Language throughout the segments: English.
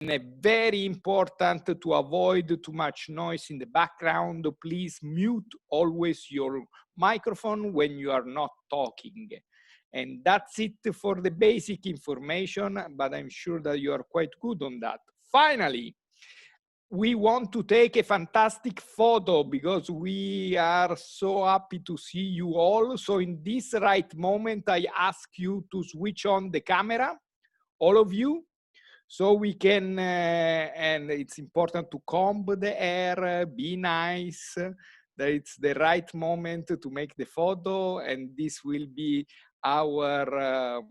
very important to avoid too much noise in the background. Please mute always your microphone when you are not talking. And that's it for the basic information, but I'm sure that you are quite good on that. Finally, we want to take a fantastic photo because we are so happy to see you all. So in this right moment, I ask you to switch on the camera, all of you, so we can, and it's important to comb the hair, be nice, that it's the right moment to make the photo, and this will be our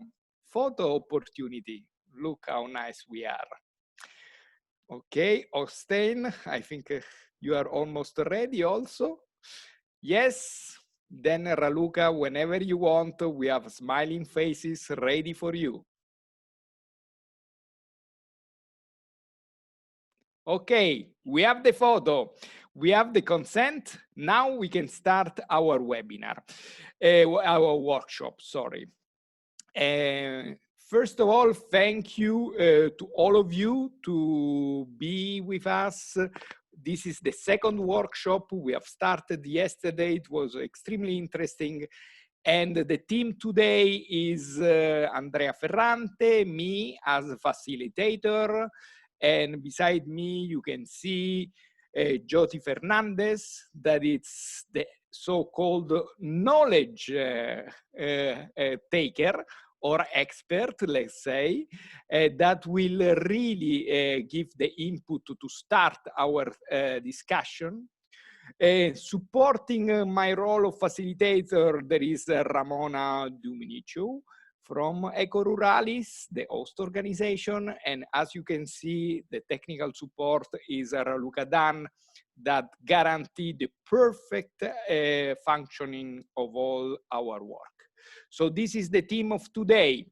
photo opportunity. Look how nice we are. Okay, Ostein, I think you are almost ready also. Yes, then Raluca, whenever you want, we have smiling faces ready for you. Okay, we have the photo, we have the consent. Now we can start our webinar, our workshop, sorry. First of all, thank you to all of you to be with us. This is the second workshop we have started yesterday. It was extremely interesting. And the team today is Andrea Ferrante, me as a facilitator. And beside me, you can see Jyoti Fernandes, that it's the so-called knowledge taker or expert, let's say, that will really give the input to start our discussion. Supporting my role of facilitator, there is Ramona Duminicu from Eco Ruralis, the host organization. And as you can see, the technical support is Raluca Dan, that guarantee the perfect functioning of all our work. So this is the theme of today,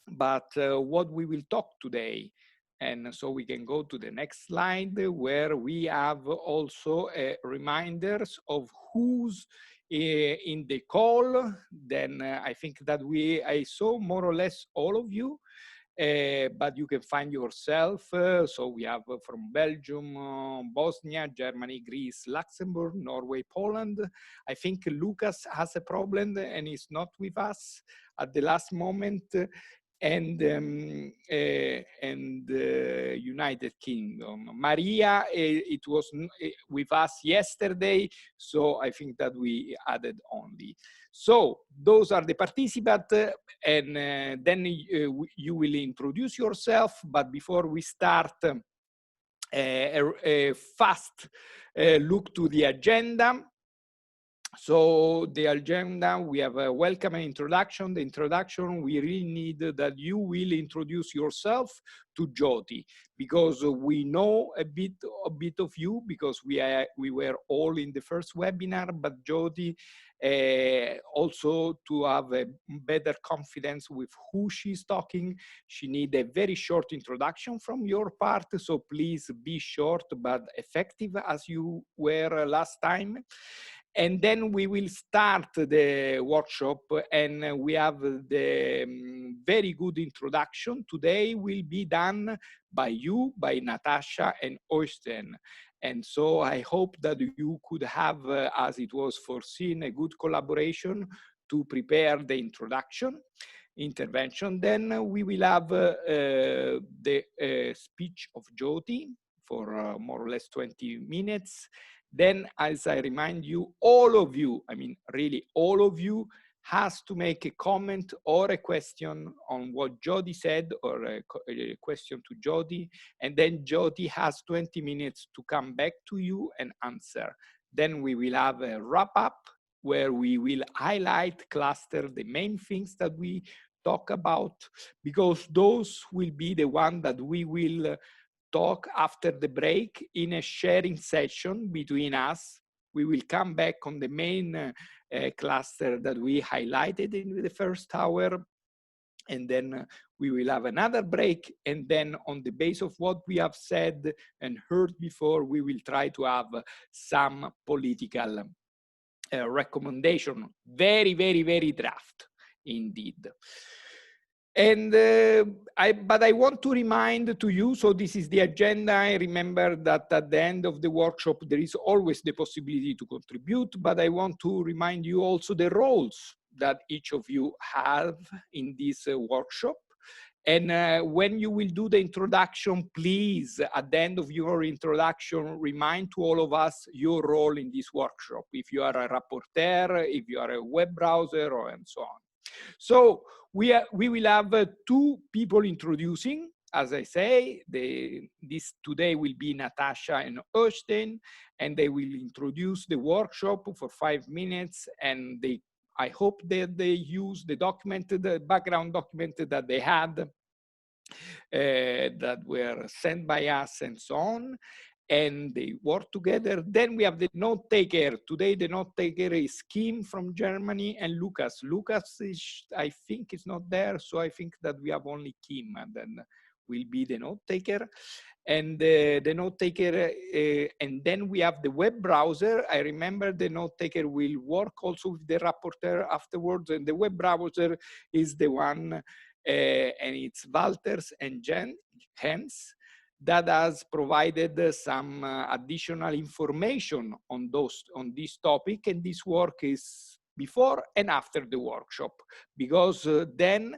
but what we will talk today. And so we can go to the next slide, where we have also reminders of who's in the call. Then I think that I saw more or less all of you, but you can find yourself. So we have from Belgium, Bosnia, Germany, Greece, Luxembourg, Norway, Poland. I think Lucas has a problem and is not with us at the last moment. And United Kingdom. Maria, it was with us yesterday, so I think that we added only. So those are the participants, and then you will introduce yourself, but before we start, a fast look to the agenda. So the agenda, we have a welcome and introduction. The introduction, we really need that you will introduce yourself to Jyoti, because we know a bit of you, because we were all in the first webinar, but Jyoti also to have a better confidence with who she's talking, she needs a very short introduction from your part. So please be short but effective as you were last time. And then we will start the workshop, and we have the very good introduction. Today will be done by you, by Natasha and Oystein. And so I hope that you could have, as it was foreseen, a good collaboration to prepare the intervention. Then we will have the speech of Jyoti for more or less 20 minutes. Then, as I remind you, all of you, I mean, really all of you, has to make a comment or a question on what Jyoti said, or a question to Jyoti, and then Jyoti has 20 minutes to come back to you and answer. Then we will have a wrap up where we will highlight, cluster the main things that we talk about, because those will be the one that we will talk after the break in a sharing session between us. We will come back on the main cluster that we highlighted in the first hour, and then we will have another break, and then on the base of what we have said and heard before, we will try to have some political recommendation. Very, very, very draft indeed. And but I want to remind to you, so this is the agenda. I remember that at the end of the workshop, there is always the possibility to contribute, but I want to remind you also the roles that each of you have in this workshop. And when you will do the introduction, please, at the end of your introduction, remind to all of us your role in this workshop. If you are a rapporteur, if you are a web browser, or and so on. So we will have two people introducing. As I say, this today will be Natasha and Øystein, and they will introduce the workshop for 5 minutes, and I hope that they use the document, the background document that they had, that were sent by us and so on, and they work together. Then we have the note taker. Today the note taker is Kim from Germany and Lucas. Lucas is, I think, is not there, so I think that we have only Kim, and then will be the note taker. And the note taker, and then we have the web browser. I remember the note taker will work also with the rapporteur afterwards, and the web browser is the one, and it's Walters and Jens that has provided some additional information on this topic, and this work is before and after the workshop, because then,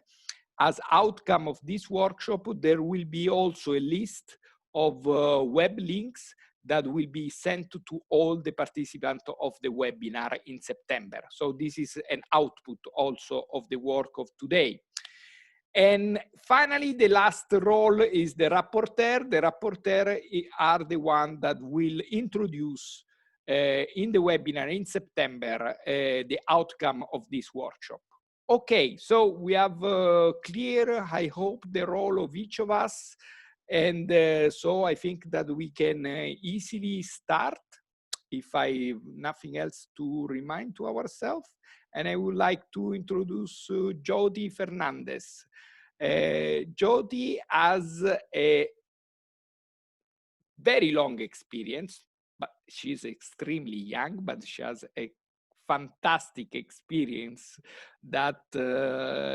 as outcome of this workshop, there will be also a list of web links that will be sent to all the participants of the webinar in September. So this is an output also of the work of today. And finally, the last role is the rapporteur. The rapporteur are the one that will introduce in the webinar in September the outcome of this workshop. Okay, so we have clear, I hope, the role of each of us. And so I think that we can easily start, if I have nothing else to remind to ourselves. And I would like to introduce Jyoti Fernandes. Jyoti has a very long experience, but she's extremely young, but she has a fantastic experience that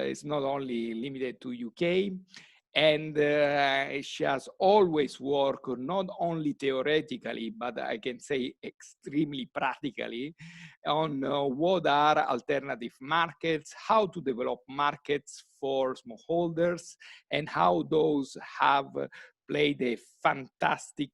is not only limited to UK, and she has always worked not only theoretically, but I can say extremely practically on what are alternative markets, how to develop markets for smallholders, and how those have played a fantastic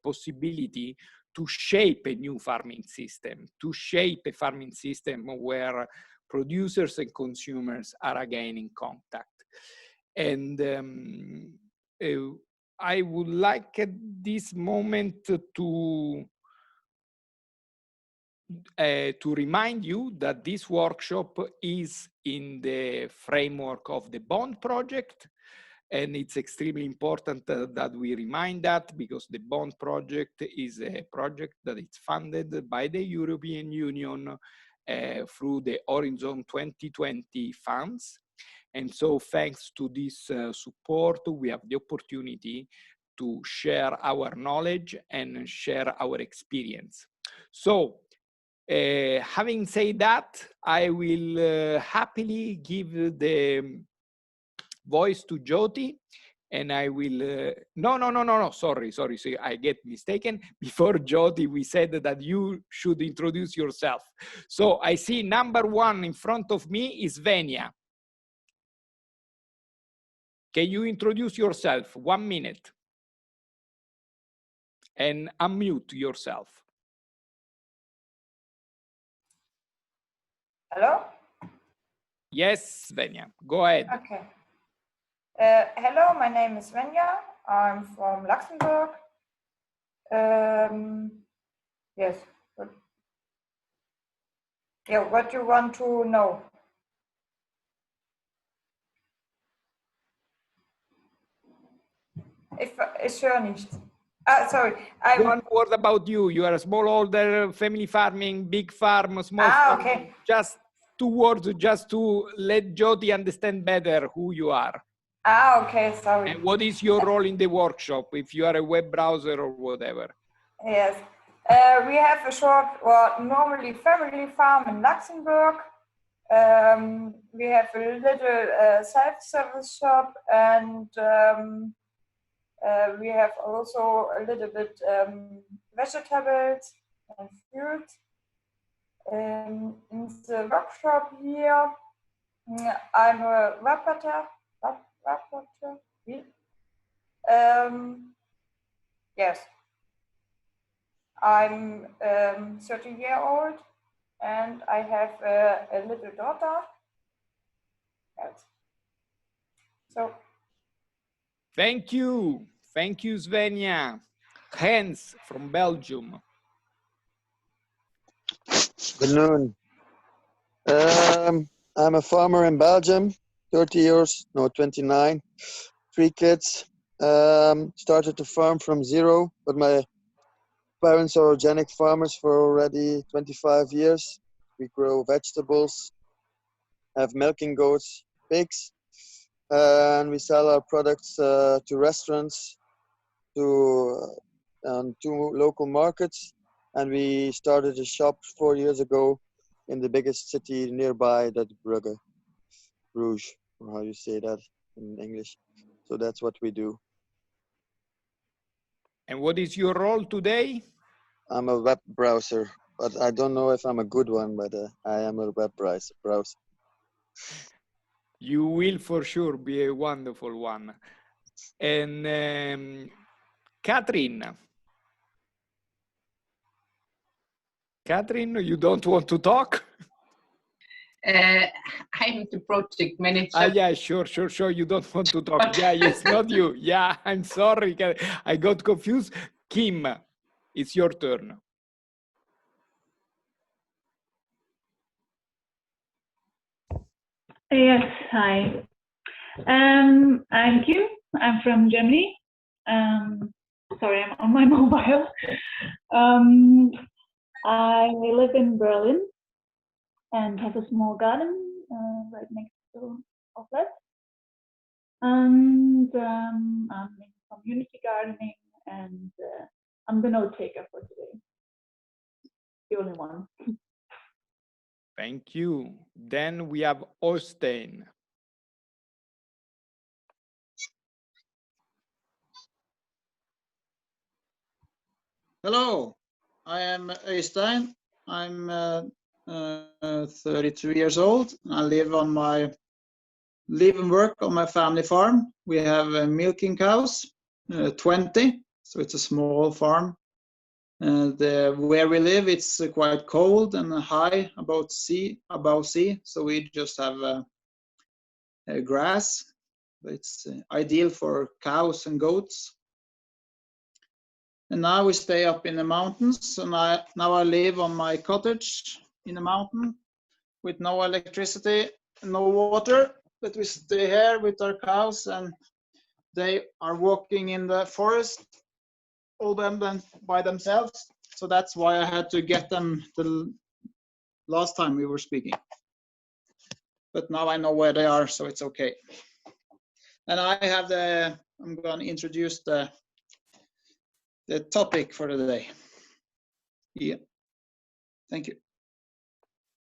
possibility to shape a new farming system, to shape a farming system where producers and consumers are again in contact. And I would like at this moment to remind you that this workshop is in the framework of the Bond project. And it's extremely important that we remind that, because the Bond project is a project that is funded by the European Union through the Horizon 2020 funds. And so thanks to this support, we have the opportunity to share our knowledge and share our experience. So having said that, I will happily give the voice to Jyoti, and I will, no, sorry, I get mistaken. Before Jyoti, we said that you should introduce yourself. So I see number 1 in front of me is Venia. Can you introduce yourself? 1 minute. And unmute yourself. Hello? Yes, Venia, go ahead. Okay. Hello, my name is Svenja. I'm from Luxembourg. Yes. Yeah, what do you want to know? Ich höre nicht. Sorry. One word about you. You are a smallholder, family farming, big farm, small farm. Okay. Just 2 words, just to let Jyoti understand better who you are. Okay, sorry. And what is your role in the workshop, if you are a web browser or whatever? Yes. We have a short, well, normally family farm in Luxembourg. We have a little self-service shop, and we have also a little bit vegetables and fruit. In the workshop here, I'm a rapporteur. Yes, I'm 30-year-old, and I have a little daughter. Yes. So. Thank you, Svenja. Hans from Belgium. Good noon. I'm a farmer in Belgium, 30 years, no, 29, 3 kids. Started to farm from zero, but my parents are organic farmers for already 25 years. We grow vegetables, have milking goats, pigs, and we sell our products to restaurants, to local markets. And we started a shop 4 years ago in the biggest city nearby, that Brugge, Bruges, or how you say that in English. So that's what we do. And what is your role today? I'm a web browser, but I don't know if I'm a good one, but I am a web browser. You will for sure be a wonderful one. And Catherine, you don't want to talk? I'm the project manager. Yeah, sure. You don't want to talk. Yeah, it's not you. Yeah, I'm sorry. I got confused. Kim, it's your turn. Yes, hi. I'm Kim. I'm from Germany. Sorry, I'm on my mobile. I live in Berlin and have a small garden right next to our flat. And I'm in community gardening, and I'm the note taker for today. The only one. Thank you. Then we have Oystein. Hello, I am Oystein. I'm 32 years old. I live and work on my family farm. We have milking cows, 20, so it's a small farm. Where we live, it's quite cold and high above sea, so we just have grass. It's ideal for cows and goats. And now we stay up in the mountains, and now I live on my cottage in the mountain with no electricity, no water, but we stay here with our cows, and they are walking in the forest all them by themselves. So that's why I had to get them the last time we were speaking. But now I know where they are, so it's okay. And I'm going to introduce the topic for today. Yeah, thank you.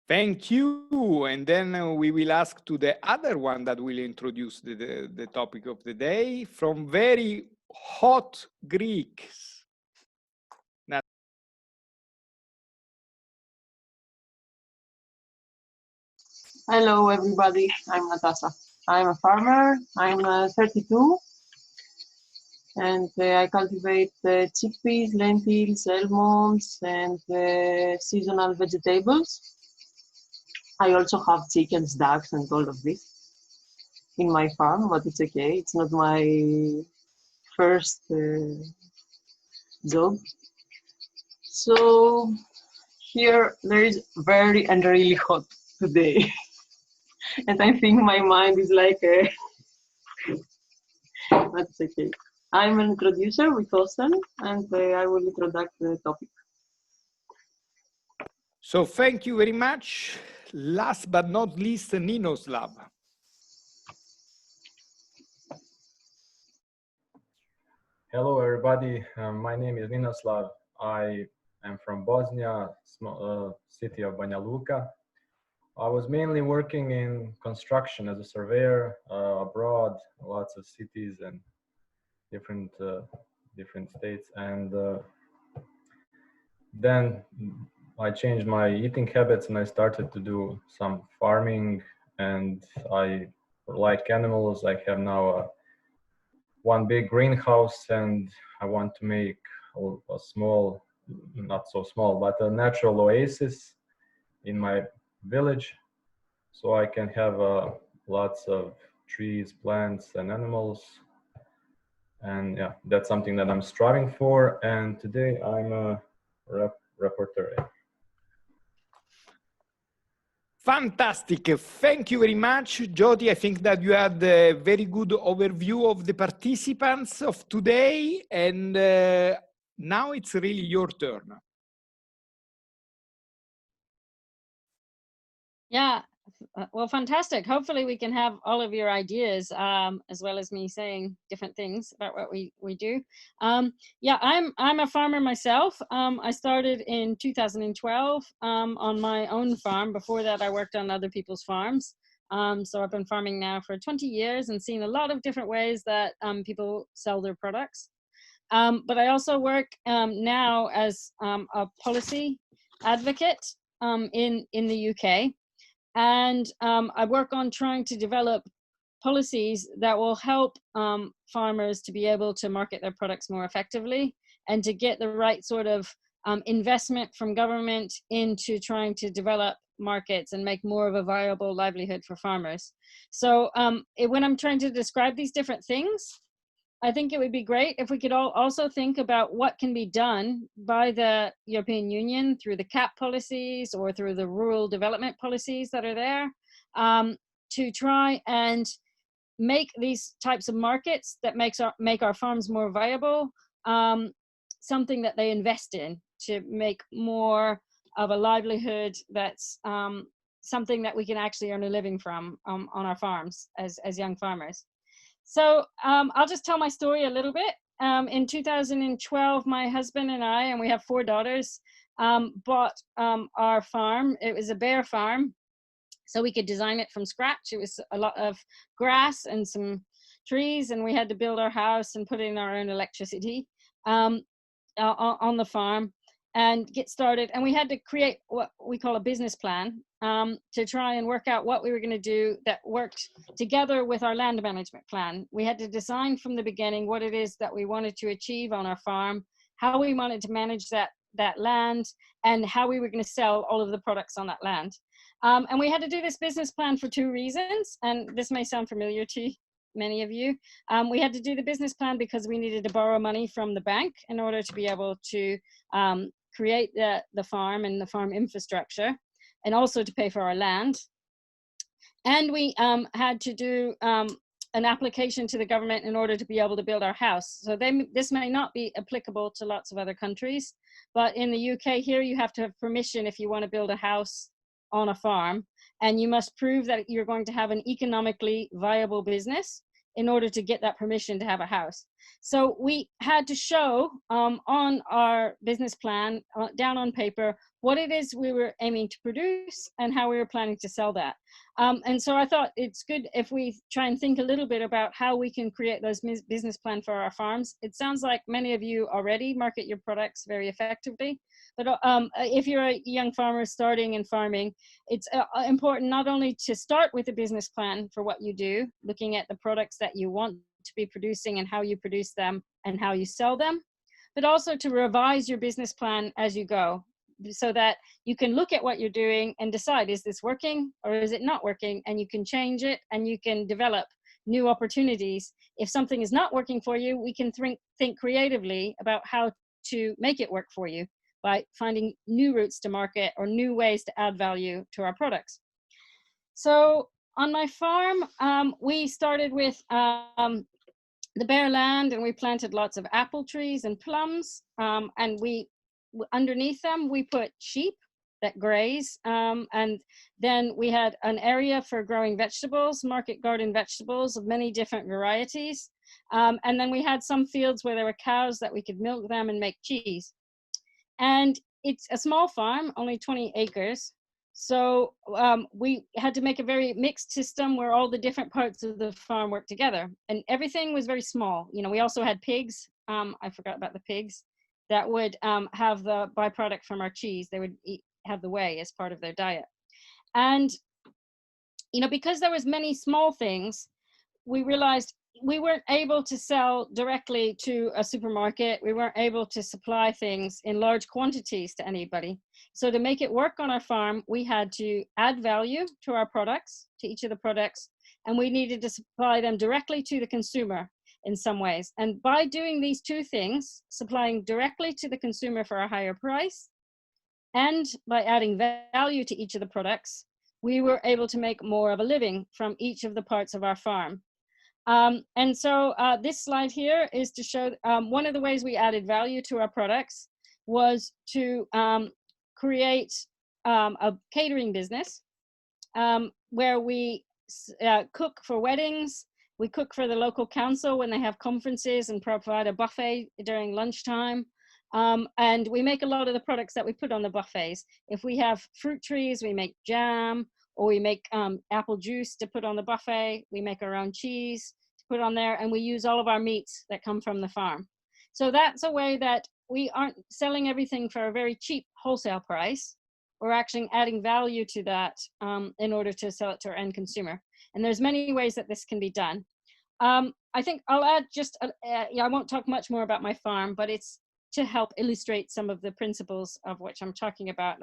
Thank you. And then we will ask to the other one that will introduce the topic of the day from very hot Greeks. Hello, everybody. I'm Natasha. I'm a farmer. I'm 32. And I cultivate chickpeas, lentils, almonds, and seasonal vegetables. I also have chickens, ducks, and all of this in my farm, but it's okay. It's not my first job. So here there is very and really hot today. And I think my mind is like, but it's okay. I'm an introducer with Austin, and I will introduce the topic. So thank you very much. Last but not least, Ninoslav. Hello, everybody. My name is Ninoslav. I am from Bosnia, small city of Banja Luka. I was mainly working in construction as a surveyor abroad, lots of cities and different states, and then I changed my eating habits and I started to do some farming, and I like animals. I have now one big greenhouse, and I want to make a small, not so small, but a natural oasis in my village, so I can have lots of trees, plants, and animals. And yeah, that's something that I'm striving for. And today I'm a reporter. Fantastic. Thank you very much, Jyoti. I think that you had a very good overview of the participants of today. And now it's really your turn. Yeah, well, fantastic. Hopefully we can have all of your ideas, as well as me saying different things about what we do. Yeah, I'm a farmer myself. I started in 2012 on my own farm. Before that, I worked on other people's farms. So I've been farming now for 20 years and seen a lot of different ways that people sell their products. But I also work now as a policy advocate in the UK. And I work on trying to develop policies that will help farmers to be able to market their products more effectively and to get the right sort of investment from government into trying to develop markets and make more of a viable livelihood for farmers. So when I'm trying to describe these different things, I think it would be great if we could all also think about what can be done by the European Union through the CAP policies or through the rural development policies that are there to try and make these types of markets that make our farms more viable something that they invest in to make more of a livelihood that's something that we can actually earn a living from on our farms as young farmers. So I'll just tell my story a little bit. In 2012, my husband and I, and we have 4 daughters, bought our farm. It was a bare farm, so we could design it from scratch. It was a lot of grass and some trees, and we had to build our house and put in our own electricity on the farm and get started. And we had to create what we call a business plan to try and work out what we were going to do that worked together with our land management plan. We had to design from the beginning what it is that we wanted to achieve on our farm, how we wanted to manage that land, and how we were going to sell all of the products on that land. And we had to do this business plan for 2 reasons, and this may sound familiar to many of you. We had to do the business plan because we needed to borrow money from the bank in order to be able to create the farm and the farm infrastructure, and also to pay for our land. And we had to do an application to the government in order to be able to build our house. So this may not be applicable to lots of other countries, but in the UK here, you have to have permission if you want to build a house on a farm, and you must prove that you're going to have an economically viable business in order to get that permission to have a house. So we had to show on our business plan, down on paper, what it is we were aiming to produce and how we were planning to sell that. And so I thought it's good if we try and think a little bit about how we can create those business plan for our farms. It sounds like many of you already market your products very effectively, but if you're a young farmer starting in farming, it's important not only to start with a business plan for what you do, looking at the products that you want to be producing and how you produce them and how you sell them, but also to revise your business plan as you go, so that you can look at what you're doing and decide, is this working or is it not working? And you can change it and you can develop new opportunities. If something is not working for you, we can think creatively about how to make it work for you by finding new routes to market or new ways to add value to our products. So on my farm, we started with the bare land, and we planted lots of apple trees and plums, and underneath them we put sheep that graze, and then we had an area for growing vegetables, market garden vegetables of many different varieties, and then we had some fields where there were cows that we could milk them and make cheese. And it's a small farm, only 20 acres, So we had to make a very mixed system where all the different parts of the farm worked together, and everything was very small. You know, we also had pigs. I forgot about the pigs that would have the byproduct from our cheese. They would have the whey as part of their diet. And, you know, because there was many small things, we realized we weren't able to sell directly to a supermarket. We weren't able to supply things in large quantities to anybody. So to make it work on our farm, we had to add value to our products, to each of the products, and we needed to supply them directly to the consumer in some ways. And by doing these two things, supplying directly to the consumer for a higher price, and by adding value to each of the products, we were able to make more of a living from each of the parts of our farm. And so this slide here is to show one of the ways we added value to our products was to create a catering business where we cook for weddings, we cook for the local council when they have conferences and provide a buffet during lunchtime. And we make a lot of the products that we put on the buffets. If we have fruit trees, we make jam, or we make apple juice to put on the buffet. We make our own cheese to put on there, and we use all of our meats that come from the farm. So that's a way that we aren't selling everything for a very cheap wholesale price. We're actually adding value to that in order to sell it to our end consumer. And there's many ways that this can be done. I think I'll add just, I won't talk much more about my farm, but it's to help illustrate some of the principles of which I'm talking about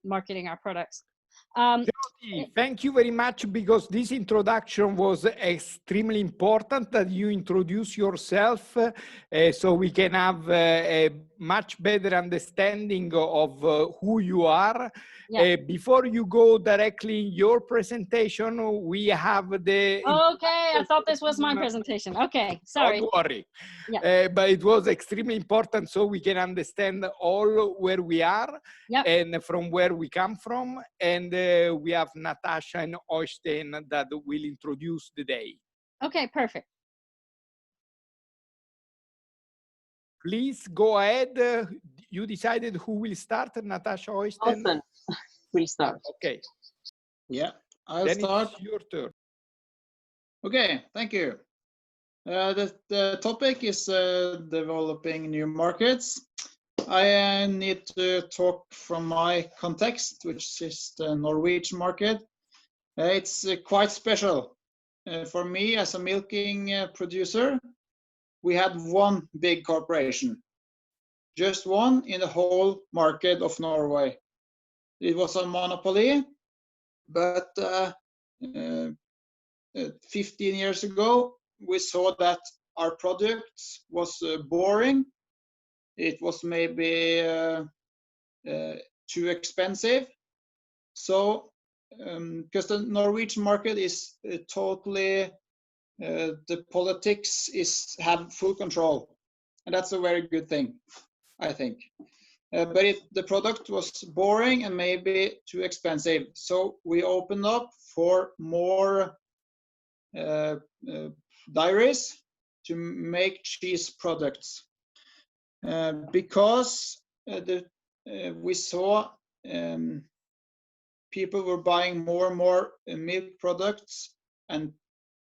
marketing our products. Jyoti, thank you very much, because this introduction was extremely important, that you introduce yourself so we can have a much better understanding of who you are. Yeah. Before you go directly in your presentation, we have the... Okay, I thought this was my presentation. Okay, sorry. Don't worry. Yeah. But it was extremely important so we can understand all where we are, yep, and from where we come from. And we have Natasha and Oystein that will introduce the day. Okay, perfect. Please go ahead. You decided who will start, Natasha, Oystein? Awesome. We'll start. Okay. Yeah, I'll then start. It's your turn. Okay, thank you. The topic is developing new markets. I need to talk from my context, which is the Norwegian market. It's quite special. For me, as a milking producer, we had one big corporation, just one in the whole market of Norway. It was a monopoly, but 15 years ago, we saw that our product was boring. It was maybe too expensive. So, because the Norwegian market is totally, the politics have full control, and that's a very good thing, I think. But the product was boring and maybe too expensive. So we opened up for more dairies to make cheese products because we saw people were buying more and more milk products and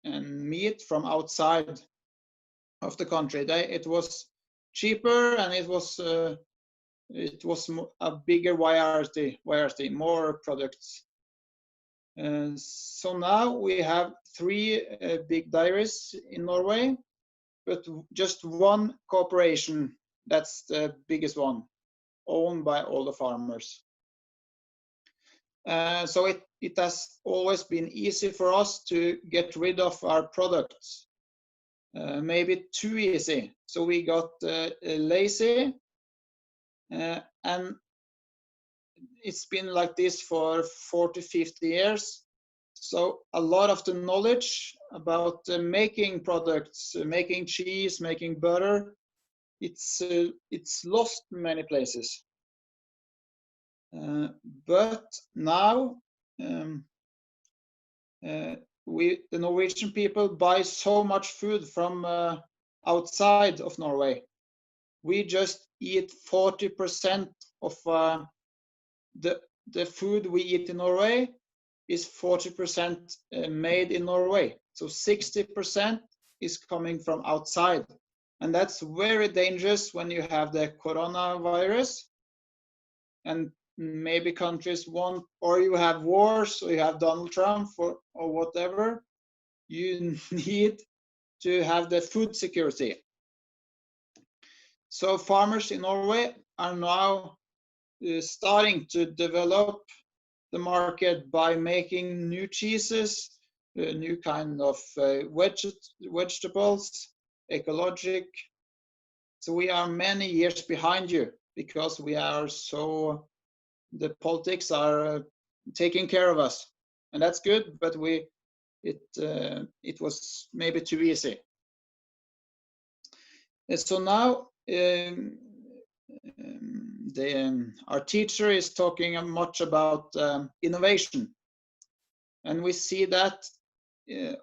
meat from outside of the country. It was cheaper, and it was a bigger variety, more products. So now we have 3 big dairies in Norway, but just one corporation, that's the biggest one, owned by all the farmers. So it has always been easy for us to get rid of our products, maybe too easy. So we got lazy, and it's been like this for 40-50 years. So a lot of the knowledge about making products, making cheese, making butter, it's lost in many places. But now the Norwegian people buy so much food from outside of Norway. We just eat 40% of the the food we eat in Norway is 40% made in Norway. So 60% is coming from outside. And that's very dangerous when you have the coronavirus and maybe countries want, or you have wars, or you have Donald Trump or whatever. You need to have the food security. So farmers in Norway are now starting to develop the market by making new cheeses, new kind of vegetables, ecologic. So we are many years behind you because we are so, the politics are taking care of us, and that's good. But it was maybe too easy. And so now our teacher is talking much about innovation, and we see that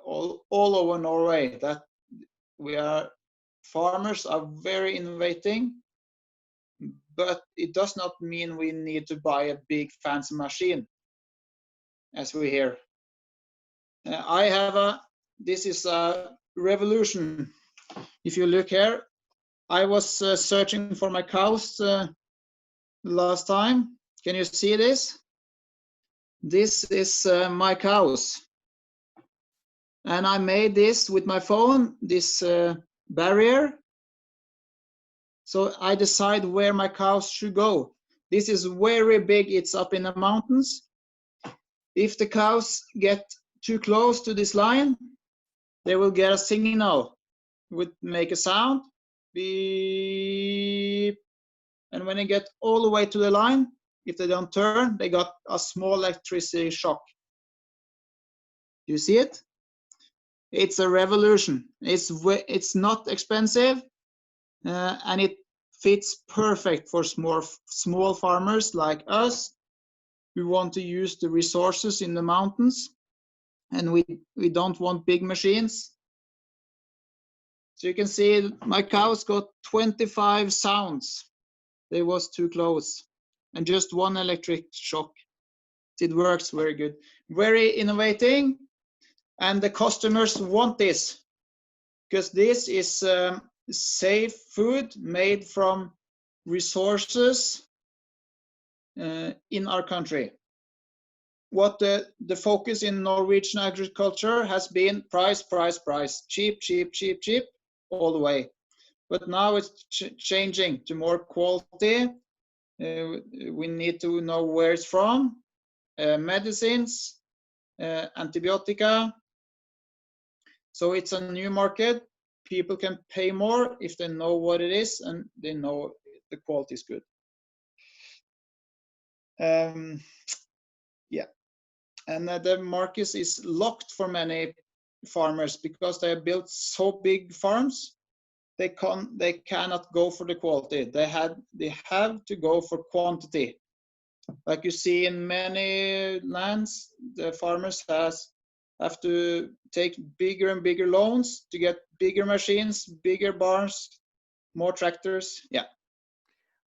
all over Norway, that farmers are very innovating, but it does not mean we need to buy a big fancy machine, as we hear. This is a revolution. If you look here, I was searching for my cows last time. Can you see this? This is my cows. And I made this with my phone, this barrier. So I decide where my cows should go. This is very big, it's up in the mountains. If the cows get too close to this line, they will get a signal, would make a sound, beep. And when they get all the way to the line, if they don't turn, they got a small electricity shock. You see it? It's a revolution. It's not expensive, and it fits perfect for small farmers like us who want to use the resources in the mountains, and we don't want big machines. So you can see my cows got 25 sounds. They was too close, and just one electric shock. It works very good, very innovating, and the customers want this because this is safe food made from resources in our country. What the focus in Norwegian agriculture has been price, cheap, all the way. But now it's changing to more quality. We need to know where it's from, medicines, antibiotica. So it's a new market. People can pay more if they know what it is and they know the quality is good. Yeah, and the market is locked for many farmers because they have built so big farms. They cannot go for the quality. They have to go for quantity. Like you see in many lands, the farmers have to take bigger and bigger loans to get bigger machines, bigger barns, more tractors. Yeah.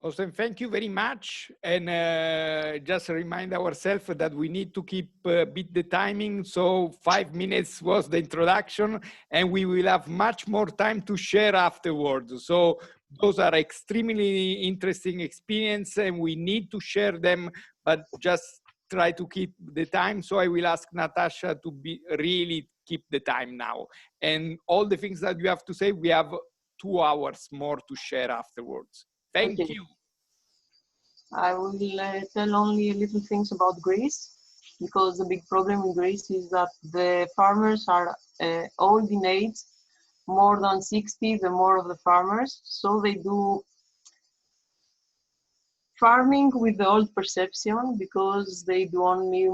Awesome, thank you very much. And just remind ourselves that we need to keep beat the timing. So 5 minutes was the introduction, and we will have much more time to share afterwards. So those are extremely interesting experience, and we need to share them, but just try to keep the time. So I will ask Natasha to really keep the time now. And all the things that you have to say, we have 2 hours more to share afterwards. Thank you. I will tell only little things about Greece, because the big problem in Greece is that the farmers are old in age, more than 60, the more of the farmers. So they do farming with the old perception, because they do only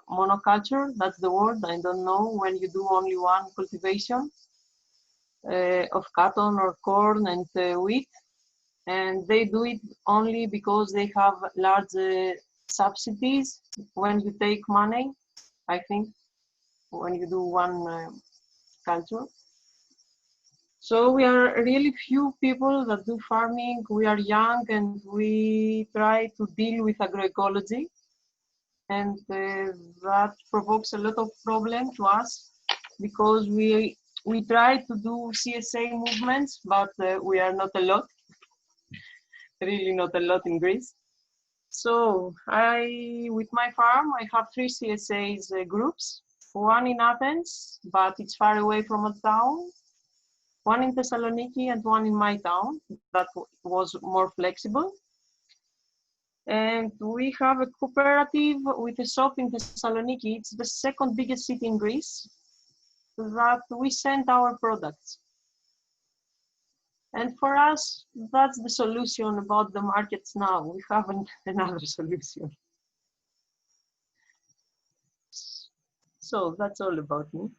monoculture. That's the word, I don't know, when you do only one cultivation of cotton or corn and wheat. And they do it only because they have large subsidies when you take money, I think, when you do one culture. So we are really few people that do farming. We are young and we try to deal with agroecology. and that provokes a lot of problem to us because we try to do CSA movements, but we are not a lot, really not a lot in Greece. So with my farm, I have 3 CSAs groups, one in Athens, but it's far away from a town, one in Thessaloniki and one in my town that was more flexible. And we have a cooperative with a shop in Thessaloniki. It's the second biggest city in Greece that we send our products. And for us, that's the solution about the markets now. We haven't another solution. So that's all about me.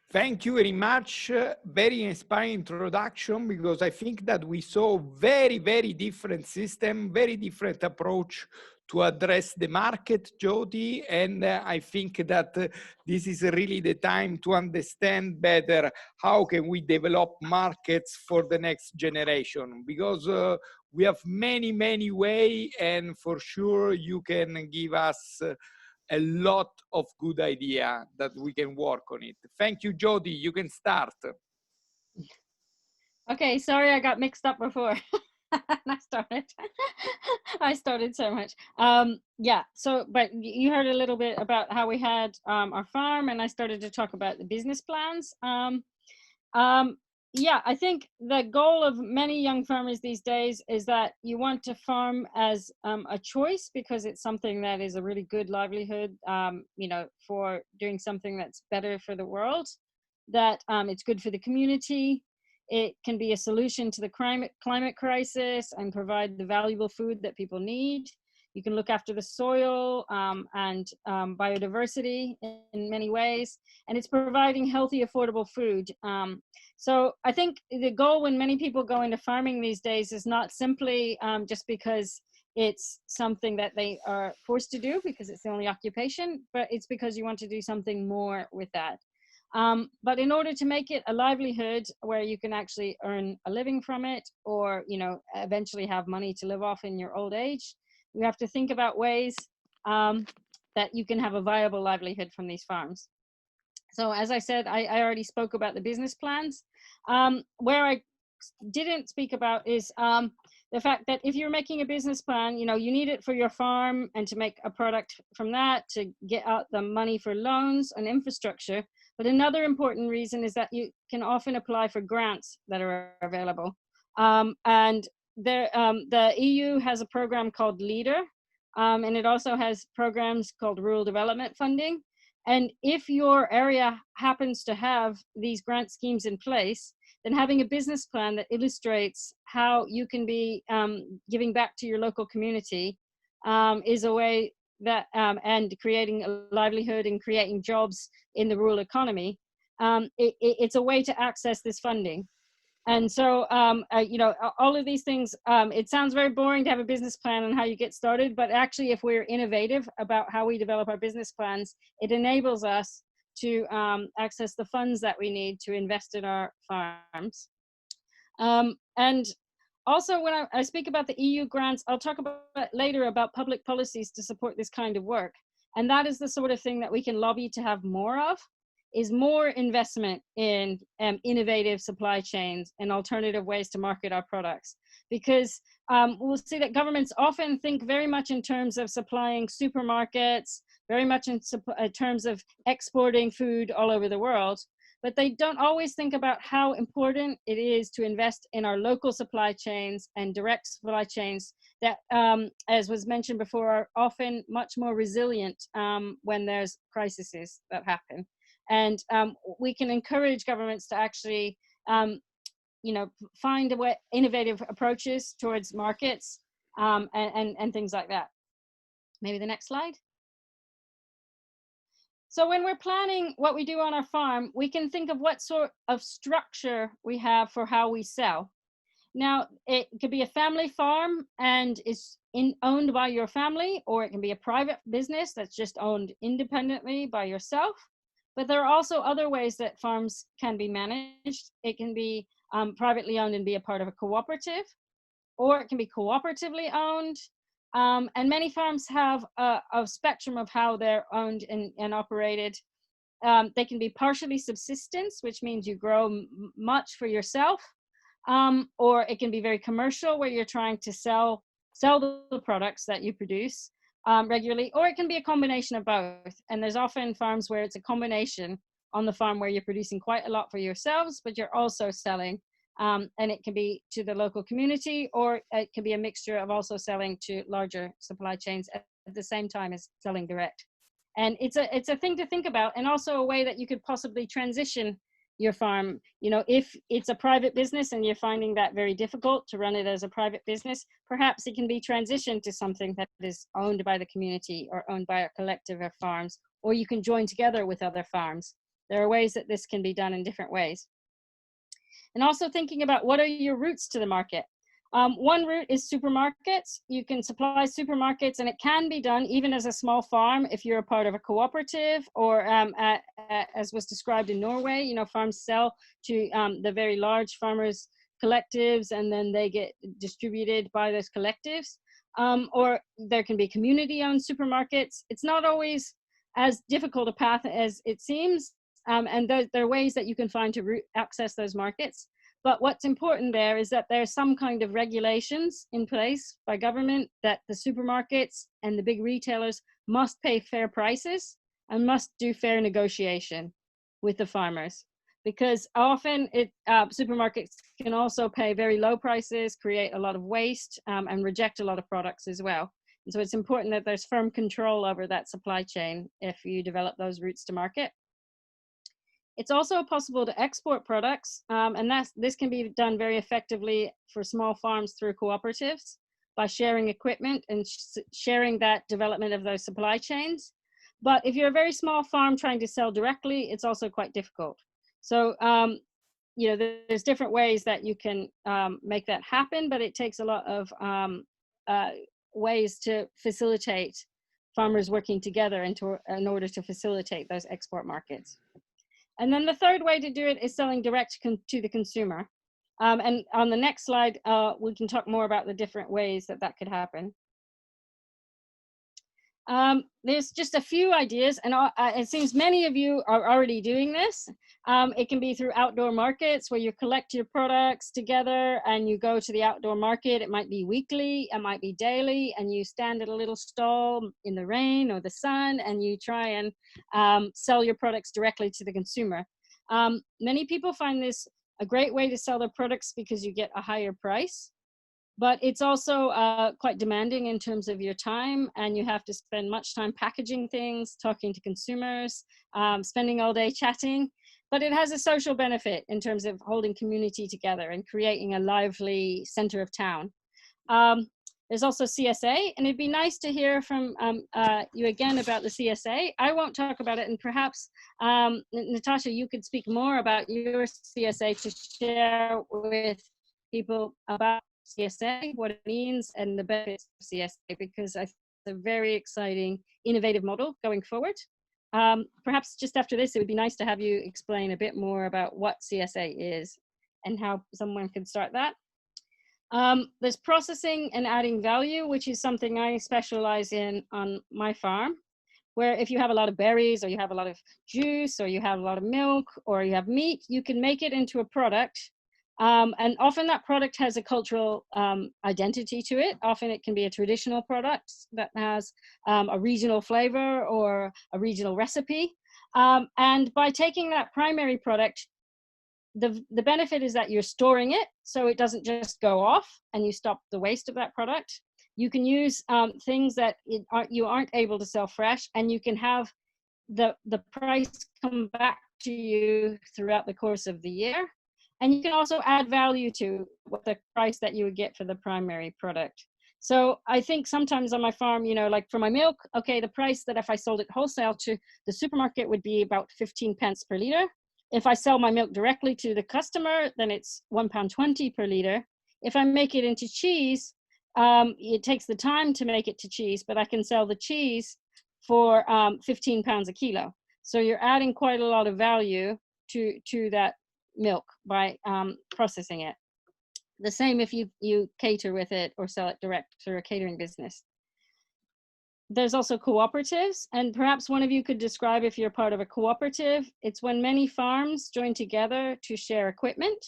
Thank you very much. Very inspiring introduction, because I think that we saw very, very different system, very different approach to address the market, Jyoti. And I think that this is really the time to understand better how can we develop markets for the next generation, because we have many, many ways, and for sure you can give us a lot of good idea that we can work on it. Thank you, Jyoti. You can start. Okay, sorry I got mixed up before. I started so much. Yeah, so, but you heard a little bit about how we had our farm, and I started to talk about the business plans. Yeah, I think the goal of many young farmers these days is that you want to farm as a choice, because it's something that is a really good livelihood, you know, for doing something that's better for the world, that it's good for the community. It can be a solution to the climate crisis and provide the valuable food that people need. You can look after the soil and biodiversity in many ways, and it's providing healthy, affordable food. So I think the goal when many people go into farming these days is not simply just because it's something that they are forced to do because it's the only occupation, but it's because you want to do something more with that. But in order to make it a livelihood where you can actually earn a living from it, or, you know, eventually have money to live off in your old age, you have to think about ways that you can have a viable livelihood from these farms. So as I said, I already spoke about the business plans. Where I didn't speak about is the fact that if you're making a business plan, you know, you need it for your farm and to make a product from that, to get out the money for loans and infrastructure. But another important reason is that you can often apply for grants that are available. And there, the EU has a program called LEADER, and it also has programs called Rural Development Funding. And if your area happens to have these grant schemes in place, then having a business plan that illustrates how you can be giving back to your local community is a way that, and creating a livelihood and creating jobs in the rural economy, it's a way to access this funding. And so, you know, all of these things, it sounds very boring to have a business plan and how you get started, but actually if we're innovative about how we develop our business plans, it enables us to access the funds that we need to invest in our farms. And also when I speak about the EU grants, I'll talk about later about public policies to support this kind of work. And that is the sort of thing that we can lobby to have more of, is more investment in innovative supply chains and alternative ways to market our products. Because we'll see that governments often think very much in terms of supplying supermarkets, very much in terms of exporting food all over the world, but they don't always think about how important it is to invest in our local supply chains and direct supply chains that, as was mentioned before, are often much more resilient when there's crises that happen. And we can encourage governments to actually, you know, find a way, innovative approaches towards markets and things like that. Maybe the next slide. So when we're planning what we do on our farm, we can think of what sort of structure we have for how we sell. Now, it could be a family farm and is owned by your family, or it can be a private business that's just owned independently by yourself. But there are also other ways that farms can be managed. It can be privately owned and be a part of a cooperative, or it can be cooperatively owned, And many farms have a spectrum of how they're owned and operated. They can be partially subsistence, which means you grow much for yourself, or it can be very commercial, where you're trying to sell the products that you produce regularly, or it can be a combination of both. And there's often farms where it's a combination on the farm, where you're producing quite a lot for yourselves, but you're also selling, and it can be to the local community, or it can be a mixture of also selling to larger supply chains at the same time as selling direct. And it's a thing to think about, and also a way that you could possibly transition your farm. You know, if it's a private business and you're finding that very difficult to run it as a private business, perhaps it can be transitioned to something that is owned by the community or owned by a collective of farms, or you can join together with other farms. There are ways that this can be done in different ways. And also thinking about what are your routes to the market. One route is supermarkets. You can supply supermarkets, and it can be done even as a small farm if you're a part of a cooperative, or as was described in Norway, you know, farms sell to the very large farmers collectives, and then they get distributed by those collectives. Or there can be community-owned supermarkets. It's not always as difficult a path as it seems, and there are ways that you can find to access those markets. But what's important there is that there's some kind of regulations in place by government that the supermarkets and the big retailers must pay fair prices and must do fair negotiation with the farmers. Because often supermarkets can also pay very low prices, create a lot of waste, and reject a lot of products as well. And so it's important that there's firm control over that supply chain if you develop those routes to market. It's also possible to export products, and this can be done very effectively for small farms through cooperatives by sharing equipment and sharing that development of those supply chains. But if you're a very small farm trying to sell directly, it's also quite difficult. So, you know, there's different ways that you can make that happen, but it takes a lot of ways to facilitate farmers working together in order to facilitate those export markets. And then the third way to do it is selling direct to the consumer. And on the next slide, we can talk more about the different ways that could happen. There's just a few ideas, and it seems many of you are already doing this. It can be through outdoor markets where you collect your products together and you go to the outdoor market. It might be weekly, it might be daily, and you stand at a little stall in the rain or the sun and you try and sell your products directly to the consumer. Many people find this a great way to sell their products because you get a higher price. But it's also quite demanding in terms of your time, and you have to spend much time packaging things, talking to consumers, spending all day chatting. But it has a social benefit in terms of holding community together and creating a lively center of town. There's also CSA, and it'd be nice to hear from you again about the CSA. I won't talk about it, and perhaps Natasha, you could speak more about your CSA to share with people about CSA, what it means, and the benefits of CSA, because I think it's a very exciting, innovative model going forward. Perhaps just after this, it would be nice to have you explain a bit more about what CSA is and how someone could start that. There's processing and adding value, which is something I specialize in on my farm, where if you have a lot of berries, or you have a lot of juice, or you have a lot of milk, or you have meat, you can make it into a product. And often that product has a cultural identity to it. Often it can be a traditional product that has a regional flavor or a regional recipe. And by taking that primary product, the benefit is that you're storing it, so it doesn't just go off and you stop the waste of that product. You can use things that you aren't able to sell fresh, and you can have the price come back to you throughout the course of the year. And you can also add value to what the price that you would get for the primary product. So I think sometimes on my farm, you know, like for my milk, okay, the price that if I sold it wholesale to the supermarket would be about 15 pence per litre. If I sell my milk directly to the customer, then it's £1.20 per litre. If I make it into cheese, it takes the time to make it to cheese, but I can sell the cheese for £15 a kilo. So you're adding quite a lot of value to that milk by processing it. The same if you cater with it or sell it direct through a catering business. there's also cooperatives, and perhaps one of you could describe if you're part of a cooperative. It's when many farms join together to share equipment.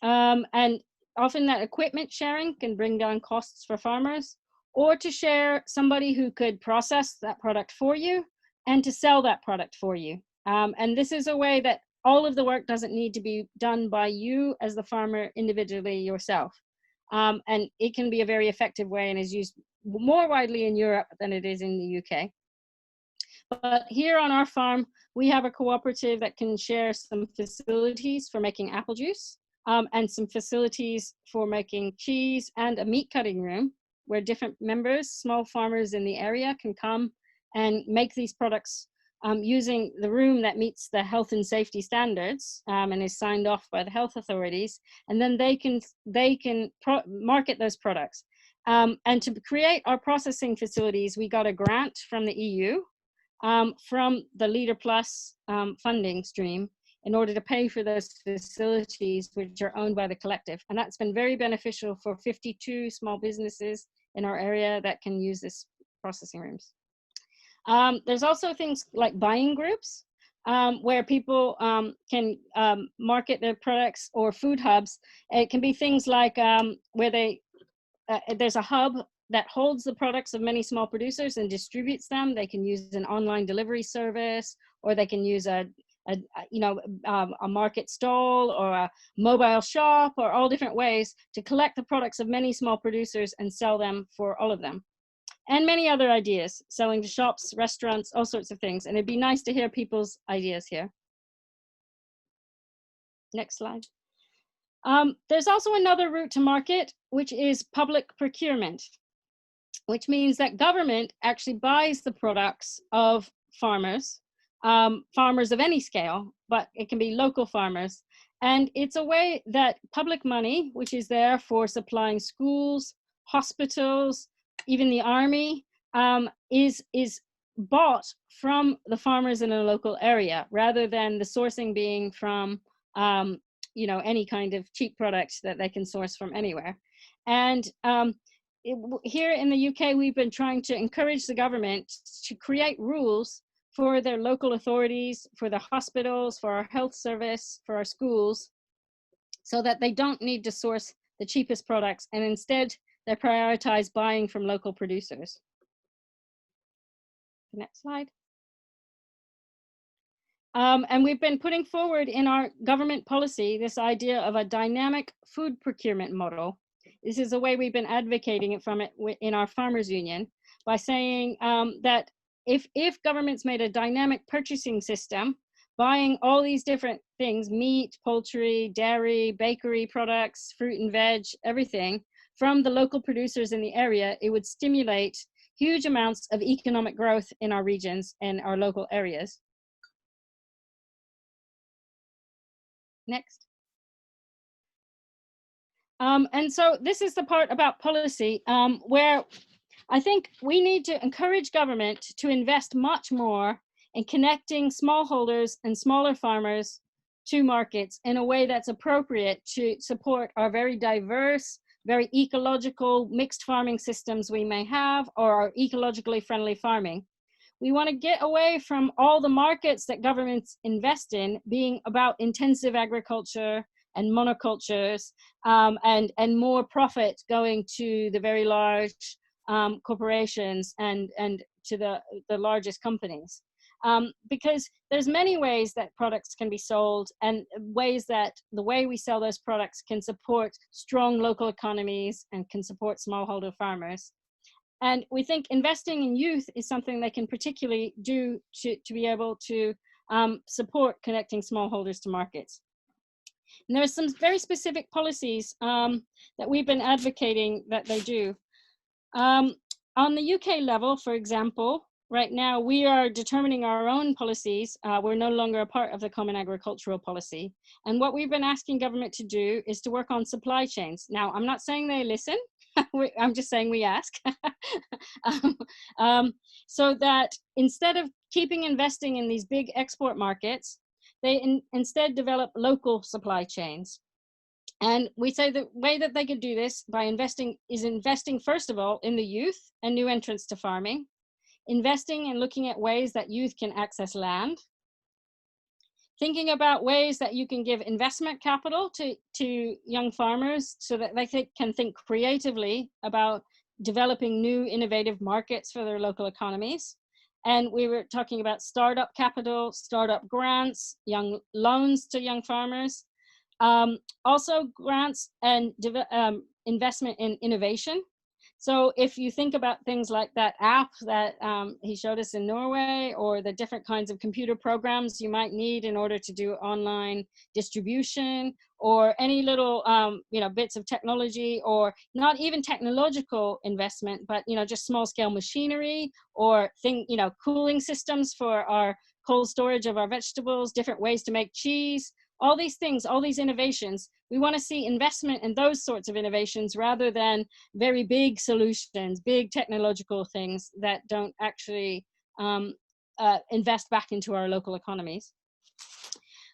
And often that equipment sharing can bring down costs for farmers, or to share somebody who could process that product for you and to sell that product for you. And this is a way that all of the work doesn't need to be done by you as the farmer individually yourself. And it can be a very effective way and is used more widely in Europe than it is in the UK. But here on our farm, we have a cooperative that can share some facilities for making apple juice, and some facilities for making cheese, and a meat cutting room where different members, small farmers in the area, can come and make these products using the room that meets the health and safety standards and is signed off by the health authorities. And then they can market those products. And to create our processing facilities, we got a grant from the EU, from the Leader Plus funding stream, in order to pay for those facilities, which are owned by the collective. And that's been very beneficial for 52 small businesses in our area that can use this processing rooms. There's also things like buying groups, where people can market their products, or food hubs. It can be things like where there's a hub that holds the products of many small producers and distributes them. They can use an online delivery service, or they can use a market stall or a mobile shop, or all different ways to collect the products of many small producers and sell them for all of them. And many other ideas, selling to shops, restaurants, all sorts of things. And it'd be nice to hear people's ideas here. Next slide. There's also another route to market, which is public procurement, which means that government actually buys the products of farmers, farmers of any scale, but it can be local farmers. And it's a way that public money, which is there for supplying schools, hospitals, even the army, is bought from the farmers in a local area, rather than the sourcing being from any kind of cheap product that they can source from anywhere. And here in the UK, we've been trying to encourage the government to create rules for their local authorities, for the hospitals, for our health service, for our schools, so that they don't need to source the cheapest products, and instead they prioritize buying from local producers. Next slide. And we've been putting forward in our government policy this idea of a dynamic food procurement model. This is a way we've been advocating it from it in our farmers union, by saying that if governments made a dynamic purchasing system, buying all these different things, meat, poultry, dairy, bakery products, fruit and veg, everything, from the local producers in the area, it would stimulate huge amounts of economic growth in our regions and our local areas. Next. And so this is the part about policy, where I think we need to encourage government to invest much more in connecting smallholders and smaller farmers to markets in a way that's appropriate to support our very diverse, very ecological mixed farming systems we may have, or our ecologically friendly farming. We want to get away from all the markets that governments invest in being about intensive agriculture and monocultures, and more profit going to the very large corporations and to the largest companies. Because there's many ways that products can be sold, and ways that the way we sell those products can support strong local economies and can support smallholder farmers. And we think investing in youth is something they can particularly do to be able to support connecting smallholders to markets. And there are some very specific policies that we've been advocating that they do. On the UK level, for example, right now we are determining our own policies. We're no longer a part of the Common Agricultural Policy. And what we've been asking government to do is to work on supply chains. Now, I'm not saying they listen. I'm just saying we ask. So that instead of keeping investing in these big export markets, they instead develop local supply chains. And we say the way that they could do this by investing first of all in the youth and new entrants to farming, investing and looking at ways that youth can access land, thinking about ways that you can give investment capital to young farmers so that they can think creatively about developing new innovative markets for their local economies. And we were talking about startup capital, startup grants, young loans to young farmers, also grants and investment in innovation. So if you think about things like that app that he showed us in Norway, or the different kinds of computer programs you might need in order to do online distribution, or any little bits of technology, or not even technological investment, but just small scale machinery, or cooling systems for our cold storage of our vegetables, different ways to make cheese, all these things, all these innovations. We want to see investment in those sorts of innovations rather than very big solutions, big technological things that don't actually invest back into our local economies.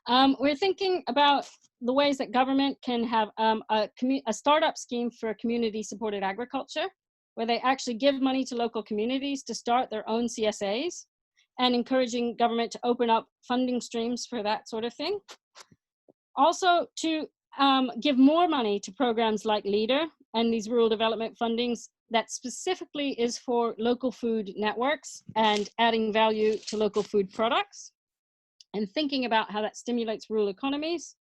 We're thinking about the ways that government can have a startup scheme for community-supported agriculture, where they actually give money to local communities to start their own CSAs, and encouraging government to open up funding streams for that sort of thing. Also to give more money to programs like LEADER and these rural development fundings that specifically is for local food networks and adding value to local food products, and thinking about how that stimulates rural economies.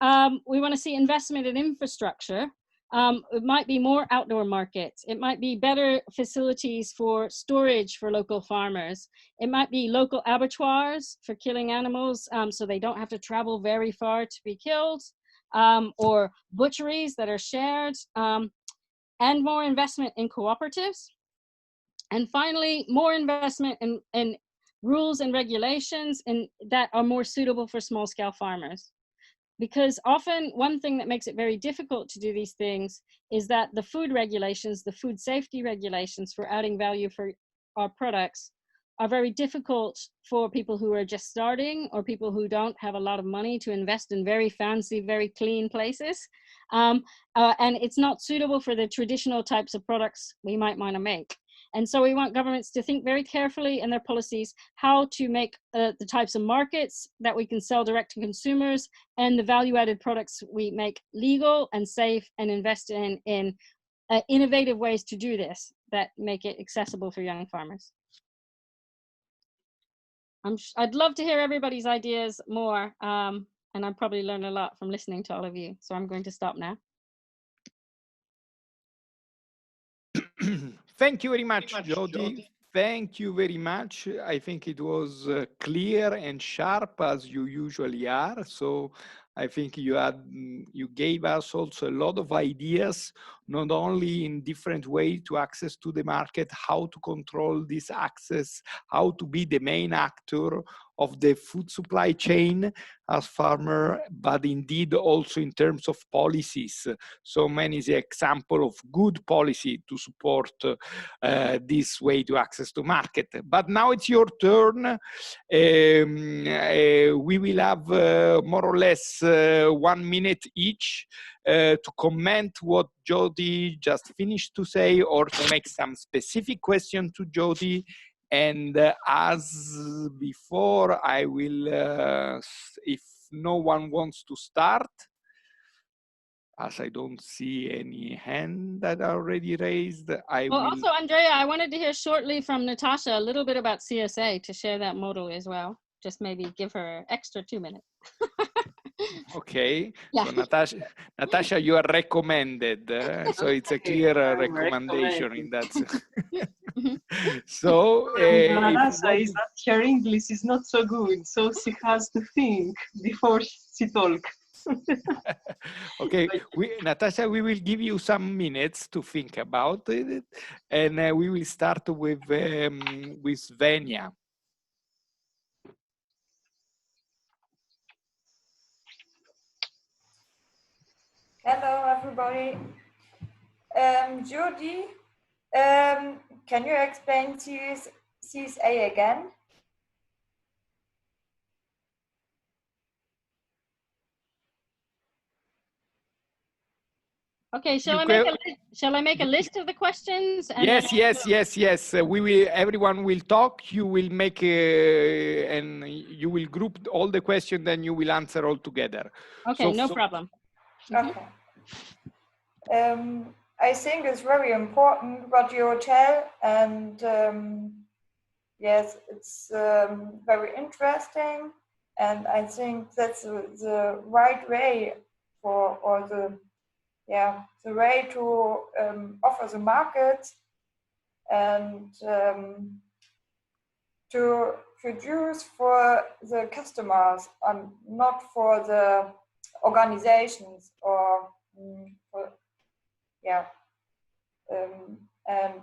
We want to see investment in infrastructure. It might be more outdoor markets. It might be better facilities for storage for local farmers. It might be local abattoirs for killing animals so they don't have to travel very far to be killed, or butcheries that are shared, and more investment in cooperatives. And finally, more investment in rules and regulations that are more suitable for small scale farmers. Because often one thing that makes it very difficult to do these things is that the food regulations, the food safety regulations for adding value for our products are very difficult for people who are just starting, or people who don't have a lot of money to invest in very fancy, very clean places. And it's not suitable for the traditional types of products we might want to make. And so we want governments to think very carefully in their policies how to make the types of markets that we can sell direct to consumers, and the value-added products we make legal and safe, and invest in innovative ways to do this that make it accessible for young farmers. I'd love to hear everybody's ideas more, and I probably learned a lot from listening to all of you. So I'm going to stop now. Thank you very much, Jyoti. Thank you very much. I think it was clear and sharp, as you usually are. So I think you gave us also a lot of ideas, not only in different ways to access to the market, how to control this access, how to be the main actor of the food supply chain as farmer, but indeed also in terms of policies. So many is the example of good policy to support this way to access to market. But now it's your turn. We will have more or less 1 minute each to comment what Jyoti just finished to say, or to make some specific question to Jyoti. And as before, I will, if no one wants to start, as I don't see any hand that are already raised, I will. Also, Andrea, I wanted to hear shortly from Natasha a little bit about CSA, to share that model as well. Just maybe give her extra 2 minutes. Okay, yeah. So Natasha, you are recommended. So it's a clear recommendation in that sense. So Natasha is that her English is not so good, so she has to think before she talks. Okay, Natasha, we will give you some minutes to think about it, and we will start with Venya. Hello, everybody. Jyoti, can you explain CSA again? Okay, shall You I make a list of the questions? And Yes, then yes. We will. Everyone will talk. You will make and you will group all the questions. Then you will answer all together. Okay, no problem. Okay. I think it's very important what you tell, and yes, it's very interesting, and I think that's the right way for, or the way to offer the market and to produce for the customers and not for the organizations or and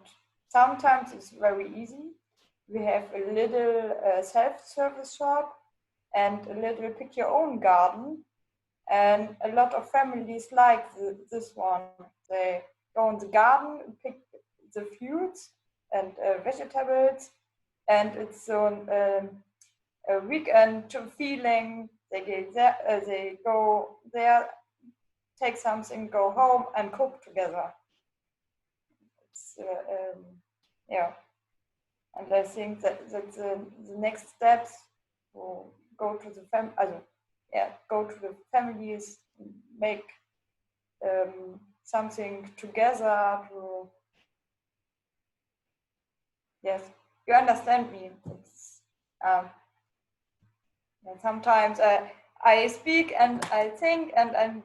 sometimes it's very easy. We have a little self-service shop and a little pick your own garden, and a lot of families like this one. They go in the garden, pick the fruits and vegetables, and it's on a weekend feeling. They go there, take something, go home, and cook together. It's, and I think that the next steps will go to the families, make something together to. Yes, you understand me. It's, and sometimes I speak and I think and I'm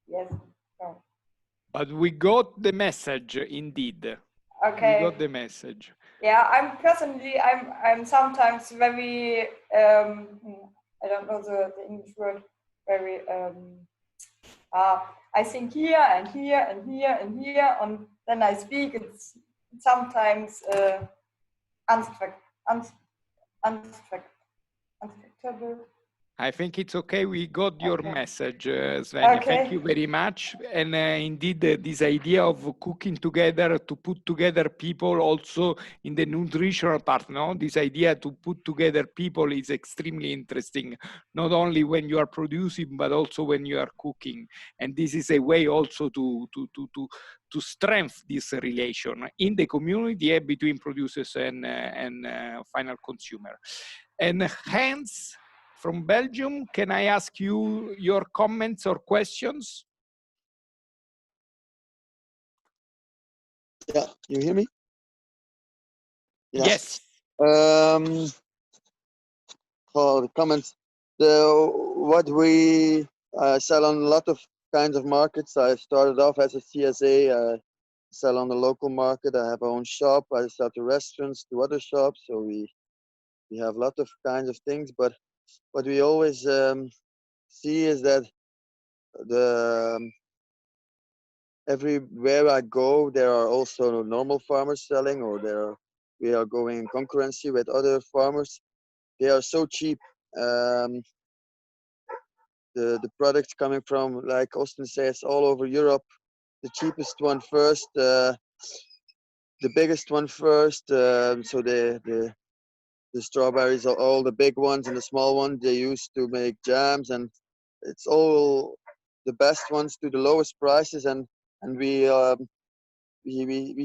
yes. So. But we got the message, indeed. Okay. We got the message. Yeah, I'm sometimes very I don't know the English word, very I think here and here and here and here, and then I speak. It's sometimes unexpectable. I think it's okay. We got your message, Sven. Okay. Thank you very much. And indeed, this idea of cooking together, to put together people also in the nutritional part, no? This idea to put together people is extremely interesting, not only when you are producing, but also when you are cooking. And this is a way also to strengthen this relation in the community between producers and final consumer. And hence, from Belgium, can I ask you your comments or questions? Yeah, you hear me? Yeah. Yes. The comments. What we sell on a lot of kinds of markets. I started off as a CSA. I sell on the local market. I have my own shop. I sell to restaurants, to other shops. So we have a lot of kinds of things. But what we always see is that everywhere I go, there are also normal farmers selling, or we are going in concurrency with other farmers. They are so cheap. The products coming from, like Austin says, all over Europe. The cheapest one first, the biggest one first. So the strawberries are all the big ones, and the small ones they use to make jams, and it's all the best ones to the lowest prices. And we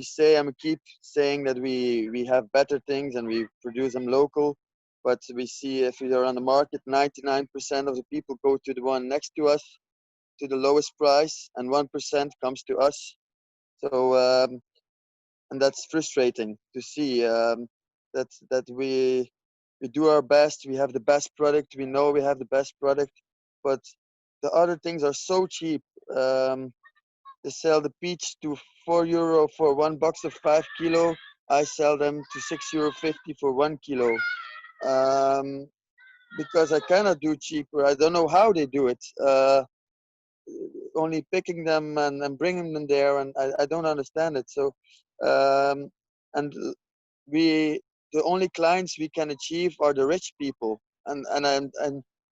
say, and we keep saying that we have better things and we produce them local. But we see, if we are on the market, 99% of the people go to the one next to us, to the lowest price, and 1% comes to us. So and that's frustrating to see. That we do our best. We have the best product. We know we have the best product, but the other things are so cheap. They sell the peach to €4 for 1 box of 5 kilo. I sell them to €6.50 for 1 kilo. Because I cannot do cheaper. I don't know how they do it. Only picking them and bringing them there, and I don't understand it. So, and the only clients we can achieve are the rich people, and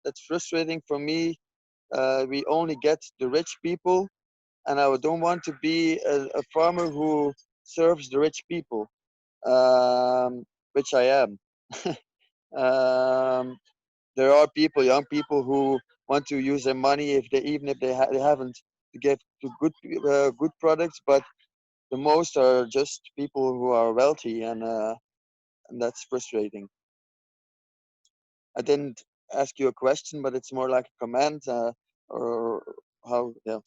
that's frustrating for me. We only get the rich people, and I don't want to be a farmer who serves the rich people, which I am. There are people, young people, who want to use their money if they even if they haven't to get to good products, but the most are just people who are wealthy, and that's frustrating. I didn't ask you a question, but it's more like a comment, or how? Yeah.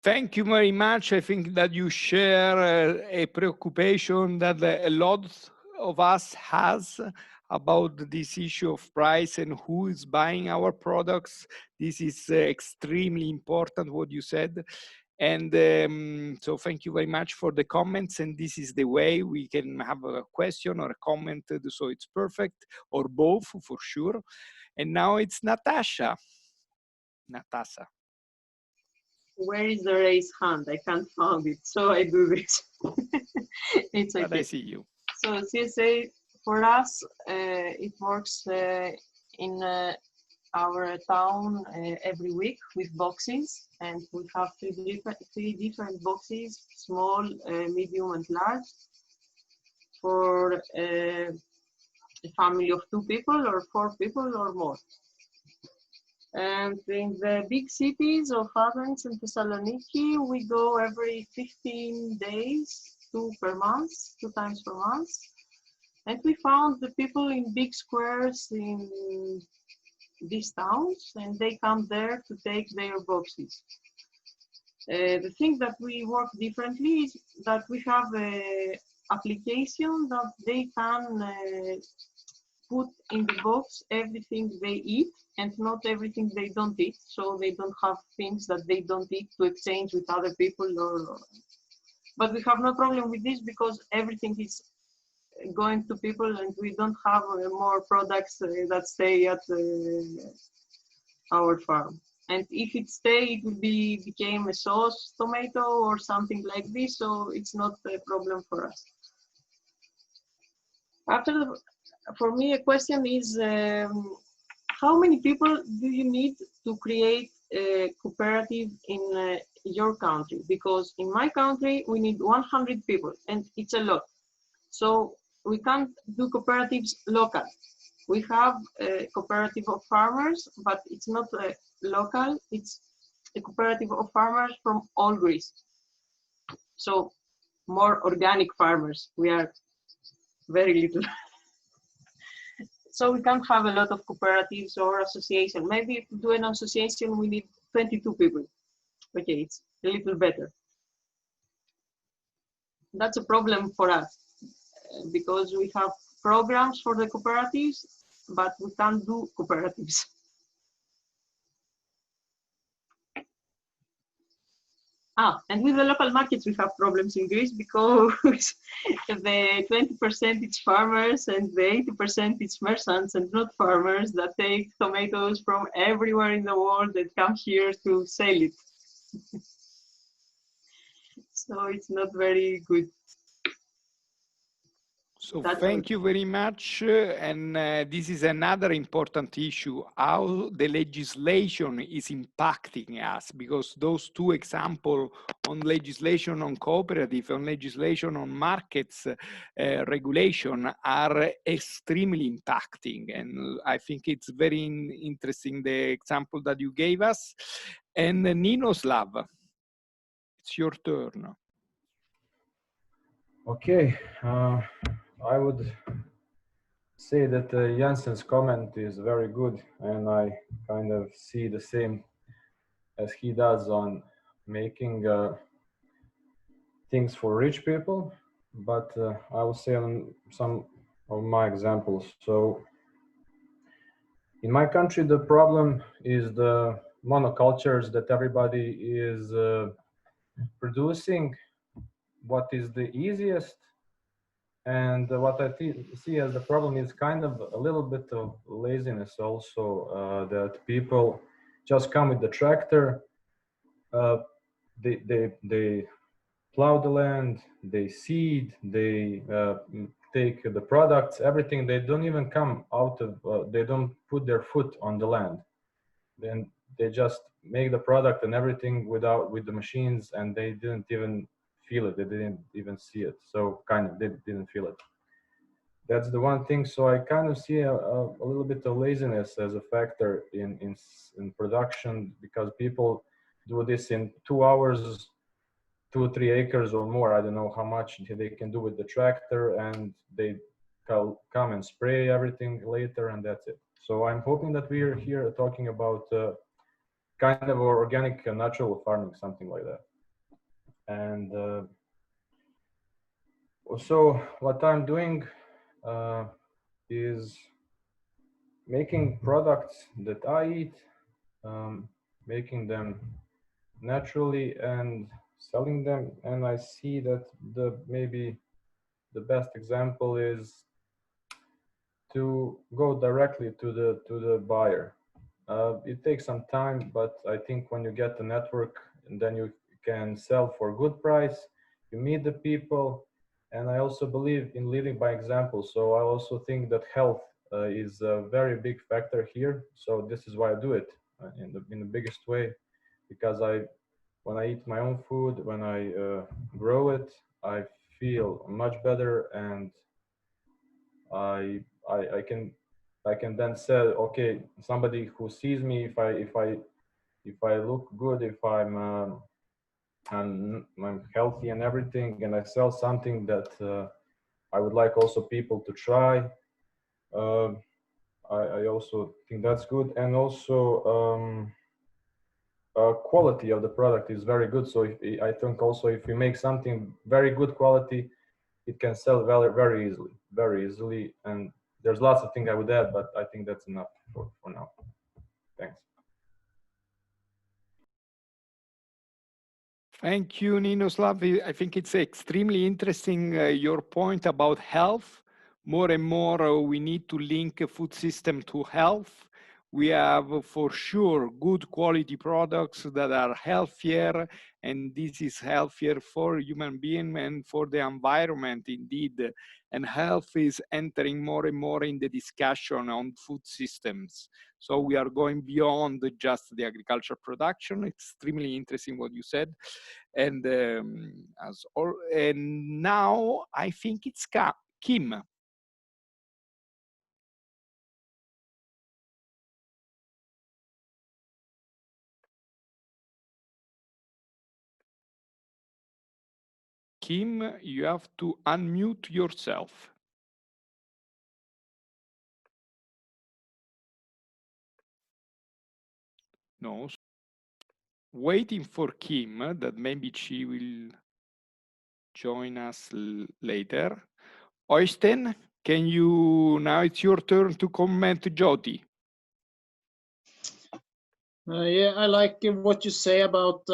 Thank you very much. I think that you share a preoccupation that a lot of us has about this issue of price and who is buying our products. This is extremely important, what you said. And so thank you very much for the comments. And this is the way we can have a question or a comment, so it's perfect, or both for sure. And now it's Natasha. Natasha. Where is the raised hand? I can't find it, so I do this. It's okay. But I see you. So CSA for us, it works in our town every week with boxes, and we have three different boxes: small, medium, and large, for a family of 2 people or 4 people or more. And in the big cities of Athens and Thessaloniki, we go every 15 days, 2 times per month. And we found the people in big squares in these towns, and they come there to take their boxes. The thing that we work differently is that we have an application that they can put in the box everything they eat and not everything they don't eat, so they don't have things that they don't eat to exchange with other people. But we have no problem with this because everything is going to people, and we don't have more products that stay at our farm. And if it stay, it will became a sauce tomato or something like this, so it's not a problem for us. For me, a question is, how many people do you need to create a cooperative in your country? Because in my country, we need 100 people, and it's a lot. So we can't do cooperatives local. We have a cooperative of farmers, but it's not local. It's a cooperative of farmers from all Greece. So more organic farmers. We are very little. So we can't have a lot of cooperatives or association. Maybe to do an association, we need 22 people. Okay, it's a little better. That's a problem for us because we have programs for the cooperatives, but we can't do cooperatives. And with the local markets, we have problems in Greece because the 20% is farmers and the 80% is merchants and not farmers that take tomatoes from everywhere in the world that come here to sell it. So it's not very good. So thank you very much. And this is another important issue, how the legislation is impacting us, because those 2 examples on legislation on cooperative, on legislation on markets regulation are extremely impacting. And I think it's very interesting, the example that you gave us. And Ninoslav, it's your turn. Okay. I would say that Jensen's comment is very good, and I kind of see the same as he does on making things for rich people, but I will say on some of my examples. So in my country, the problem is the monocultures, that everybody is producing what is the easiest. And what I see as the problem is kind of a little bit of laziness also, that people just come with the tractor, they plow the land, they seed, they take the products, everything. They don't even come out of, they don't put their foot on the land. Then they just make the product and everything with the machines, and they didn't even feel it. They didn't even see it. So kind of they didn't feel it. that's the one thing. So I kind of see a little bit of laziness as a factor in production, because people do this in 2 hours, 2 or 3 acres or more. I don't know how much they can do with the tractor, and they come and spray everything later, and that's it. So I'm hoping that we are here talking about kind of organic natural farming, something like that. And so what I'm doing is making products that I eat, making them naturally and selling them. And I see that maybe the best example is to go directly to the buyer. It takes some time, but I think when you get the network, and then you can sell for a good price, you meet the people. And I also believe in leading by example. So I also think that health is a very big factor here. So this is why I do it in the biggest way, because when I eat my own food, when I grow it, I feel much better, and I can then say, okay, somebody who sees me, if I look good, if I'm healthy and everything, and I sell something that I would like also people to try. I also think that's good, and also quality of the product is very good. So I think also if you make something very good quality, it can sell very easily. And there's lots of things I would add, but I think that's enough for now. Thanks. Thank you, Ninoslav. I think it's extremely interesting, your point about health. More and more, we need to link a food system to health. We have for sure good quality products that are healthier, and this is healthier for human being and for the environment indeed. And health is entering more and more in the discussion on food systems. So we are going beyond just the agricultural production. Extremely interesting what you said. And and now I think it's Kim. Kim, you have to unmute yourself. No. Waiting for Kim, that maybe she will join us later. Oysten, can you, now it's your turn to comment, Jyoti. Yeah, I like what you say about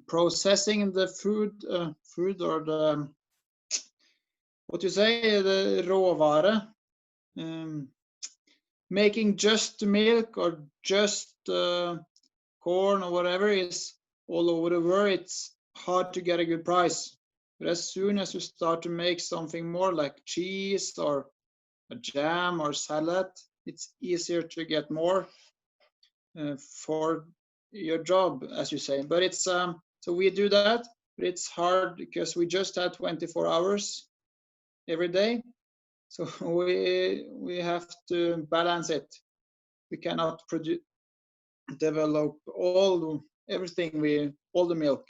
processing the food or the, what you say, the råvara. Making just milk or just corn or whatever is all over the world. It's hard to get a good price. But as soon as you start to make something more like cheese or a jam or salad, it's easier to get more for your job, as you say. But it's so we do that, but it's hard because we just had 24 hours every day. So we have to balance it. We cannot develop everything, all the milk.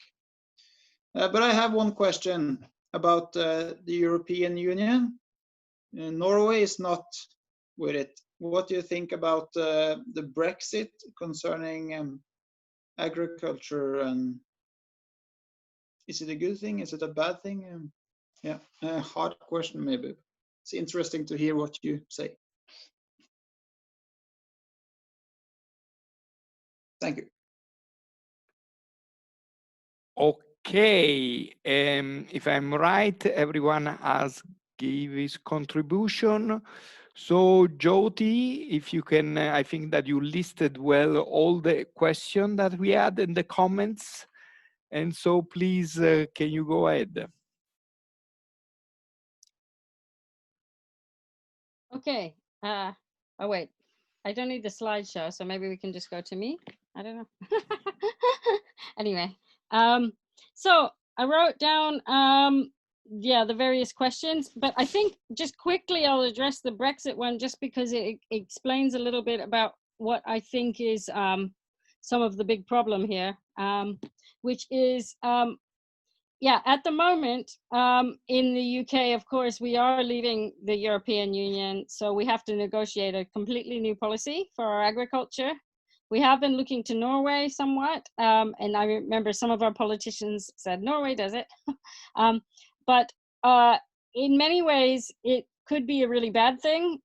But I have one question about the European Union. Norway is not with it. What do you think about the Brexit concerning agriculture? And is it a good thing? Is it a bad thing? Yeah, a hard question maybe. It's interesting to hear what you say. Thank you. Okay, if I'm right, everyone has gave his contribution. So Jyoti, if you can, I think that you listed well all the questions that we had in the comments. And so please, can you go ahead? Okay. Oh, wait. I don't need the slideshow, so maybe we can just go to me. I don't know. Anyway, so I wrote down yeah, the various questions, but I think just quickly I'll address the Brexit one just because it explains a little bit about what I think is some of the big problem here, which is, yeah, at the moment in the UK, of course, we are leaving the European Union, so we have to negotiate a completely new policy for our agriculture. We have been looking to Norway somewhat, and I remember some of our politicians said, Norway does it. But in many ways, it could be a really bad thing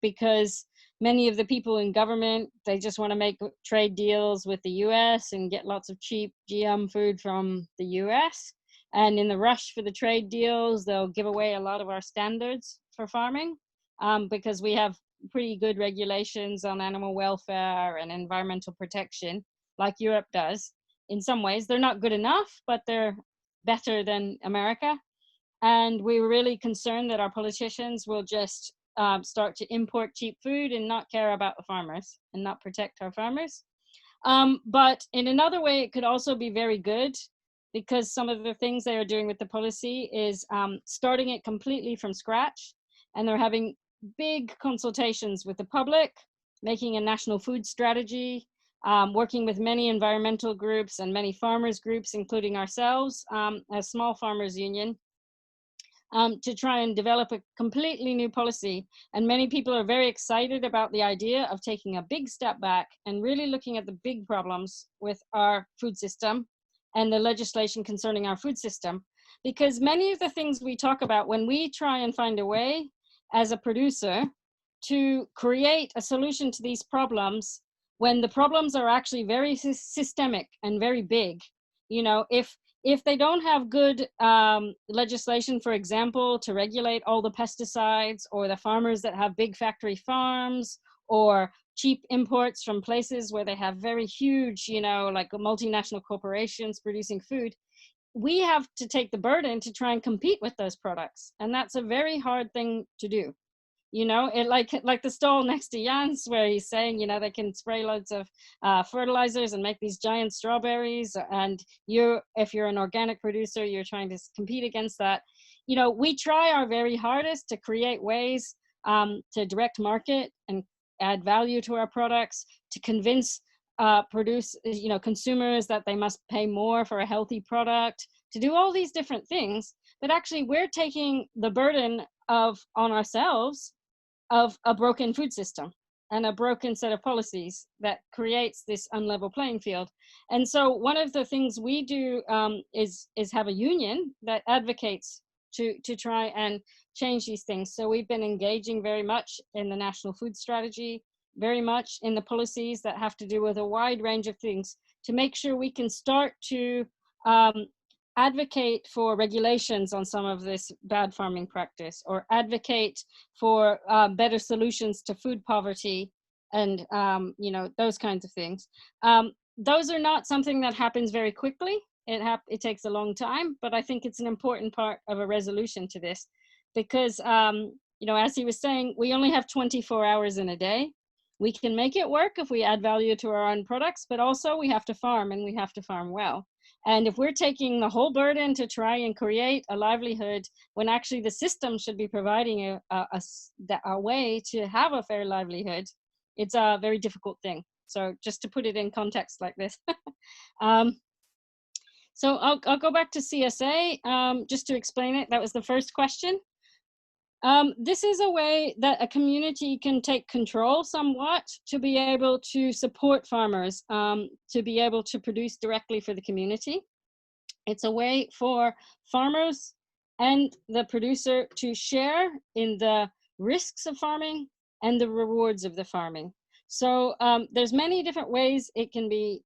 because many of the people in government, they just want to make trade deals with the US and get lots of cheap GM food from the US. And in the rush for the trade deals, they'll give away a lot of our standards for farming because we have pretty good regulations on animal welfare and environmental protection, like Europe does. In some ways, they're not good enough, but they're better than America. And we're really concerned that our politicians will just start to import cheap food and not care about the farmers and not protect our farmers. But in another way, it could also be very good because some of the things they are doing with the policy is starting it completely from scratch. And they're having big consultations with the public, making a national food strategy, working with many environmental groups and many farmers groups, including ourselves as Small Farmers Union, to try and develop a completely new policy. And many people are very excited about the idea of taking a big step back and really looking at the big problems with our food system and the legislation concerning our food system. Because many of the things we talk about, when we try and find a way as a producer to create a solution to these problems, when the problems are actually very systemic and very big, you know, if they don't have good legislation, for example, to regulate all the pesticides, or the farmers that have big factory farms, or cheap imports from places where they have very huge, you know, like multinational corporations producing food, we have to take the burden to try and compete with those products. And that's a very hard thing to do. You know, it like the stall next to Jan's where he's saying, you know, they can spray loads of fertilizers and make these giant strawberries. And if you're an organic producer, you're trying to compete against that. You know, we try our very hardest to create ways to direct market and add value to our products, to convince consumers that they must pay more for a healthy product, to do all these different things. But actually, we're taking the burden on ourselves of a broken food system and a broken set of policies that creates this unlevel playing field. And so one of the things we do is have a union that advocates to try and change these things. So we've been engaging very much in the national food strategy, very much in the policies that have to do with a wide range of things to make sure we can start to advocate for regulations on some of this bad farming practice, or advocate for better solutions to food poverty, and those kinds of things. Those are not something that happens very quickly. It takes a long time, but I think it's an important part of a resolution to this, because as he was saying, we only have 24 hours in a day. We can make it work if we add value to our own products, but also we have to farm, and we have to farm well. And if we're taking the whole burden to try and create a livelihood, when actually the system should be providing a way to have a fair livelihood, it's a very difficult thing. So just to put it in context like this. So I'll go back to CSA just to explain it. That was the first question. This is a way that a community can take control somewhat to be able to support farmers, to be able to produce directly for the community. It's a way for farmers and the producer to share in the risks of farming and the rewards of the farming. So there's many different ways it can be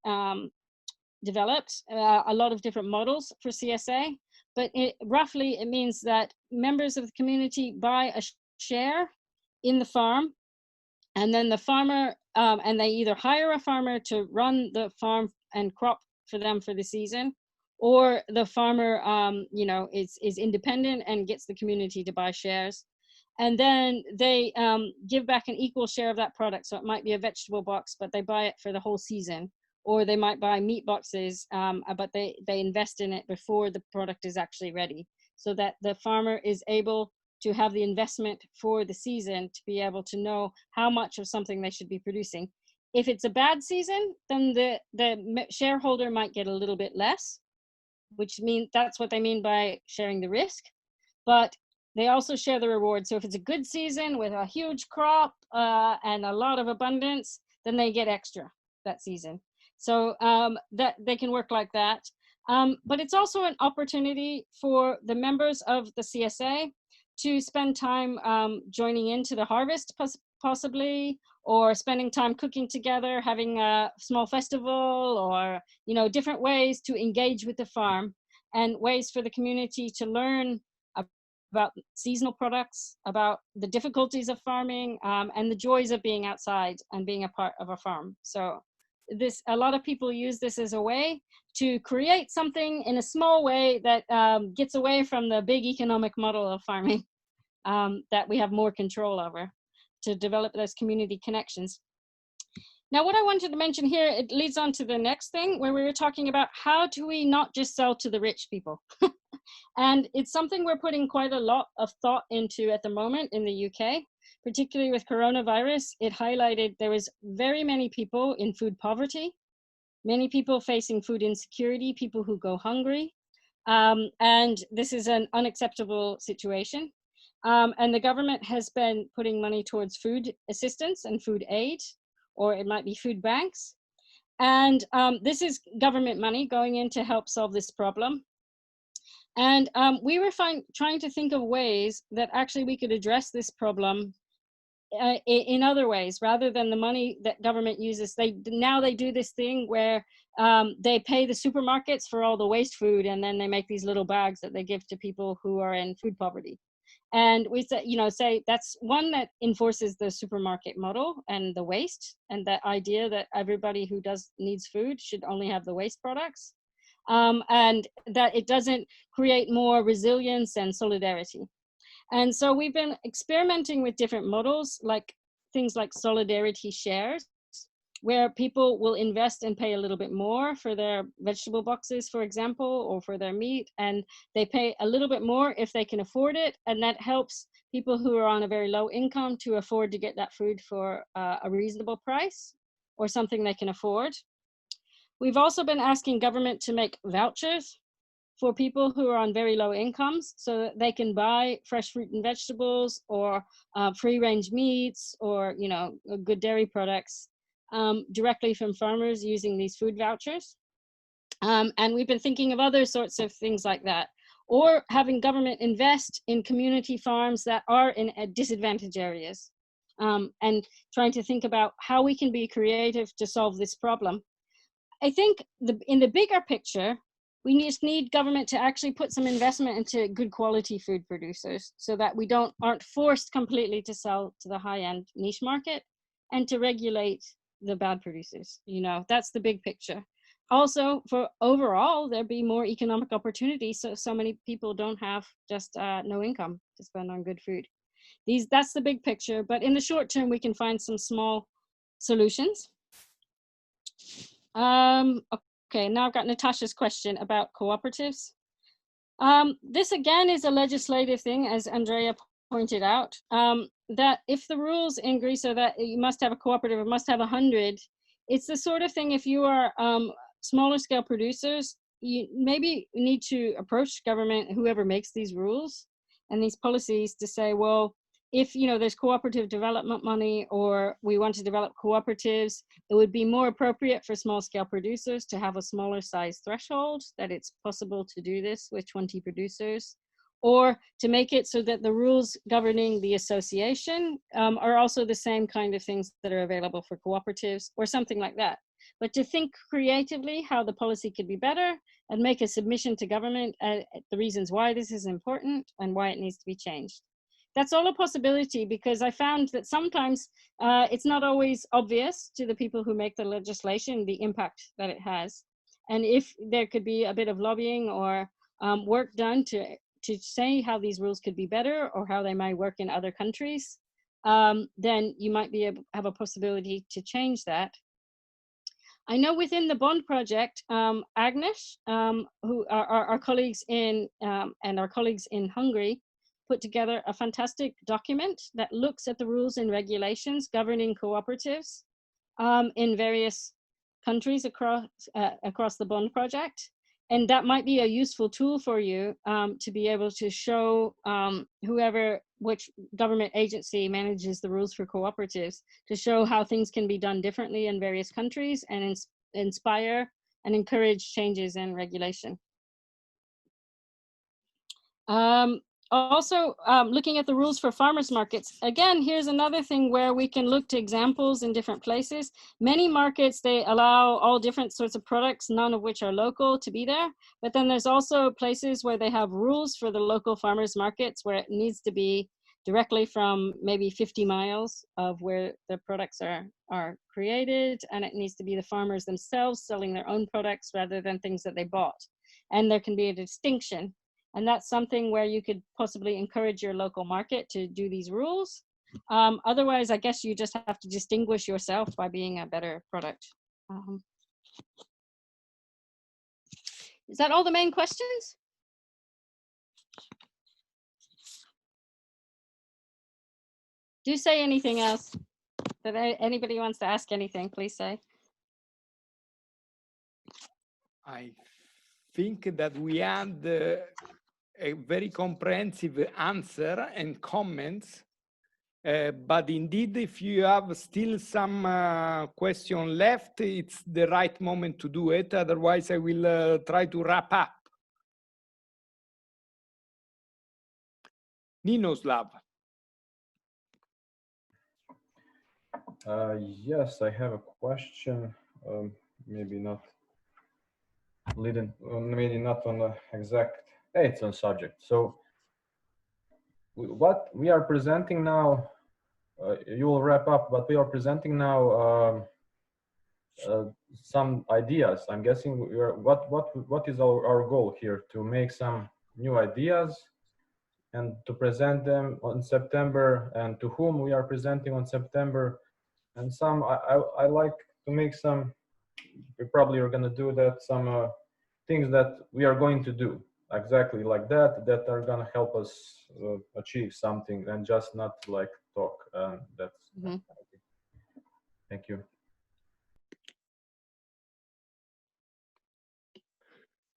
developed, a lot of different models for CSA. But roughly, it means that members of the community buy a share in the farm, and then the farmer, and they either hire a farmer to run the farm and crop for them for the season, or the farmer, is independent and gets the community to buy shares. And then they give back an equal share of that product. So it might be a vegetable box, but they buy it for the whole season. Or they might buy meat boxes, but they invest in it before the product is actually ready. so that the farmer is able to have the investment for the season to be able to know how much of something they should be producing. If it's a bad season, then the shareholder might get a little bit less, which means that's what they mean by sharing the risk. But they also share the reward. So if it's a good season with a huge crop and a lot of abundance, then they get extra that season. So that they can work like that. But it's also an opportunity for the members of the CSA to spend time joining into the harvest possibly, or spending time cooking together, having a small festival, or different ways to engage with the farm, and ways for the community to learn about seasonal products, about the difficulties of farming, and the joys of being outside and being a part of a farm. So a lot of people use this as a way to create something in a small way that gets away from the big economic model of farming that we have more control over, to develop those community connections. Now, what I wanted to mention here, it leads on to the next thing, where we were talking about how do we not just sell to the rich people? And it's something we're putting quite a lot of thought into at the moment in the UK, particularly with coronavirus. It highlighted there was very many people in food poverty, many people facing food insecurity, people who go hungry. And this is an unacceptable situation. And the government has been putting money towards food assistance and food aid, or it might be food banks. And this is government money going in to help solve this problem. And we were trying to think of ways that actually we could address this problem in other ways, rather than the money that government uses. Now they do this thing where they pay the supermarkets for all the waste food, and then they make these little bags that they give to people who are in food poverty. And we say that's one that enforces the supermarket model and the waste, and that idea that everybody who needs food should only have the waste products, and that it doesn't create more resilience and solidarity. And so we've been experimenting with different models, like things like solidarity shares, where people will invest and pay a little bit more for their vegetable boxes, for example, or for their meat, and they pay a little bit more if they can afford it, and that helps people who are on a very low income to afford to get that food for a reasonable price, or something they can afford. We've also been asking government to make vouchers for people who are on very low incomes, so that they can buy fresh fruit and vegetables, or free-range meats, or good dairy products directly from farmers using these food vouchers. And we've been thinking of other sorts of things like that, or having government invest in community farms that are in disadvantaged areas, and trying to think about how we can be creative to solve this problem. I think in the bigger picture, we just need government to actually put some investment into good quality food producers, so that we aren't forced completely to sell to the high-end niche market, and to regulate the bad producers. That's the big picture. Also, for overall, there'd be more economic opportunity, so many people don't have just no income to spend on good food. That's the big picture, but in the short term, we can find some small solutions. Okay, now I've got Natasha's question about cooperatives. This again is a legislative thing, as Andrea pointed out, that if the rules in Greece are that you must have a cooperative, it must have 100, it's the sort of thing, if you are smaller scale producers, you maybe need to approach government, whoever makes these rules and these policies, to say, well, if there's cooperative development money, or we want to develop cooperatives, it would be more appropriate for small scale producers to have a smaller size threshold, that it's possible to do this with 20 producers, or to make it so that the rules governing the association are also the same kind of things that are available for cooperatives, or something like that. But to think creatively how the policy could be better, and make a submission to government at the reasons why this is important and why it needs to be changed. That's all a possibility, because I found that sometimes it's not always obvious to the people who make the legislation the impact that it has. And if there could be a bit of lobbying or work done to say how these rules could be better, or how they might work in other countries, then you might have a possibility to change that. I know within the Bond project, Agnes, who are our colleagues in and our colleagues in Hungary, put together a fantastic document that looks at the rules and regulations governing cooperatives in various countries across the Bond project. And that might be a useful tool for you to be able to show which government agency manages the rules for cooperatives, to show how things can be done differently in various countries and inspire and encourage changes in regulation. Also, looking at the rules for farmers markets, again, here's another thing where we can look to examples in different places. Many markets, they allow all different sorts of products, none of which are local, to be there. But then there's also places where they have rules for the local farmers markets where it needs to be directly from maybe 50 miles of where the products are created. And it needs to be the farmers themselves selling their own products rather than things that they bought. And there can be a distinction. And that's something where you could possibly encourage your local market to do these rules. Otherwise, I guess you just have to distinguish yourself by being a better product. Is that all the main questions? Do say anything else. If anybody wants to ask anything, please say. I think that we had a very comprehensive answer and comments, but indeed, if you have still some question left, it's the right moment to do it. Otherwise, I will try to wrap up. Ninoslav. Yes, I have a question. Maybe not leading, maybe not on the exact. It's on subject. So what we are presenting now, you will wrap up, but we are presenting now some ideas. I'm guessing what is our goal here? To make some new ideas and to present them on September, and to whom we are presenting on September. And some, I like to make some, we probably are going to do that, some things that we are going to do exactly like that, that are going to help us achieve something, and just not like talk. That's Thank you.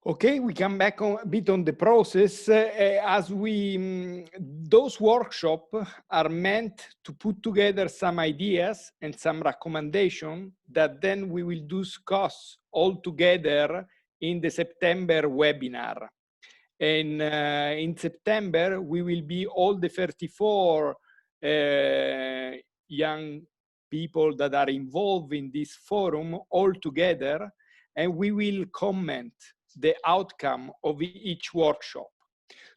Okay, we come back a bit on the process. As we, those workshops are meant to put together some ideas and some recommendations that then we will discuss all together in the September webinar. And in September, we will be all the 34 young people that are involved in this forum all together, and we will comment the outcome of each workshop.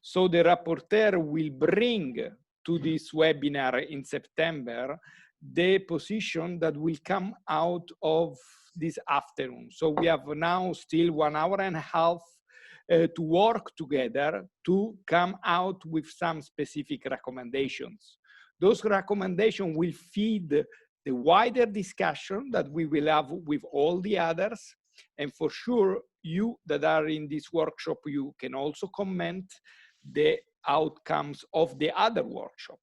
So the rapporteur will bring to this webinar in September the position that will come out of this afternoon. So we have now still 1.5 hours to work together to come out with some specific recommendations. Those recommendations will feed the wider discussion that we will have with all the others. And for sure, you that are in this workshop, you can also comment the outcomes of the other workshop.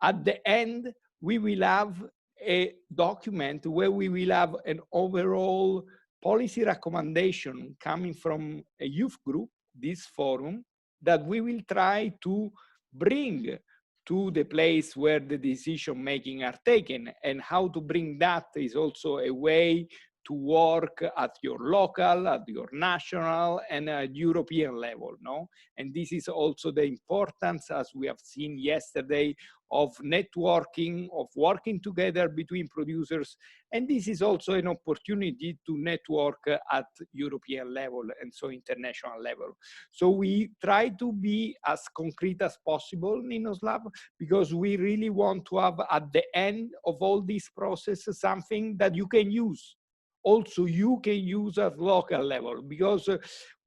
At the end, we will have a document where we will have an overall policy recommendation coming from a youth group, this forum, that we will try to bring to the place where the decision making are taken. And how to bring that is also a way to work at your local, at your national, and at European level, no? And this is also the importance, as we have seen yesterday, of networking, of working together between producers. And this is also an opportunity to network at European level and so international level. So we try to be as concrete as possible, Ninoslav, because we really want to have at the end of all this process something that you can use. Also, you can use at local level, because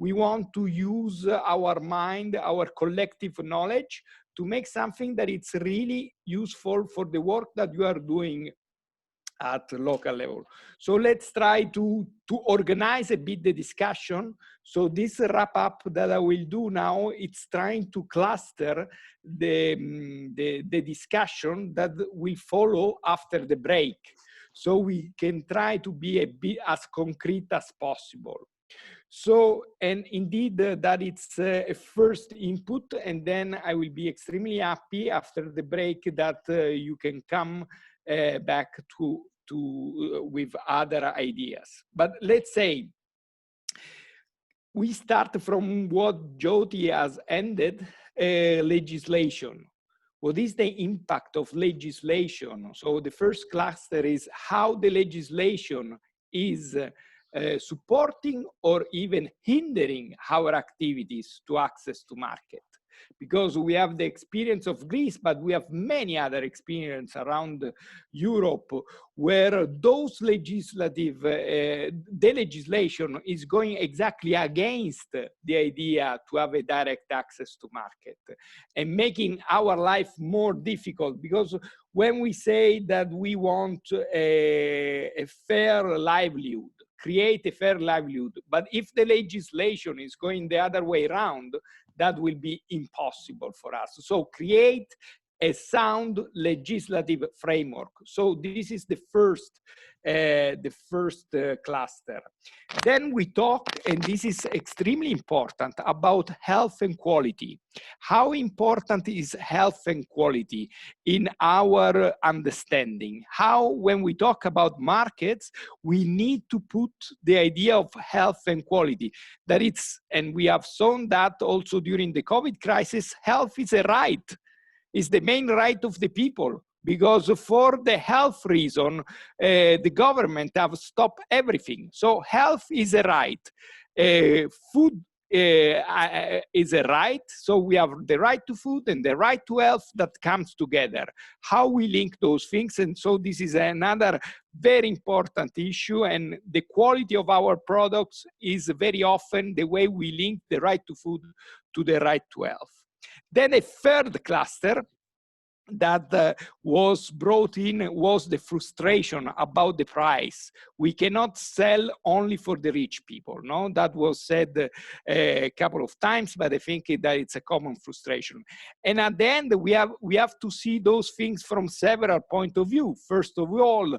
we want to use our mind, our collective knowledge to make something that it's really useful for the work that you are doing at local level. So let's try to organize a bit the discussion. So this wrap up that I will do now, it's trying to cluster the discussion that will follow after the break. So we can try to be a bit as concrete as possible. So, and indeed that it's a first input, and then I will be extremely happy after the break that you can come back with other ideas. But let's say we start from what Jyoti has ended, legislation. What is the impact of legislation? So the first cluster is how the legislation is supporting or even hindering our activities to access to market. Because we have the experience of Greece, but we have many other experiences around Europe where those legislative, the legislation is going exactly against the idea to have a direct access to market and making our life more difficult. Because when we say that we want a fair livelihood, create a fair livelihood, but if the legislation is going the other way around, that will be impossible for us. So create a sound legislative framework. So this is the first cluster. Then we talk, and this is extremely important, about health and quality. How important is health and quality in our understanding? How, when we talk about markets, we need to put the idea of health and quality, that it's, and we have shown that also during the COVID crisis, health is a right. Is the main right of the people, because for the health reason, the government have stopped everything. So health is a right. Food is a right. So we have the right to food and the right to health that comes together. How we link those things. And so this is another very important issue, and the quality of our products is very often the way we link the right to food to the right to health. Then a third cluster that was brought in was the frustration about the price. We cannot sell only for the rich people. No, that was said a couple of times, but I think that it's a common frustration. And at the end, we have to see those things from several points of view. First of all,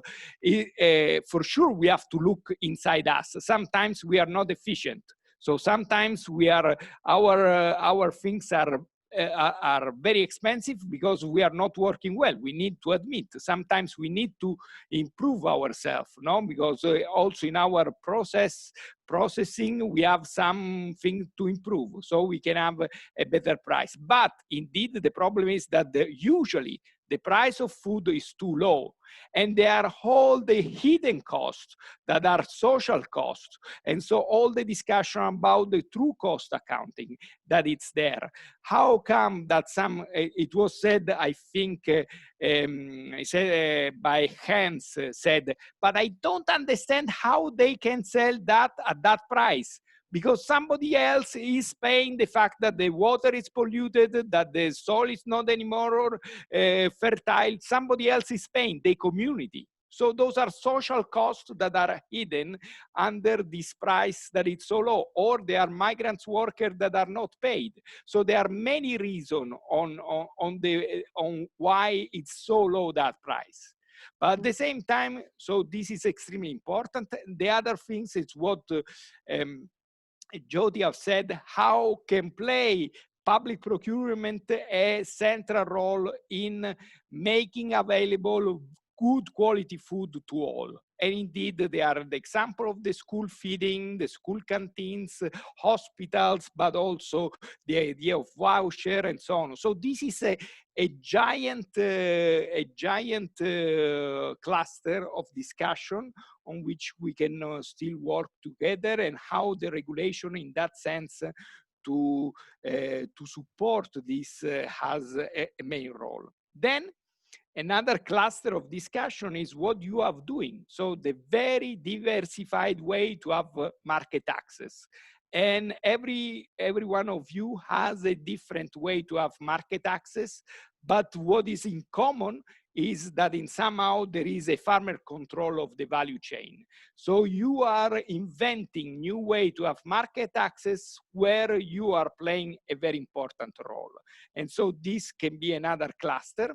for sure, we have to look inside us. Sometimes we are not efficient. So sometimes we are, our things are very expensive because we are not working well. We need to admit, sometimes we need to improve ourselves, no? Because also in our processing, we have something to improve, so we can have a better price. But indeed, the problem is that usually the price of food is too low, and there are all the hidden costs that are social costs. And so all the discussion about the true cost accounting, that it's there. How come that it was said, I think, by Hans said, but I don't understand how they can sell that at that price. Because somebody else is paying the fact that the water is polluted, that the soil is not anymore fertile. Somebody else is paying, the community. So those are social costs that are hidden under this price that it's so low, or there are migrants workers that are not paid. So there are many reasons on why it's so low, that price. But at the same time, so this is extremely important. The other things is what Jyoti have said, how can play public procurement a central role in making available good quality food to all. And indeed, they are the example of the school feeding, the school canteens, hospitals, but also the idea of voucher and so on. So this is a giant cluster of discussion on which we can still work together, and how the regulation in that sense to support this has a main role. Then another cluster of discussion is what you are doing. So the very diversified way to have market access. And every one of you has a different way to have market access, but what is in common is that in somehow there is a farmer control of the value chain. So you are inventing new way to have market access where you are playing a very important role. And so this can be another cluster.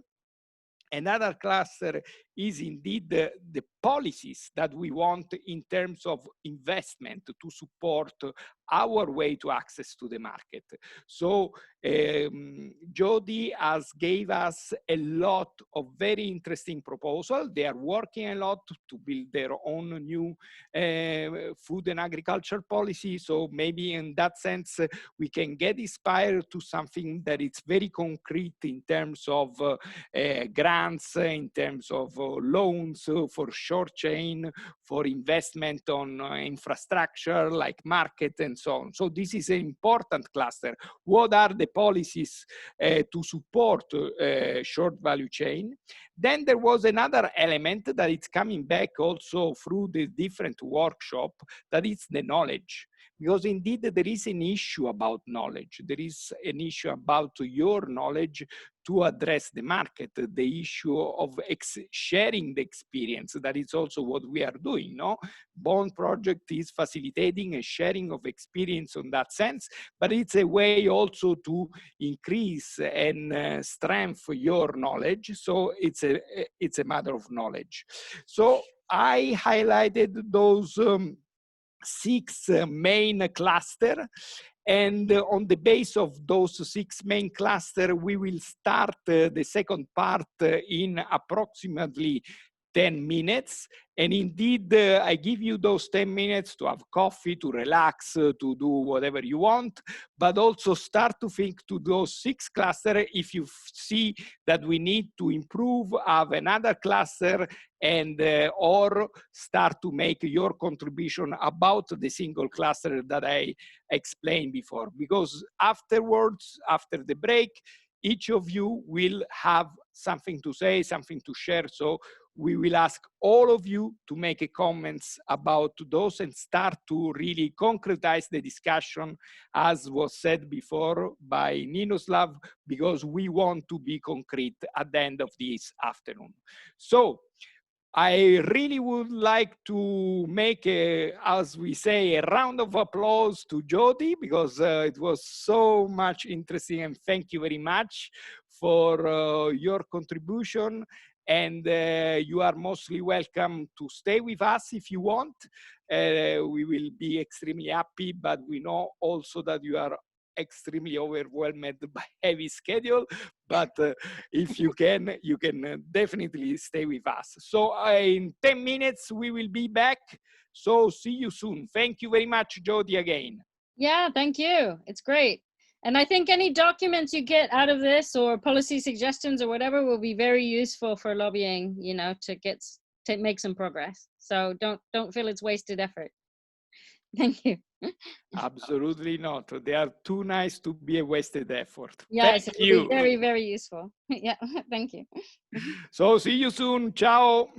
Another cluster is indeed the policies that we want in terms of investment to support our way to access to the market. So Jyoti has gave us a lot of very interesting proposals. They are working a lot to build their own new food and agriculture policy. So maybe in that sense, we can get inspired to something that is very concrete in terms of grants, in terms of loans for short chain, for investment on infrastructure like market and so on. So this is an important cluster. What are the policies to support short value chain? Then there was another element that is coming back also through the different workshop, that is the knowledge. Because indeed there is an issue about knowledge. There is an issue about your knowledge to address the market, the issue of sharing the experience. That is also what we are doing, no? Bond project is facilitating a sharing of experience on that sense, but it's a way also to increase and strengthen your knowledge. So it's a matter of knowledge. So I highlighted those 6 main cluster. And on the base of those 6 main clusters, we will start the second part in approximately 10 minutes. And indeed, I give you those 10 minutes to have coffee, to relax, to do whatever you want, but also start to think to those 6 clusters. If you see that we need to improve, have another cluster, and or start to make your contribution about the single cluster that I explained before. Because afterwards, after the break, each of you will have something to say, something to share. So we will ask all of you to make a comments about those and start to really concretize the discussion, as was said before by Ninoslav, because we want to be concrete at the end of this afternoon. So I really would like to make, as we say, a round of applause to Jyoti, because it was so much interesting, and thank you very much for your contribution. And you are mostly welcome to stay with us if you want. We will be extremely happy, but we know also that you are extremely overwhelmed by heavy schedule, but if you can definitely stay with us. So in 10 minutes, we will be back. So see you soon. Thank you very much, Jyoti, again. Yeah, thank you. It's great. And I think any documents you get out of this or policy suggestions or whatever will be very useful for lobbying, you know, to make some progress. So don't feel it's wasted effort. Thank you. Absolutely not. They are too nice to be a wasted effort. Yes, Thank it will you. be very, very useful. Yeah, thank you. So see you soon. Ciao.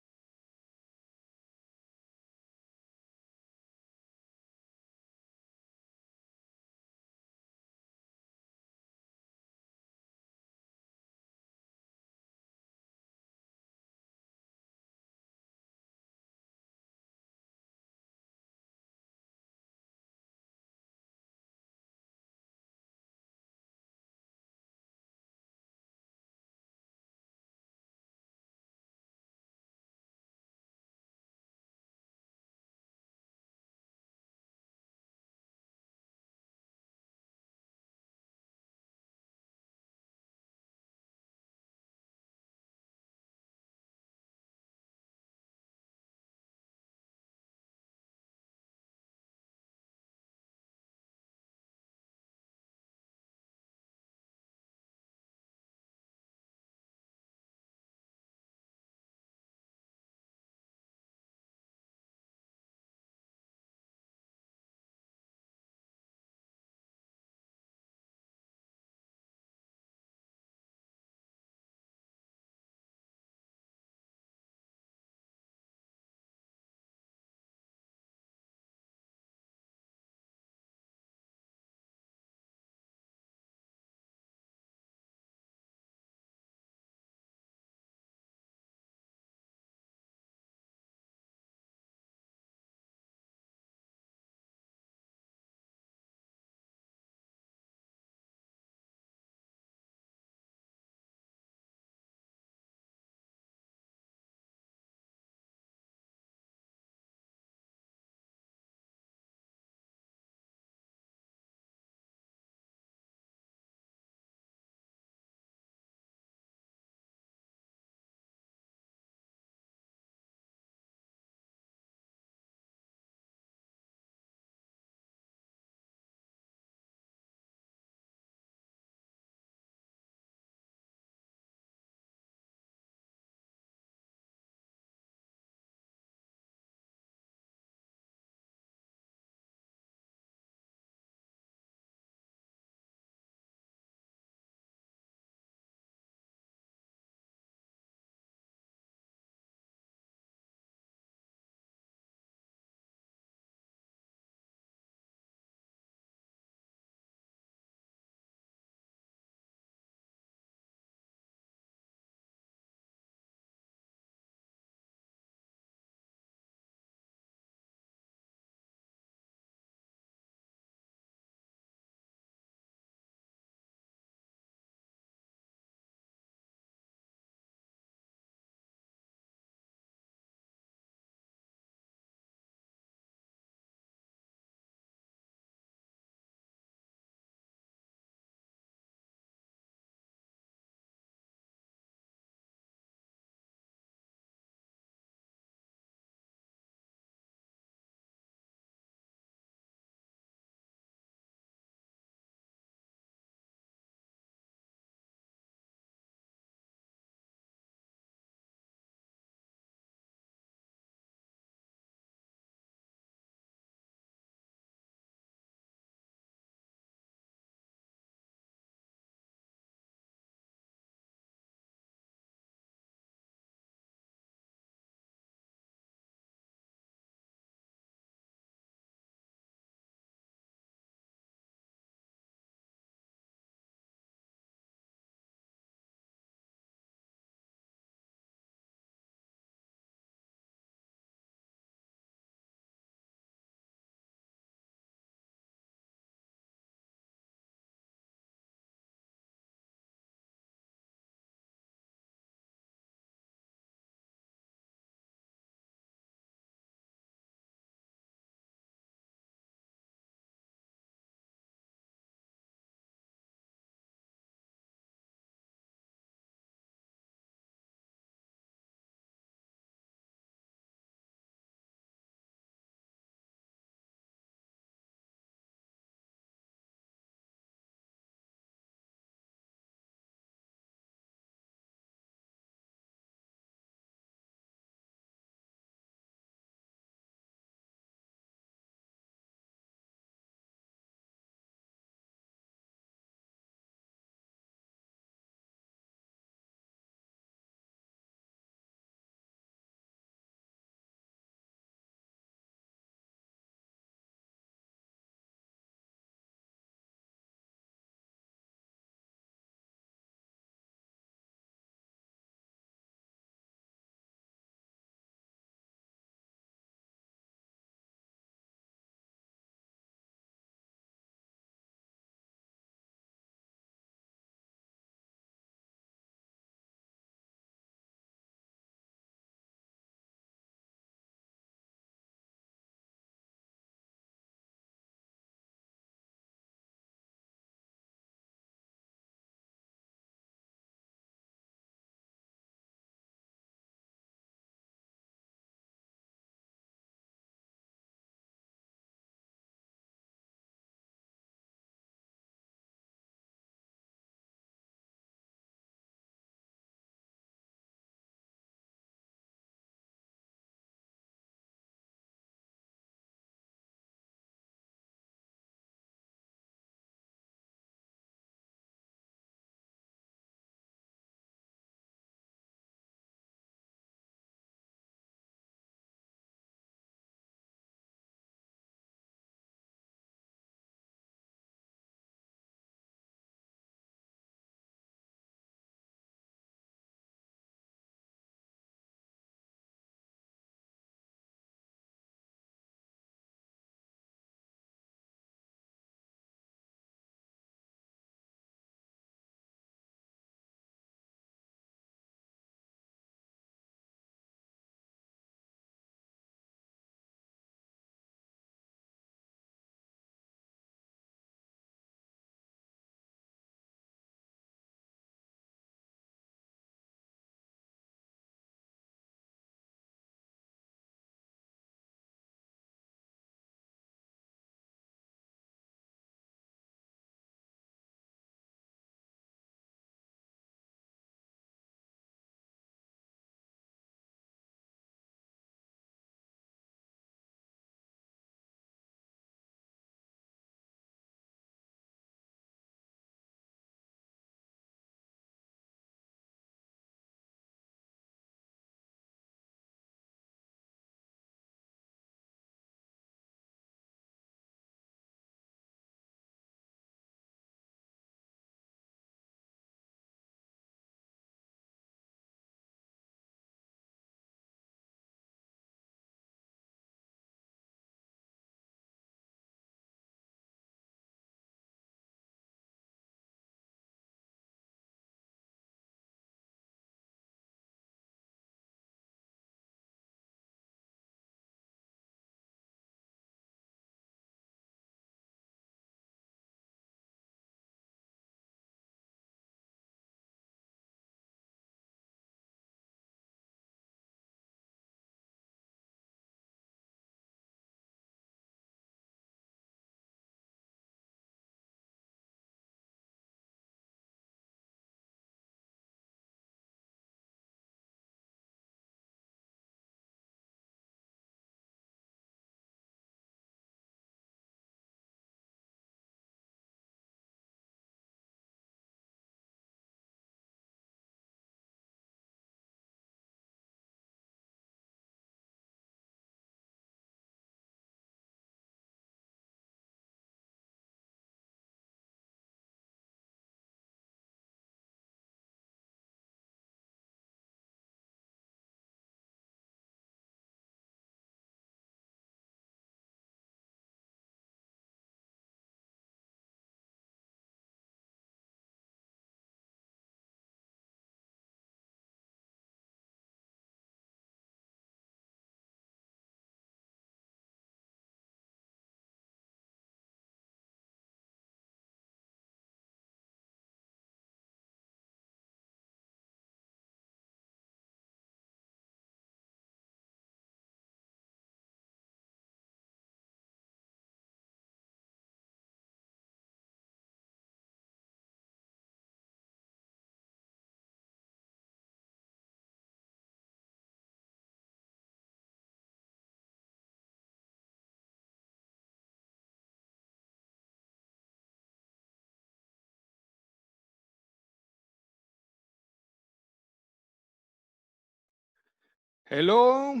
Hello.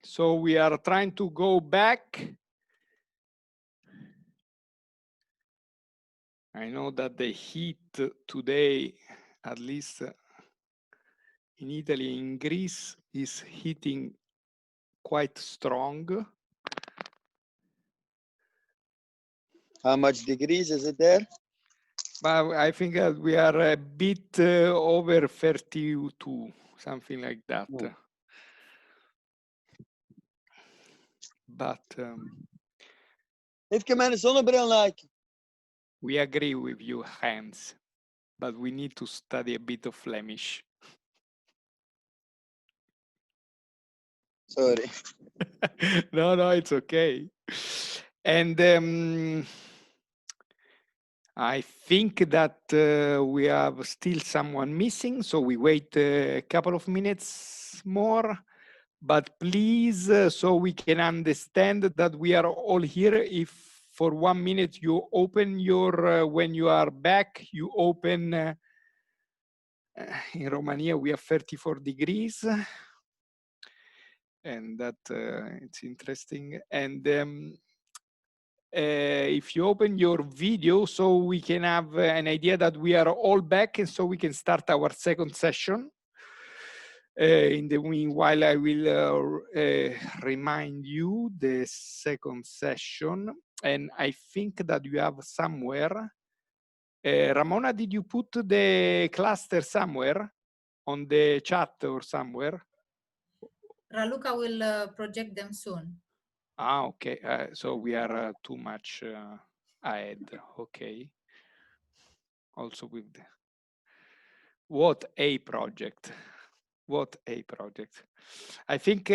So we are trying to go back. I know that the heat today, at least in Italy, in Greece, is hitting quite strong. How much degrees is it there? But I think that we are a bit over 32, something like that. Oh. But Heeft je mijn zonnebril like? we agree with you, Hans. But we need to study a bit of Flemish. Sorry. No, it's okay. And I think that we have still someone missing, so we wait a couple of minutes more. But please, so we can understand that we are all here, if for 1 minute you open your, when you are back, you open, in Romania we have 34 degrees. And that it's interesting. And if you open your video, so we can have an idea that we are all back, and so we can start our second session. In the meanwhile, I will remind you the second session, and I think that you have somewhere. Ramona, did you put the cluster somewhere on the chat or somewhere? Raluca will project them soon. Ah, okay. So we are too much ahead. Okay. Also with the, what a project. What a project. I think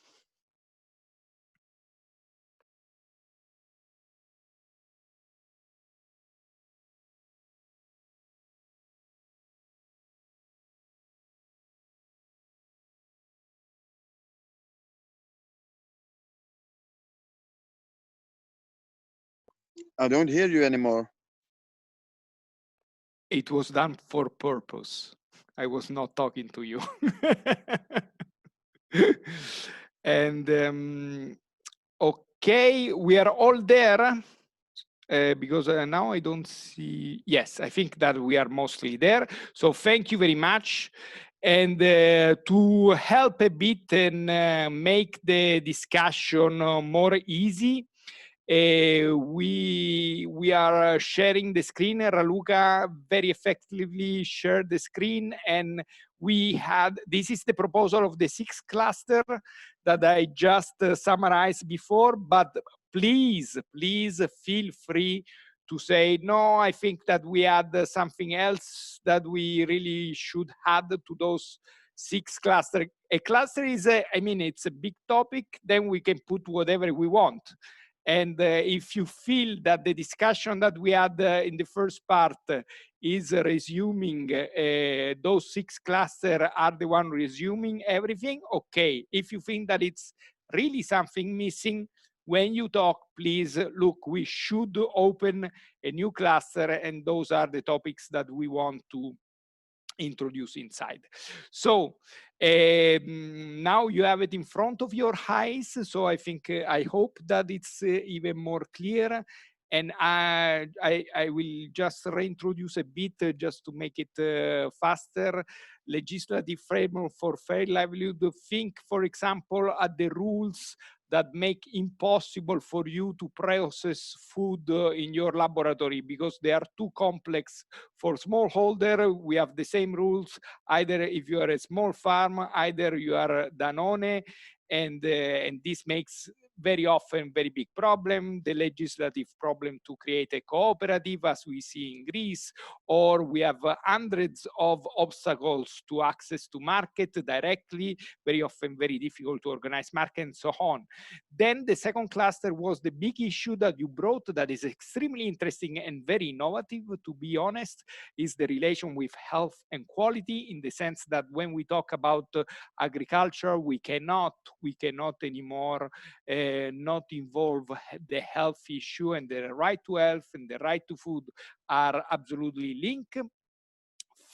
I don't hear you anymore. it was done for purpose. I was not talking to you. And okay, we are all there. Because now I don't see. Yes, I think that we are mostly there. So thank you very much. And to help a bit and make the discussion more easy, we are sharing the screen. Raluca very effectively shared the screen, and we had, this is the proposal of the 6th cluster that I just summarized before, but please feel free to say, no, I think that we had something else that we really should add to those 6 clusters. A cluster is, I mean, it's a big topic, then we can put whatever we want. And if you feel that the discussion that we had in the first part is resuming, those 6 clusters are the one resuming everything, okay. If you think that it's really something missing, when you talk, please look, we should open a new cluster, and those are the topics that we want to introduce inside. So now you have it in front of your eyes. So I think, I hope that it's even more clear. And I will just reintroduce a bit just to make it faster. Legislative framework for fair livelihood. Think, for example, at the rules that make impossible for you to process food in your laboratory because they are too complex for smallholder. We have the same rules, either if you are a small farm, either you are Danone, and this makes very often very big problem, the legislative problem to create a cooperative as we see in Greece, or we have hundreds of obstacles to access to market directly, very often very difficult to organize market and so on. Then the second cluster was the big issue that you brought that is extremely interesting and very innovative, to be honest, is the relation with health and quality, in the sense that when we talk about agriculture, we cannot anymore not involve the health issue, and the right to health and the right to food are absolutely linked.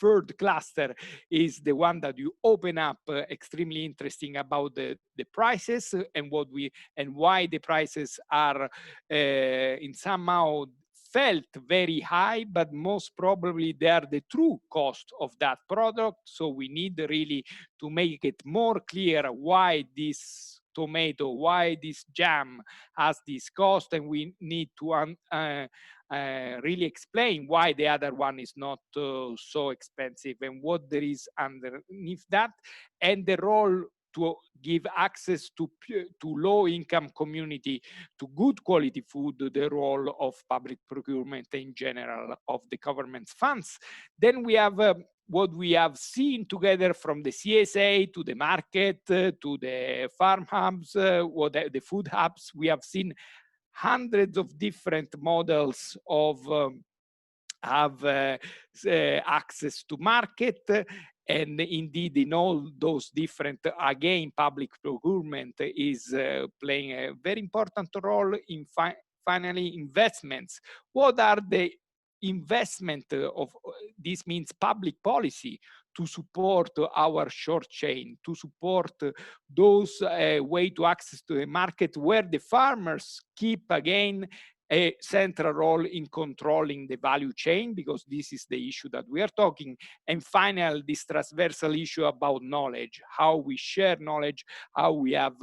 third cluster is the one that you open up, extremely interesting about the prices and why the prices are in somehow felt very high, but most probably they are the true cost of that product. So we need really to make it more clear why this tomato, why this jam has this cost, and we need to really explain why the other one is not so expensive and what there is underneath that, and the role to give access to low-income community to good quality food, the role of public procurement in general of the government's funds. Then we have what we have seen together from the CSA to the market to the farm hubs, the food hubs. We have seen hundreds of different models of have access to market, and indeed in all those different, again, public procurement is playing a very important role in finally investments. What are the investment of this means public policy to support our short chain, to support those way to access to the market where the farmers keep again a central role in controlling the value chain, because this is the issue that we are talking. And finally, this transversal issue about knowledge, how we share knowledge, how we have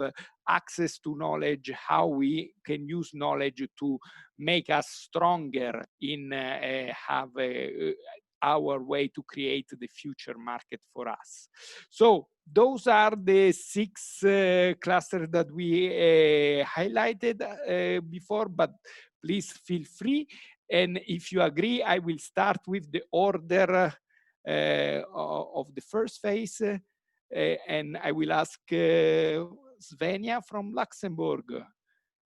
access to knowledge, how we can use knowledge to make us stronger in our way to create the future market for us. So those are the 6 clusters that we highlighted before, but please feel free. And if you agree, I will start with the order of the first phase. And I will ask Svenja from Luxembourg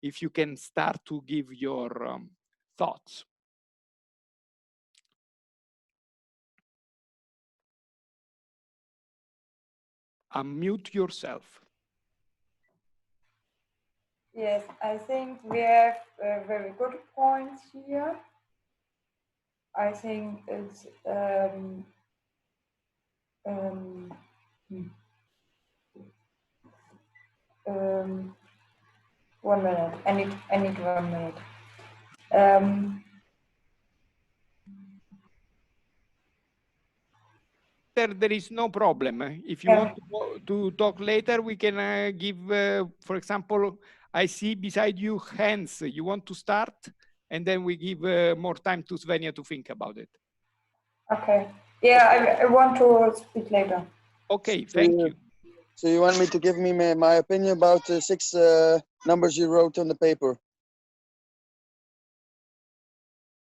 if you can start to give your thoughts. Unmute yourself. Yes, I think we have very good points here. I think it's 1 minute. I need 1 minute. There is no problem. If you want to talk later, we can give, for example, I see beside you hands. You want to start? And then we give more time to Svenja to think about it. Okay. Yeah, I want to speak later. Okay, thank you. So you want me to give me my opinion about the 6 numbers you wrote on the paper?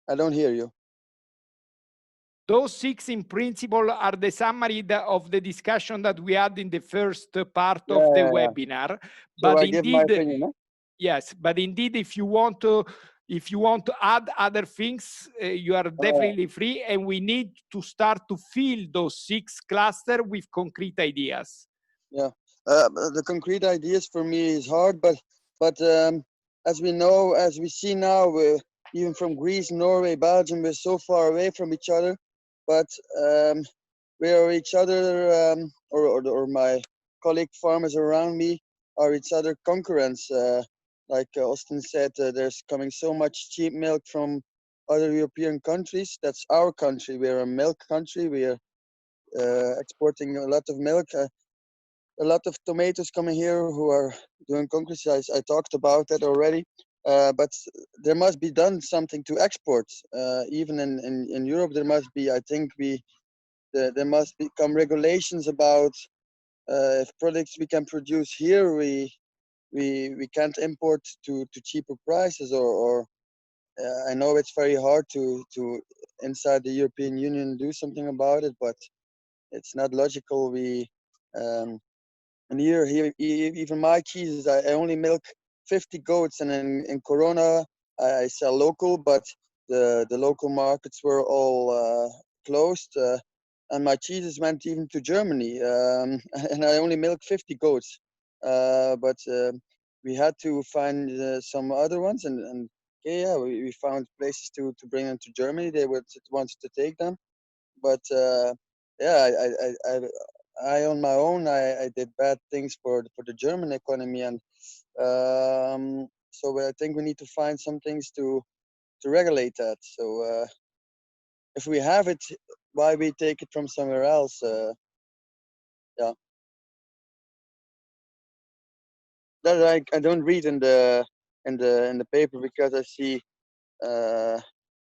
I don't hear you. Those 6 in principle are the summary of the discussion that we had in the first part of the webinar. So but I indeed, give my opinion, huh? Yes, but indeed, if you want to add other things, you are definitely free, and we need to start to fill those 6 clusters with concrete ideas. Yeah, the concrete ideas for me is hard, but as we know, as we see now, even from Greece, Norway, Belgium, we're so far away from each other, but we are each other, or my colleague farmers around me are each other concurrents. Like Austin said, there's coming so much cheap milk from other European countries. That's our country. We're a milk country. We are exporting a lot of milk. A lot of tomatoes coming here who are doing concrete. I talked about that already. But there must be done something to export. Even in Europe, there must be, I think there must become regulations about if products we can produce here, we can't import to cheaper prices, or I know it's very hard to inside the European Union do something about it, but it's not logical. And here even my cheeses, I only milk 50 goats, and in Corona I sell local, but the local markets were all closed, and my cheeses went even to Germany, and I only milk 50 goats, but we had to find some other ones, and yeah, we found places to bring them to Germany. They wanted to take them, but yeah, I on my own, I did bad things for the German economy, and so I think we need to find some things to regulate that. So if we have it, why we take it from somewhere else? Yeah, that I don't read in the paper, because I see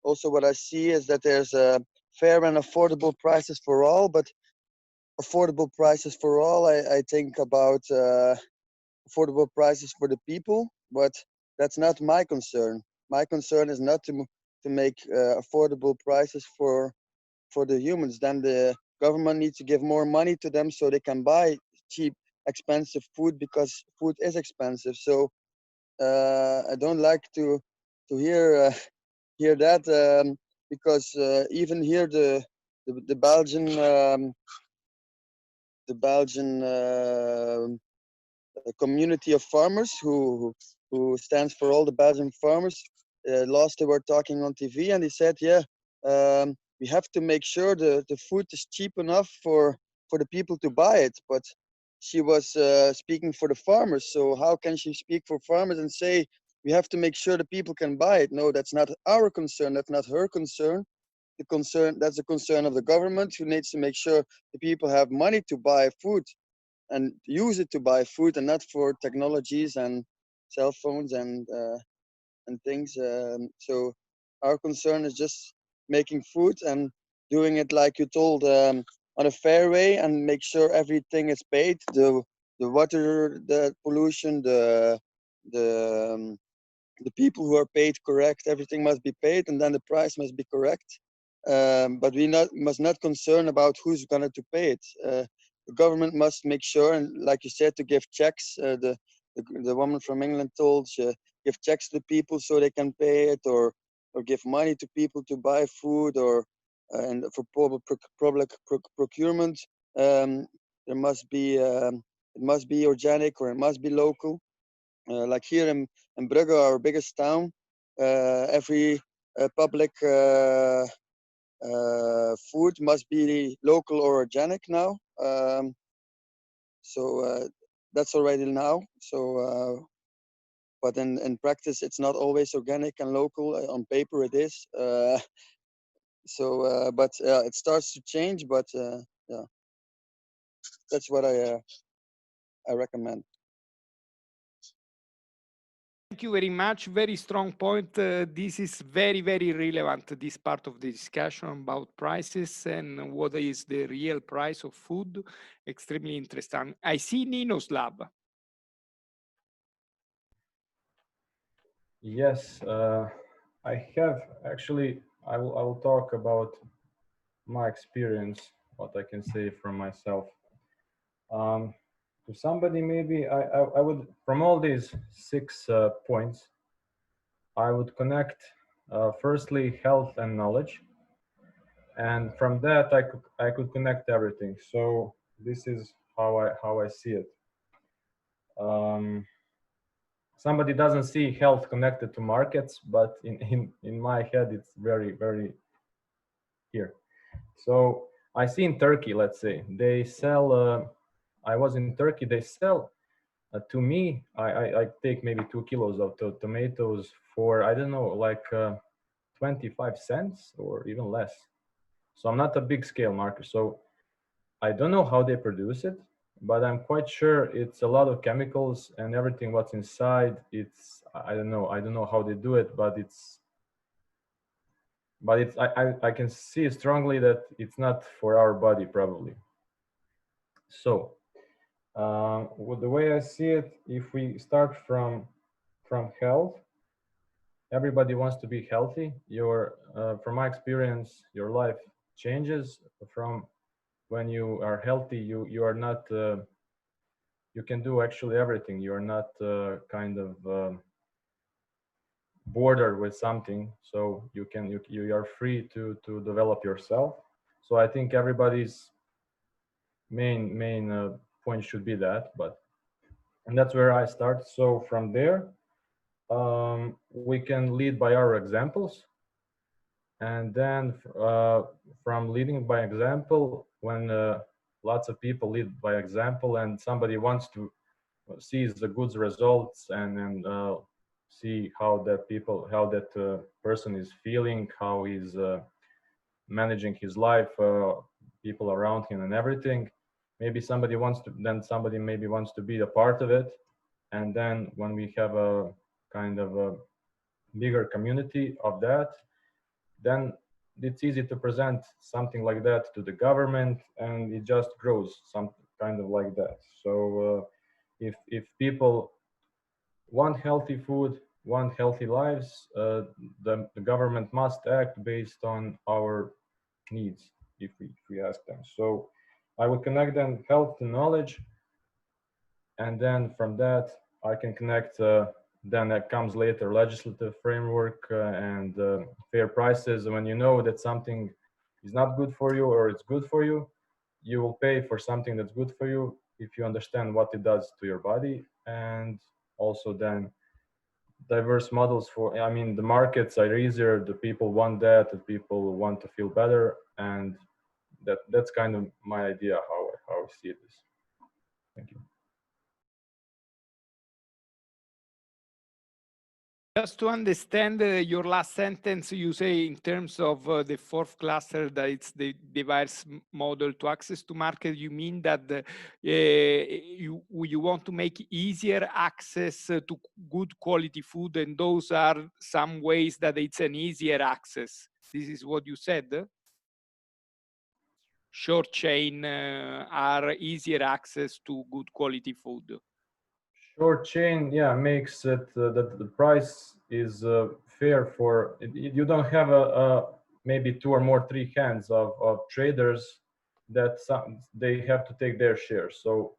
also what I see is that there's fair and affordable prices for all, but affordable prices for all, I think about affordable prices for the people, but that's not my concern. My concern is not to make affordable prices for the humans. Then the government needs to give more money to them so they can buy cheap, expensive food, because food is expensive. So I don't like to hear hear that, because even here the Belgian a community of farmers who stands for all the Belgian farmers. Last they were talking on TV, and they said, yeah, we have to make sure the food is cheap enough for the people to buy it. But she was speaking for the farmers, so how can she speak for farmers and say we have to make sure the people can buy it? No, that's not our concern. That's not her concern. That's the concern of the government, who needs to make sure the people have money to buy food and use it to buy food, and not for technologies and cell phones and things. So our concern is just making food and doing it like you told, on a fair way, and make sure everything is paid. The water, the pollution, the people who are paid correct, everything must be paid, and then the price must be correct. But we must not concern about who's going to pay it. The government must make sure, and like you said, to give checks. The woman from England told, give checks to people so they can pay it, or give money to people to buy food, or and for public procurement. There must be it must be organic, or it must be local. Like here in Brugge, our biggest town, every public food must be local or organic now. So that's already now. So, but in practice, it's not always organic and local. On paper, it is. But it starts to change. But yeah, that's what I recommend. Thank you very much. Very strong point. This is very, very relevant, this part of the discussion about prices and what is the real price of food. Extremely interesting. I see Nino's lab. Yes, I have actually. I will talk about my experience, what I can say from myself. To somebody, maybe I would, from all these 6 points, I would connect firstly health and knowledge, and from that I could connect everything. So this is how I see it. Somebody doesn't see health connected to markets, but in my head it's very, very here. So I see in Turkey, let's say, they sell. I was in Turkey. They sell to me. I take maybe 2 kilos of tomatoes for, I don't know, like 25 cents or even less. So I'm not a big scale market. So I don't know how they produce it, but I'm quite sure it's a lot of chemicals and everything what's inside. It's, I don't know how they do it, but I can see strongly that it's not for our body probably. So the way I see it, if we start from health, everybody wants to be healthy. From my experience, your life changes from when you are healthy. You are not. You can do actually everything. You are not kind of bordered with something. So you are free to develop yourself. So I think everybody's main point should be that. And that's where I start. So from there, we can lead by our examples. And then from leading by example, when lots of people lead by example and somebody wants to see the good results and see how that person is feeling, how he's managing his life, people around him and everything. Maybe somebody maybe wants to be a part of it. And then when we have a kind of a bigger community of that, then it's easy to present something like that to the government, and it just grows some kind of like that. So if people want healthy food, want healthy lives, the government must act based on our needs if we ask them. So I would connect then health to knowledge, and then from that I can connect then that comes later legislative framework and fair prices. When you know that something is not good for you or it's good for you, you will pay for something that's good for you if you understand what it does to your body. And also then diverse models for, I mean, the markets are easier, the people want that, the people want to feel better, and that's kind of my idea how I see this. Thank you. Just to understand your last sentence, you say in terms of the fourth cluster that it's the diverse model to access to market, you mean that you want to make easier access to good quality food, and those are some ways that it's an easier access. This is what you said? Short chain are easier access to good quality food. Short chain, yeah, makes it that the price is fair for it. You don't have maybe 2 or more 3 hands of traders that they have to take their share. So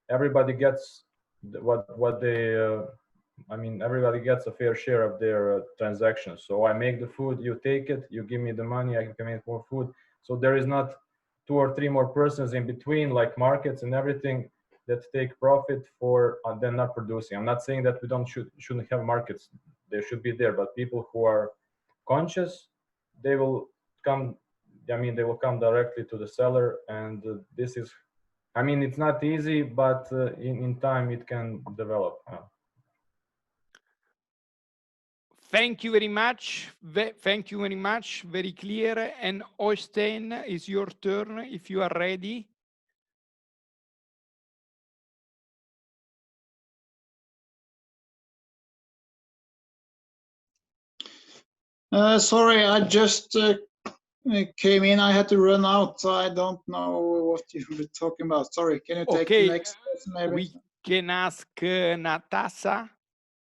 everybody gets what they I mean, everybody gets a fair share of their transactions. So I make the food, you take it, you give me the money, I can make more food. So there is not 2 or 3 more persons in between, like markets and everything, that take profit for them not producing. I'm not saying that we shouldn't have markets. They should be there, but people who are conscious, they will come. I mean, they will come directly to the seller, and this is. I mean, it's not easy, but in time it can develop. Thank you very much. Thank you very much. Very clear. And Oystein, it's your turn if you are ready. Sorry, I just came in. I had to run out, so I don't know what you were talking about. Sorry, can you take the next person maybe? We can ask Natasha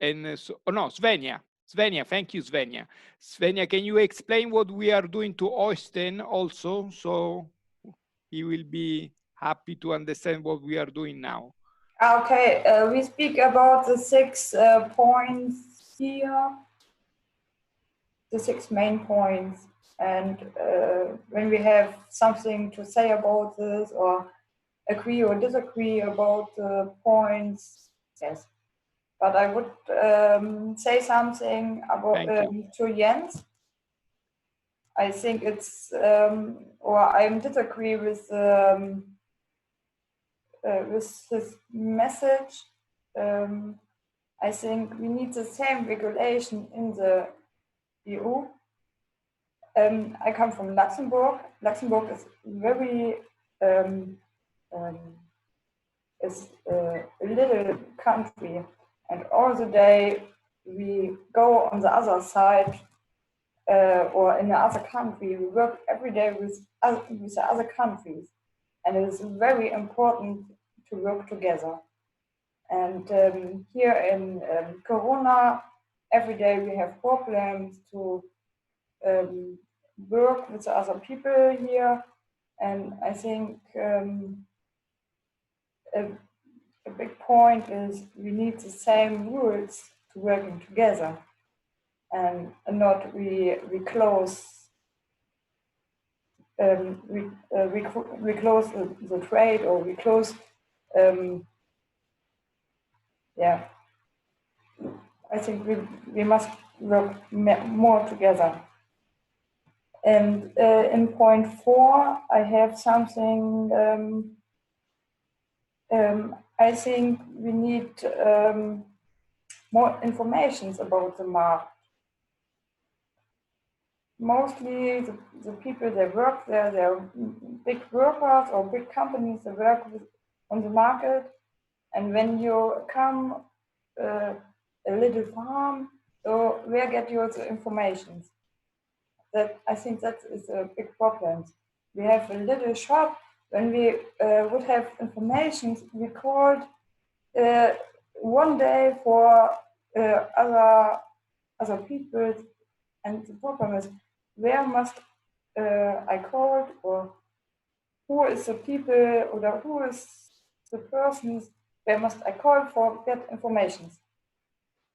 and Svenja. Svenja, thank you, Svenja. Svenja, can you explain what we are doing to Oystein also? So he will be happy to understand what we are doing now. Okay, we speak about the 6 points here, the 6 main points. And when we have something to say about this or agree or disagree about the points, yes. But I would say something about to Jens. I think it's, or I disagree with his message. I think we need the same regulation in the EU. I come from Luxembourg. Luxembourg is very is a little country, and all the day we go on the other side or in the other country. We work every day with the other countries, and it is very important to work together. And here in Corona, every day we have problems to work with the other people here. And I think a big point is we need the same rules to working together, and not we close we close the trade, or we close yeah. I think we must work more together. And in point 4, I have something. I think we need more information about the market. Mostly the people that work there, they're big workers or big companies that work on the market. And when you come a little farm, so where get you the information? That I think that is a big problem. We have a little shop. When we would have information, we called one day for other people, and the problem is where must I call, or who is the people, or who is the persons where must I call for get information?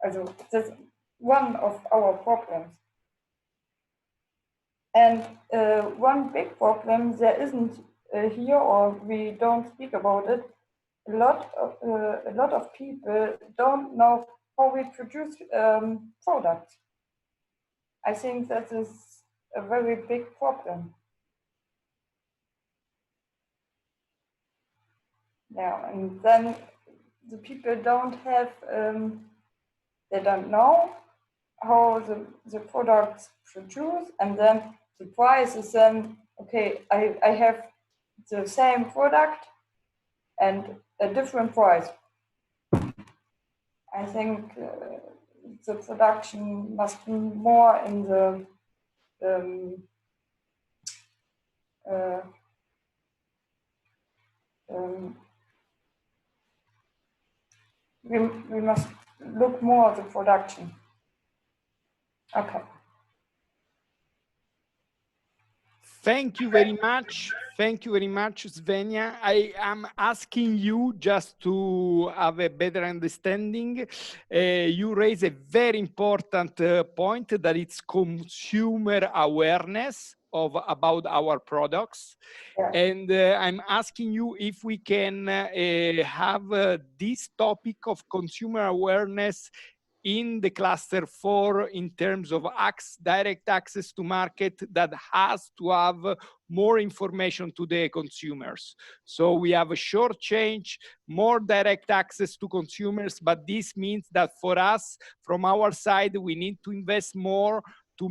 Also that's one of our problems. And one big problem there isn't here, or we don't speak about it. A lot of people don't know how we produce products. I think that is a very big problem. Yeah, and then the people don't have, they don't know how the products produce, and then the price is then, okay, I have the same product and a different price. I think the production must be more in the we must look more at the production. Okay. Thank you very much. Thank you very much, Svenja. I am asking you just to have a better understanding. You raise a very important point, that it's consumer awareness about our products. Yeah. And I'm asking you if we can have this topic of consumer awareness in the cluster 4 in terms of direct access to market that has to have more information to the consumers. So we have a short change, more direct access to consumers, but this means that for us, from our side, we need to invest more to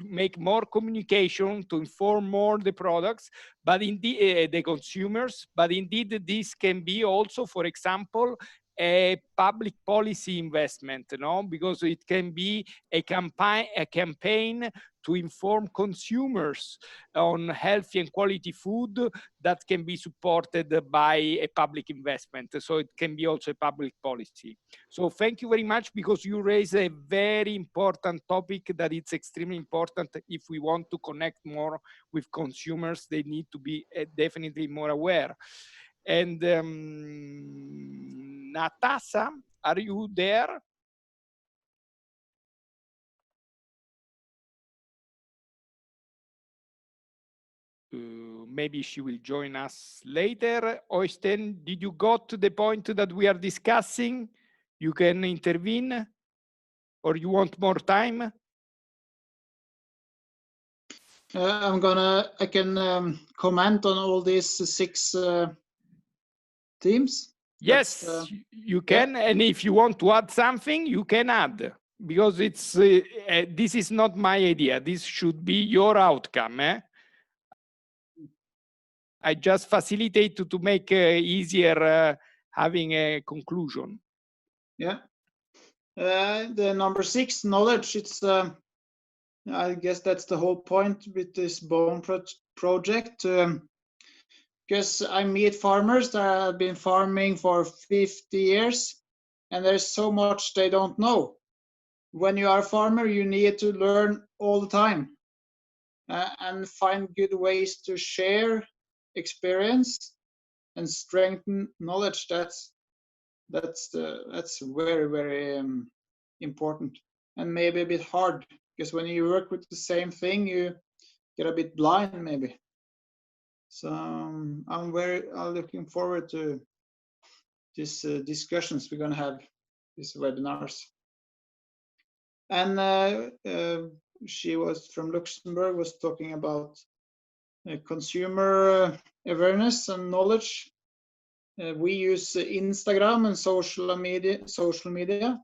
make more communication, to inform more the products, but indeed the consumers. But indeed, this can be also, for example, a public policy investment, no? Because it can be a campaign to inform consumers on healthy and quality food that can be supported by a public investment. So it can be also a public policy. So thank you very much, because you raise a very important topic that it's extremely important. If we want to connect more with consumers, they need to be definitely more aware. And Natasha, are you there? Maybe she will join us later. Oystein, did you got to the point that we are discussing? You can intervene, or you want more time? I can comment on all these 6 themes. Yes, you can. Yeah. And if you want to add something, you can add, because it's this is not my idea. This should be your outcome. I just facilitate to make easier having a conclusion. Yeah. The number 6, knowledge. It's I guess that's the whole point with this BONE project. Because I meet farmers that have been farming for 50 years, and there's so much they don't know. When you are a farmer, you need to learn all the time and find good ways to share experience and strengthen knowledge. That's very, very important, and maybe a bit hard, because when you work with the same thing, you get a bit blind maybe. So I'm looking forward to these discussions we're going to have, these webinars. And she was from Luxembourg, was talking about consumer awareness and knowledge. We use Instagram and social media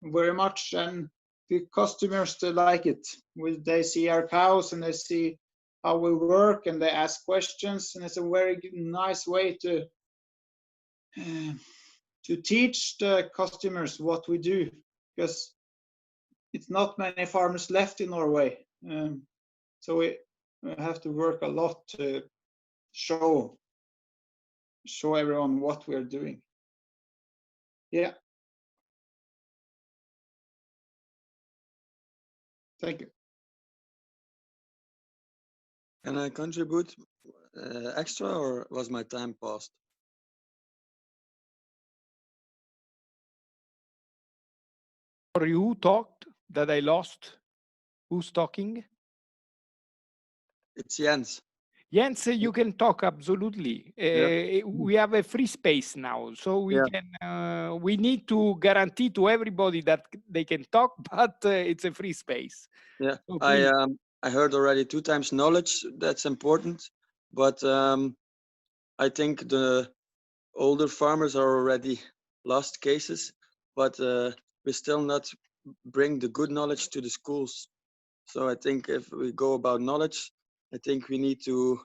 very much, and the customers they like it. They see our cows and they see how we work and they ask questions, and it's a very nice way to teach the customers what we do, because it's not many farmers left in Norway. So we have to work a lot to show everyone what we're doing. Yeah. Thank you. Can I contribute extra, or was my time passed? Or who talked that I lost? Who's talking? It's Jens. Jens, you can talk absolutely. We have a free space now, so we can. We need to guarantee to everybody that they can talk, but it's a free space. Yeah, So I heard already 2 times knowledge. That's important, but I think the older farmers are already lost cases, but we still not bring the good knowledge to the schools. So I think if we go about knowledge, I think we need to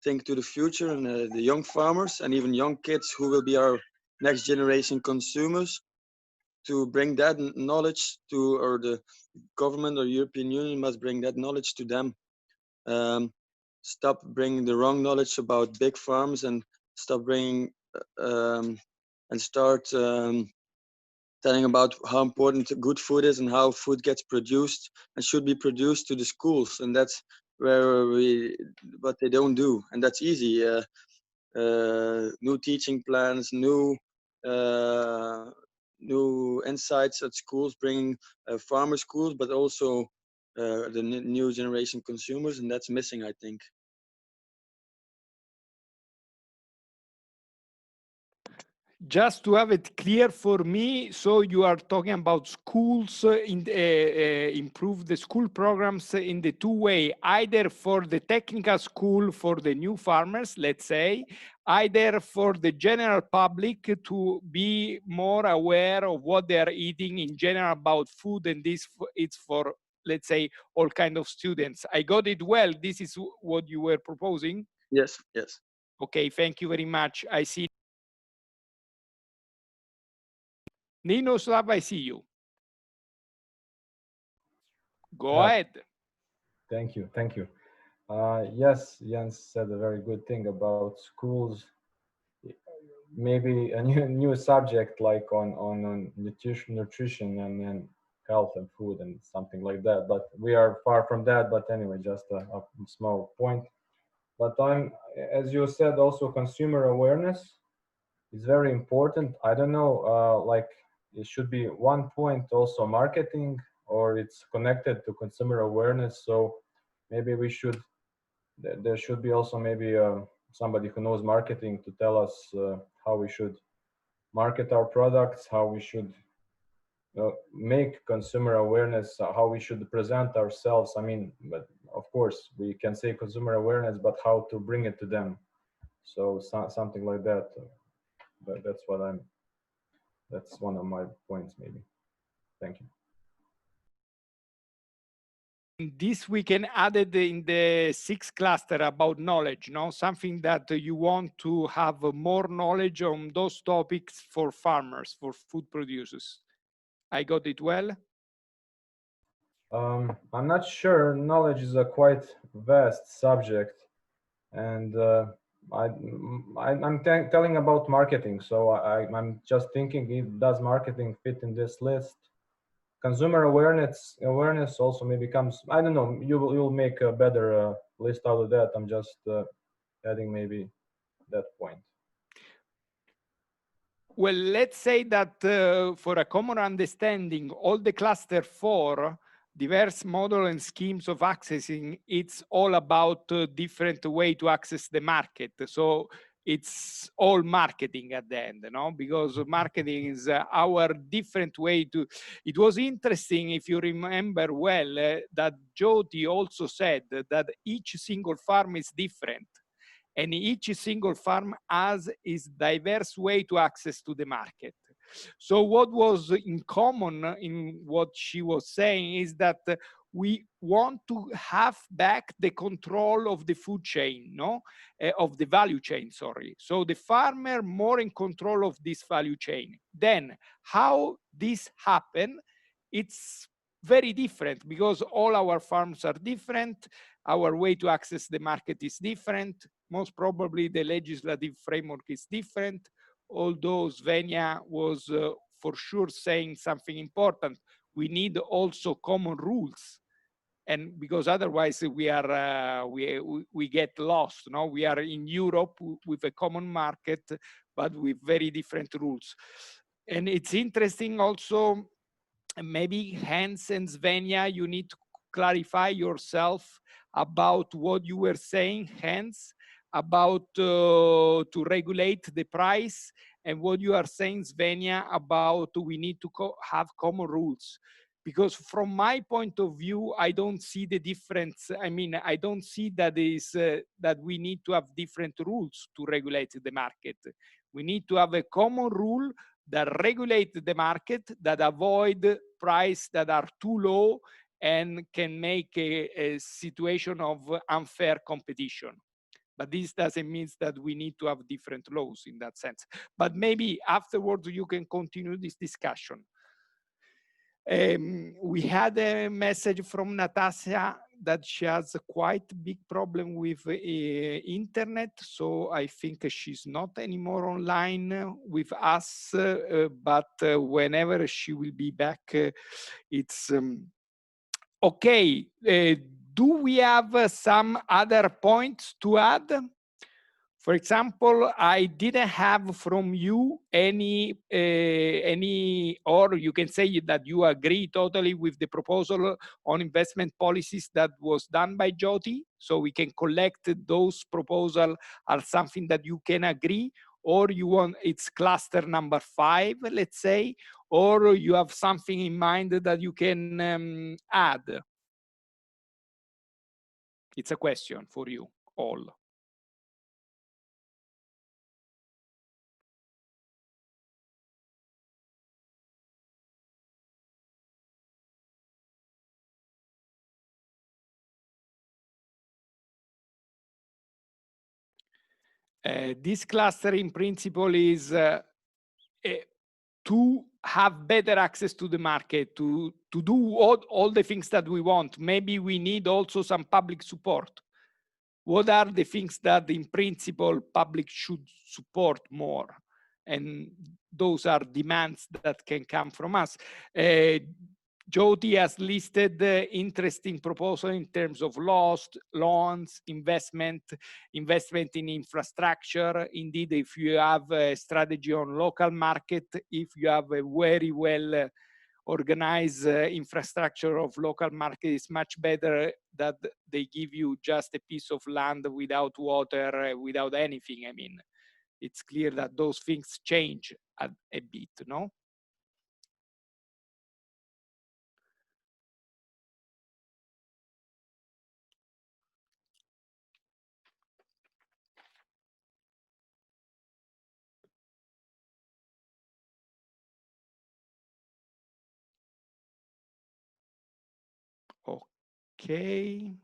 think to the future and the young farmers and even young kids who will be our next generation consumers, to bring that knowledge to, or the government or European Union must bring that knowledge to them. Stop bringing the wrong knowledge about big farms, and stop bringing and start telling about how important good food is and how food gets produced and should be produced to the schools. And that's where what they don't do, and that's easy. New teaching plans, new insights at schools, bringing farmer schools, but also the new generation consumers, and that's missing, I think. just to have it clear for me, so you are talking about schools improve the school programs in the 2 ways, either for the technical school for the new farmers, let's say, either for the general public to be more aware of what they are eating in general about food, and this it's for, let's say, all kind of students. I got it well. This is what you were proposing? Yes, yes. Okay, thank you very much. I see. Ninoslav, I see you. Go ahead. Thank you, thank you. Yes, Jens said a very good thing about schools. Maybe a new subject like on nutrition and health and food and something like that. But we are far from that. But anyway, just a small point. But as you said, also consumer awareness is very important. I don't know, like it should be one point also marketing, or it's connected to consumer awareness. So maybe we should, there should be also maybe somebody who knows marketing to tell us how we should market our products, how we should make consumer awareness, how we should present ourselves. I mean, but of course we can say consumer awareness, but how to bring it to them. So something like that. But that's one of my points, maybe. Thank you. This we can add it in the 6th cluster about knowledge, no? Something that you want to have more knowledge on those topics for farmers, for food producers. I got it well? I'm not sure. Knowledge is a quite vast subject, and I'm telling about marketing. So I'm just thinking, does marketing fit in this list? Consumer awareness also maybe comes, I don't know, you'll make a better list out of that. I'm just adding maybe that point. Well, let's say that for a common understanding, all the cluster 4, diverse model and schemes of accessing, it's all about different way to access the market. So it's all marketing at the end, no? Because marketing is our different way to. It was interesting, if you remember well, that Jyoti also said that each single farm is different, and each single farm has its diverse way to access to the market. So what was in common in what she was saying is that we want to have back the control of the food chain, no? Of the value chain, sorry. So the farmer more in control of this value chain. Then how this happen, it's very different because all our farms are different. Our way to access the market is different. Most probably the legislative framework is different, although Svenja was for sure saying something important. We need also common rules, and because otherwise we are we get lost. No, we are in Europe with a common market, but with very different rules. And it's interesting also, maybe Hans and Svenja, you need to clarify yourself about what you were saying, Hans, about to regulate the price, and what you are saying, Svenja, about we need to have common rules. Because from my point of view, I don't see the difference. I mean, I don't see that is that we need to have different rules to regulate the market. We need to have a common rule that regulate the market, that avoid prices that are too low and can make a situation of unfair competition. But this doesn't mean that we need to have different laws in that sense. But maybe afterwards you can continue this discussion. We had a message from Natasha that she has a quite big problem with internet, so I think she's not anymore online with us, but whenever she will be back, it's okay. Do we have some other points to add? For example, I didn't have from you any, or you can say that you agree totally with the proposal on investment policies that was done by Jyoti. So we can collect those proposals as something that you can agree, or you want it's cluster number 5, let's say, or you have something in mind that you can add. It's a question for you all. This clustering principle is to have better access to the market, to do all the things that we want. Maybe we need also some public support. What are the things that in principle public should support more? And those are demands that can come from us. Jyoti has listed interesting proposal in terms of loans, investment in infrastructure. Indeed, if you have a strategy on local market, if you have a very well organized infrastructure of local market, it's much better that they give you just a piece of land without water, without anything. I mean, it's clear that those things change a bit, no? Okay.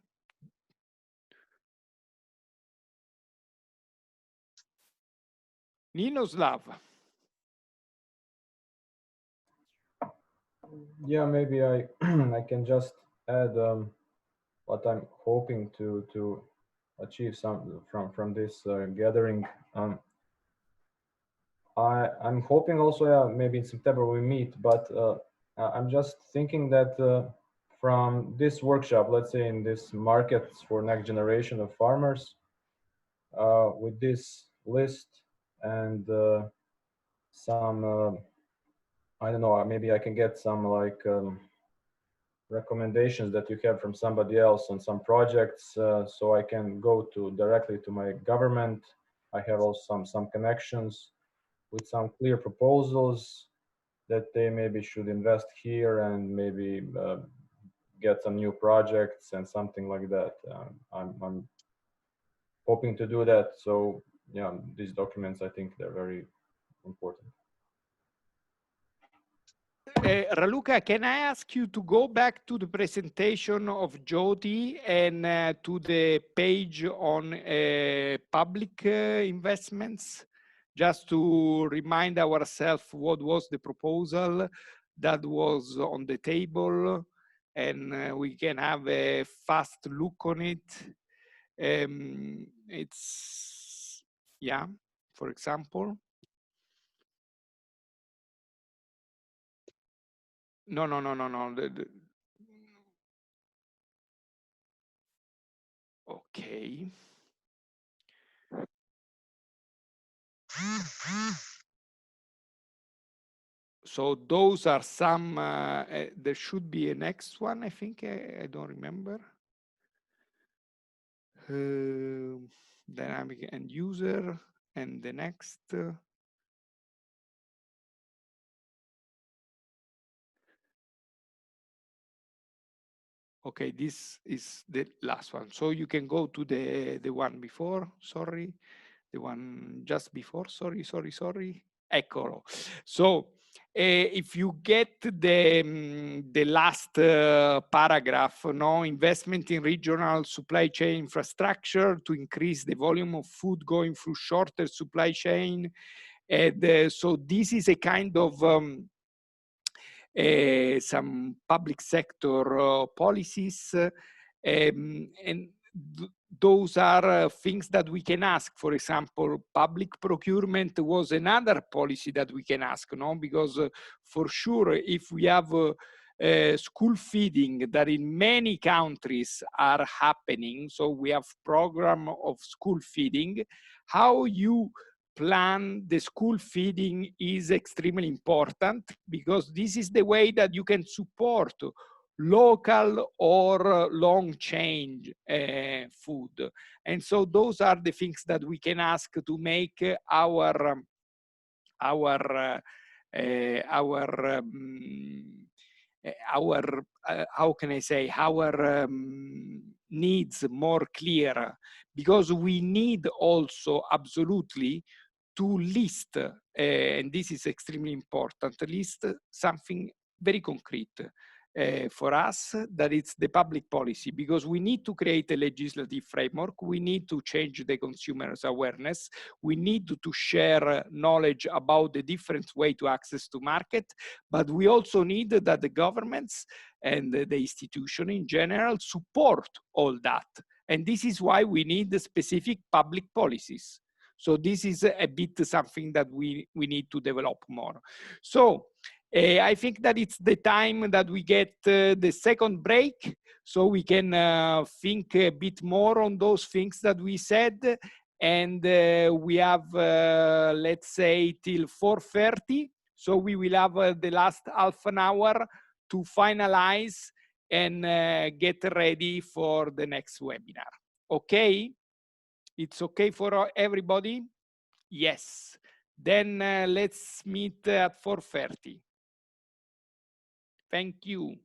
Ninoslav. Yeah, maybe I I can just add what I'm hoping to achieve some from this gathering. I'm hoping also, yeah, maybe in September we meet, but I'm just thinking that from this workshop, let's say in this markets for next generation of farmers, with this list and some, I don't know, maybe I can get some like recommendations that you have from somebody else on some projects, so I can go directly to my government I have also some connections with some clear proposals that they maybe should invest here and maybe get some new projects and something like that. I'm hoping to do that. So yeah, these documents, I think they're very important. Raluca, can I ask you to go back to the presentation of Jyoti and to the page on public investments, just to remind ourselves what was the proposal that was on the table, and we can have a fast look on it. It's, yeah, for example. No. Okay. So those are some, there should be a next one, I think, I don't remember. Dynamic end user, and the next. Okay, this is the last one. So you can go to the one before, sorry. The one just before, sorry. Eccolo. So if you get the last paragraph, no, investment in regional supply chain infrastructure to increase the volume of food going through shorter supply chain. And so this is a kind of some public sector policies, and those are things that we can ask. For example, public procurement was another policy that we can ask, no? Because for sure, if we have school feeding that in many countries are happening, so we have program of school feeding, how you plan the school feeding is extremely important, because this is the way that you can support local or long chain food. And so those are the things that we can ask to make our how can I say, our needs more clear, because we need also absolutely to list, and this is extremely important, list something very concrete for us, that it's the public policy, because we need to create a legislative framework, we need to change the consumers' awareness, we need to share knowledge about the different way to access to market, but we also need that the governments and the institution in general support all that. And this is why we need the specific public policies. So this is a bit something that we need to develop more. So I think that it's the time that we get the second break, so we can think a bit more on those things that we said. And we have, let's say, till 4:30. So we will have the last half an hour to finalize and get ready for the next webinar. Okay? It's okay for everybody? Yes. Then let's meet at 4:30. Thank you.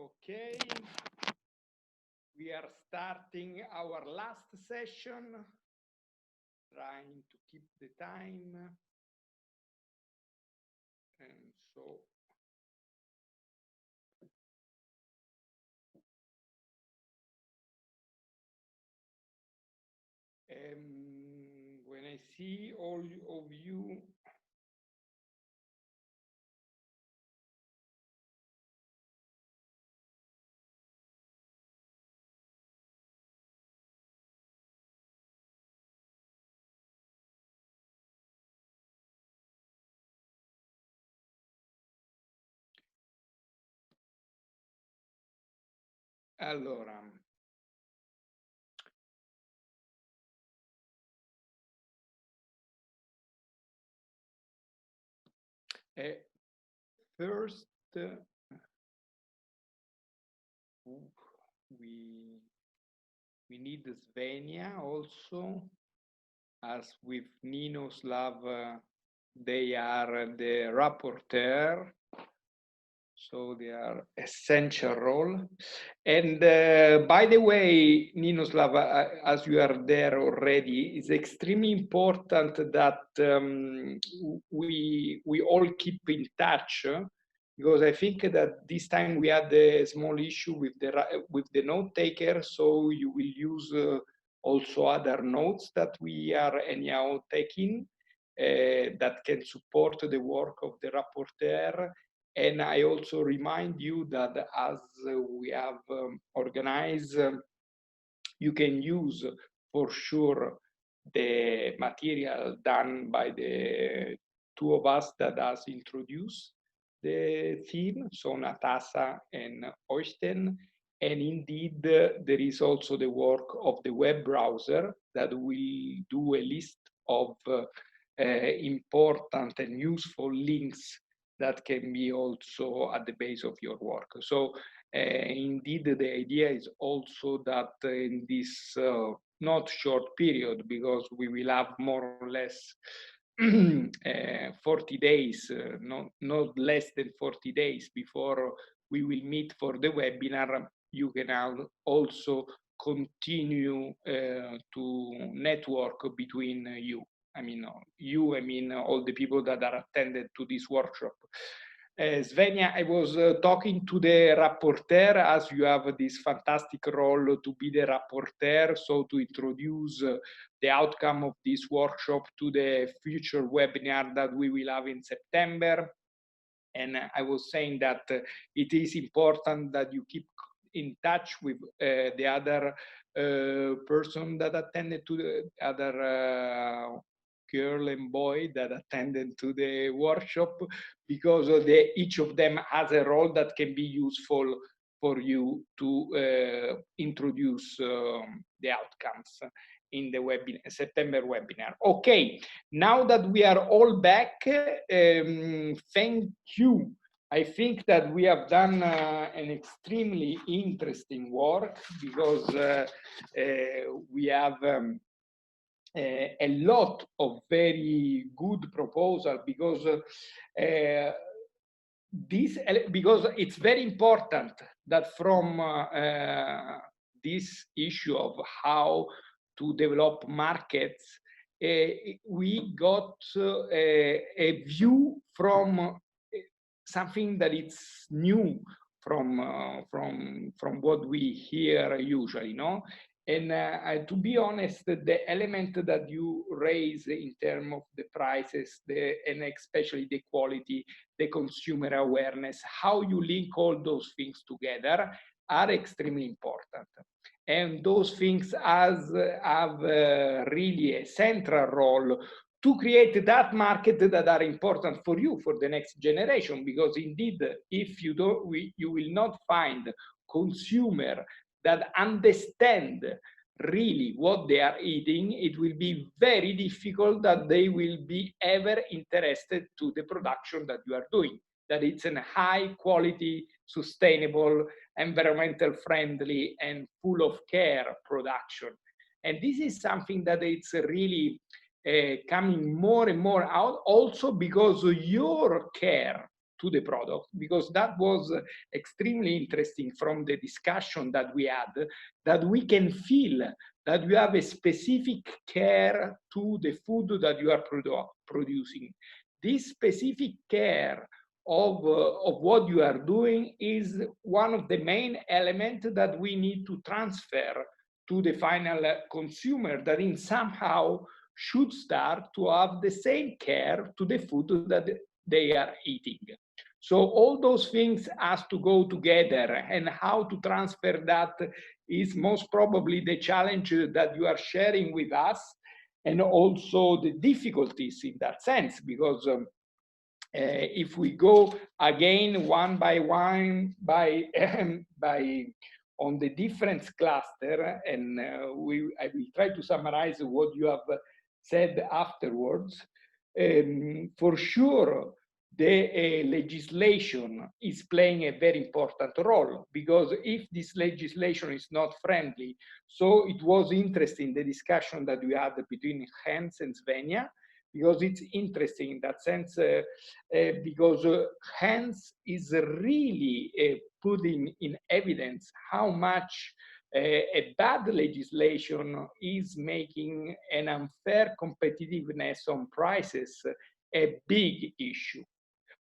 Okay, we are starting our last session, trying to keep the time. And so when I see all of you, allora, first, we need Svenja also, as with Ninoslav, they are the rapporteur, so they are essential role. And by the way, Ninoslav, as you are there already, it's extremely important that we all keep in touch, because I think that this time we had a small issue with the note taker, so you will use also other notes that we are anyhow taking that can support the work of the rapporteur. And I also remind you that as we have organized, you can use for sure the material done by the two of us that has introduced the theme, so Natasa and Oysten. And indeed, there is also the work of the web browser that will do a list of important and useful links that can be also at the base of your work. So indeed, the idea is also that in this not short period, because we will have more or less 40 days, not less than 40 days before we will meet for the webinar, you can also continue to network between you. I mean, all the people that are attended to this workshop. Svenja, I was talking to the rapporteur, as you have this fantastic role to be the rapporteur, so to introduce the outcome of this workshop to the future webinar that we will have in September. And I was saying that it is important that you keep in touch with the other person that attended to the other girl and boy that attended to the workshop, because each of them has a role that can be useful for you to introduce the outcomes in the September webinar. Okay, now that we are all back, thank you. I think that we have done an extremely interesting work, because we have a lot of very good proposals, because it's very important that from this issue of how to develop markets, we got a view from something that it's new from what we hear usually, no? And to be honest, the element that you raise in terms of the prices, and especially the quality, the consumer awareness, how you link all those things together are extremely important. And those things have really a central role to create that market that are important for you, for the next generation, because indeed, if you don't, you will not find consumer that understand really what they are eating. It will be very difficult that they will be ever interested to the production that you are doing, that it's a high quality, sustainable, environmental friendly, and full of care production. And this is something that it's really coming more and more out, also because your care to the product, because that was extremely interesting from the discussion that we had, that we can feel that you have a specific care to the food that you are producing. This specific care of what you are doing is one of the main elements that we need to transfer to the final consumer, that in somehow should start to have the same care to the food that they are eating. So all those things has to go together, and how to transfer that is most probably the challenge that you are sharing with us, and also the difficulties in that sense, because if we go again one by one by on the different cluster, and I will try to summarize what you have said afterwards. For sure, the legislation is playing a very important role, because if this legislation is not friendly, so it was interesting the discussion that we had between Hans and Svenja, because it's interesting in that sense, because Hans is really putting in evidence how much a bad legislation is making an unfair competitiveness on prices a big issue.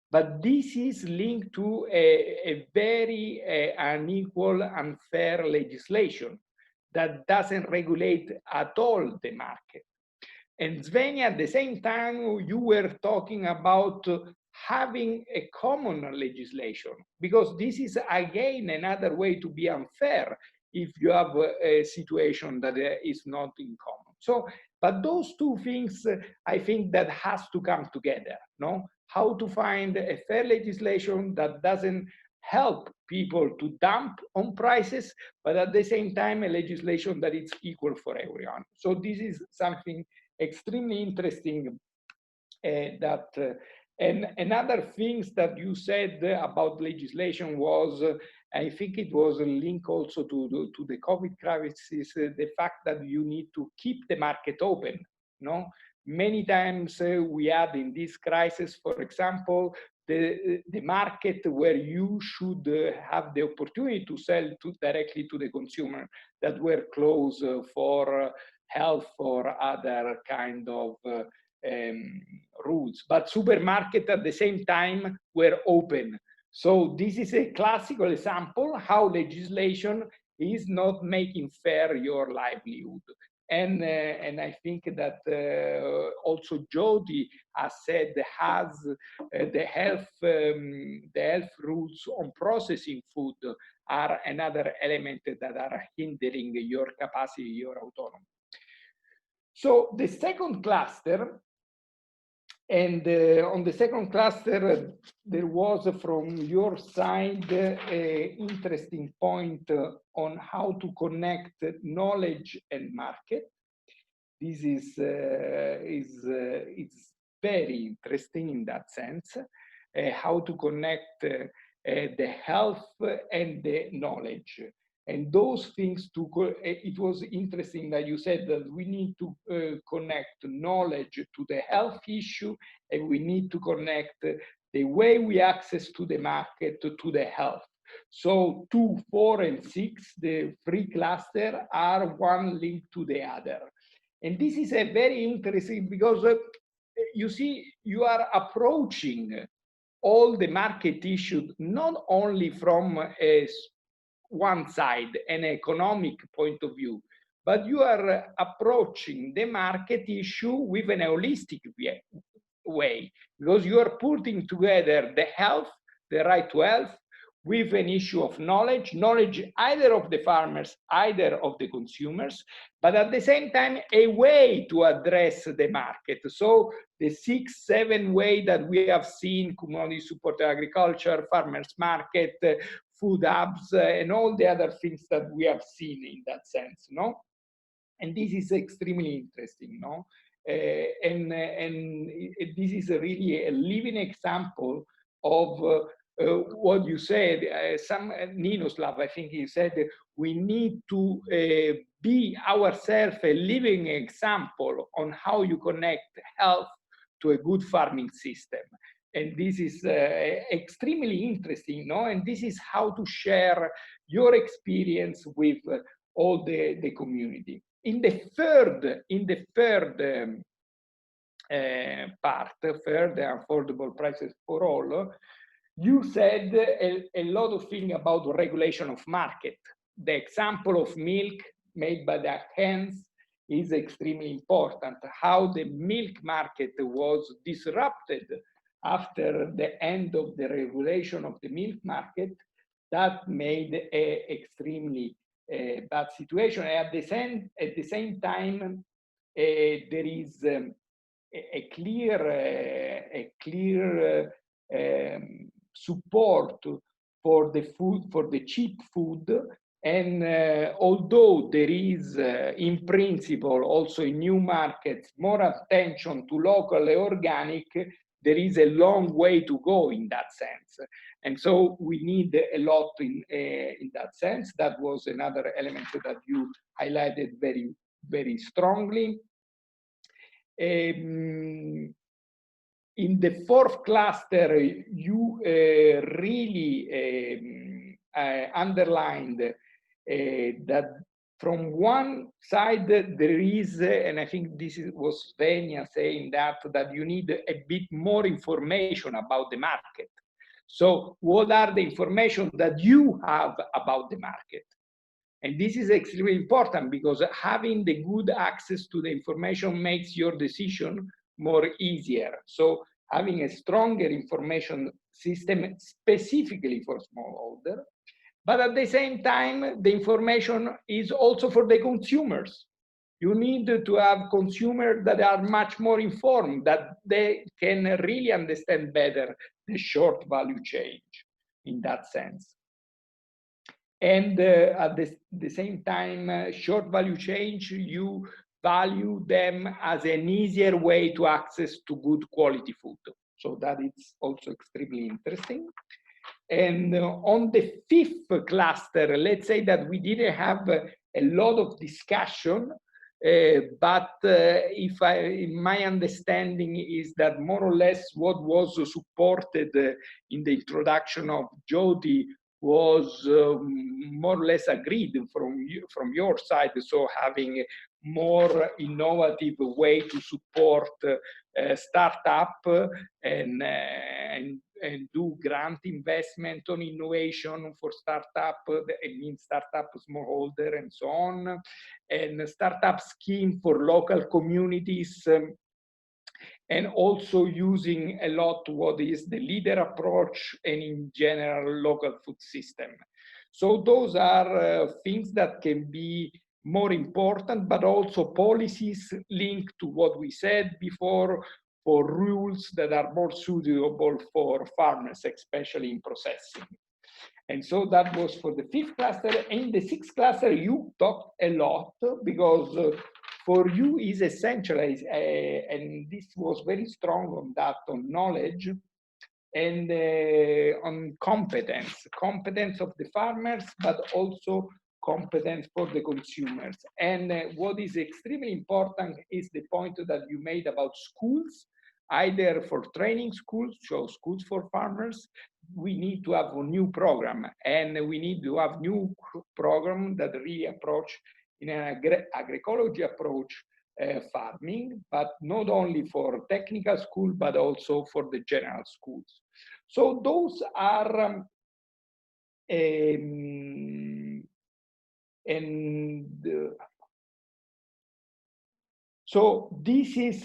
But this is linked to a very unequal, unfair legislation that doesn't regulate at all the market. And Svenja, at the same time, you were talking about having a common legislation, because this is again another way to be unfair if you have a situation that is not in common. So, but those two things, I think that has to come together, no? How to find a fair legislation that doesn't help people to dump on prices, but at the same time, a legislation that is equal for everyone. So this is something extremely interesting and another things that you said about legislation was, I think it was a link also to the COVID crisis, the fact that you need to keep the market open, no? Many times we had in this crisis, for example, the market where you should have the opportunity to sell directly to the consumer, that were closed for health or other kind of rules. But supermarkets at the same time were open. So this is a classical example how legislation is not making fair your livelihood. And I think that also Jyoti has said has the health rules on processing food are another element that are hindering your capacity, your autonomy. So the second cluster, and on the second cluster, there was from your side an interesting point on how to connect knowledge and market. This is it's very interesting in that sense, how to connect the health and the knowledge. And those things, it was interesting that you said that we need to connect knowledge to the health issue, and we need to connect the way we access to the market to the health. So 2, 4, and 6, the 3 clusters are one linked to the other. And this is a very interesting, because you see, you are approaching all the market issues not only from one side, an economic point of view, but you are approaching the market issue with an holistic way, because you are putting together the health, the right to health, with an issue of knowledge either of the farmers, either of the consumers, but at the same time, a way to address the market. So the 6, 7 way that we have seen, commodity supported agriculture, farmers market, food hubs, and all the other things that we have seen in that sense, no? And this is extremely interesting, no? And this is really a living example of what you said. Ninoslav, I think he said, we need to be ourselves a living example on how you connect health to a good farming system. And this is extremely interesting, no? And this is how to share your experience with all the community. In the third part, third, affordable prices for all, you said a lot of things about regulation of market. The example of milk made by the hens is extremely important. How the milk market was disrupted after the end of the regulation of the milk market, that made an extremely bad situation. At the same time, there is a clear support for the food, for the cheap food. And although there is, in principle, also in new markets, more attention to local organic, there is a long way to go in that sense. And so we need a lot in that sense. That was another element that you highlighted very, very strongly. In the fourth cluster, you really underlined that from one side there is, and I think this was Svenja saying that you need a bit more information about the market. So what are the information that you have about the market? And this is extremely important because having the good access to the information makes your decision more easier. So having a stronger information system specifically for smallholder, but at the same time, the information is also for the consumers. You need to have consumers that are much more informed, that they can really understand better the short value chain in that sense. And at the same time, short value chain, you value them as an easier way to access to good quality food. So that is also extremely interesting. And on the fifth cluster, let's say that we didn't have a lot of discussion, but my understanding is that more or less what was supported in the introduction of Jyoti was more or less agreed from your side. So having a more innovative way to support startup and do grant investment on innovation for startup, it means startup smallholder and so on, and startup scheme for local communities, and also using a lot what is the leader approach and in general local food system. So those are things that can be more important, but also policies linked to what we said before, for rules that are more suitable for farmers, especially in processing. And so that was for the fifth cluster. In the sixth cluster, you talked a lot because for you is essential, and this was very strong on that, on knowledge and on competence of the farmers, but also competence for the consumers. And what is extremely important is the point that you made about schools, either for training schools, so schools for farmers. We need to have a new program, and we need to have new program that really approach in an agroecology approach farming, but not only for technical school, but also for the general schools. So those are so this is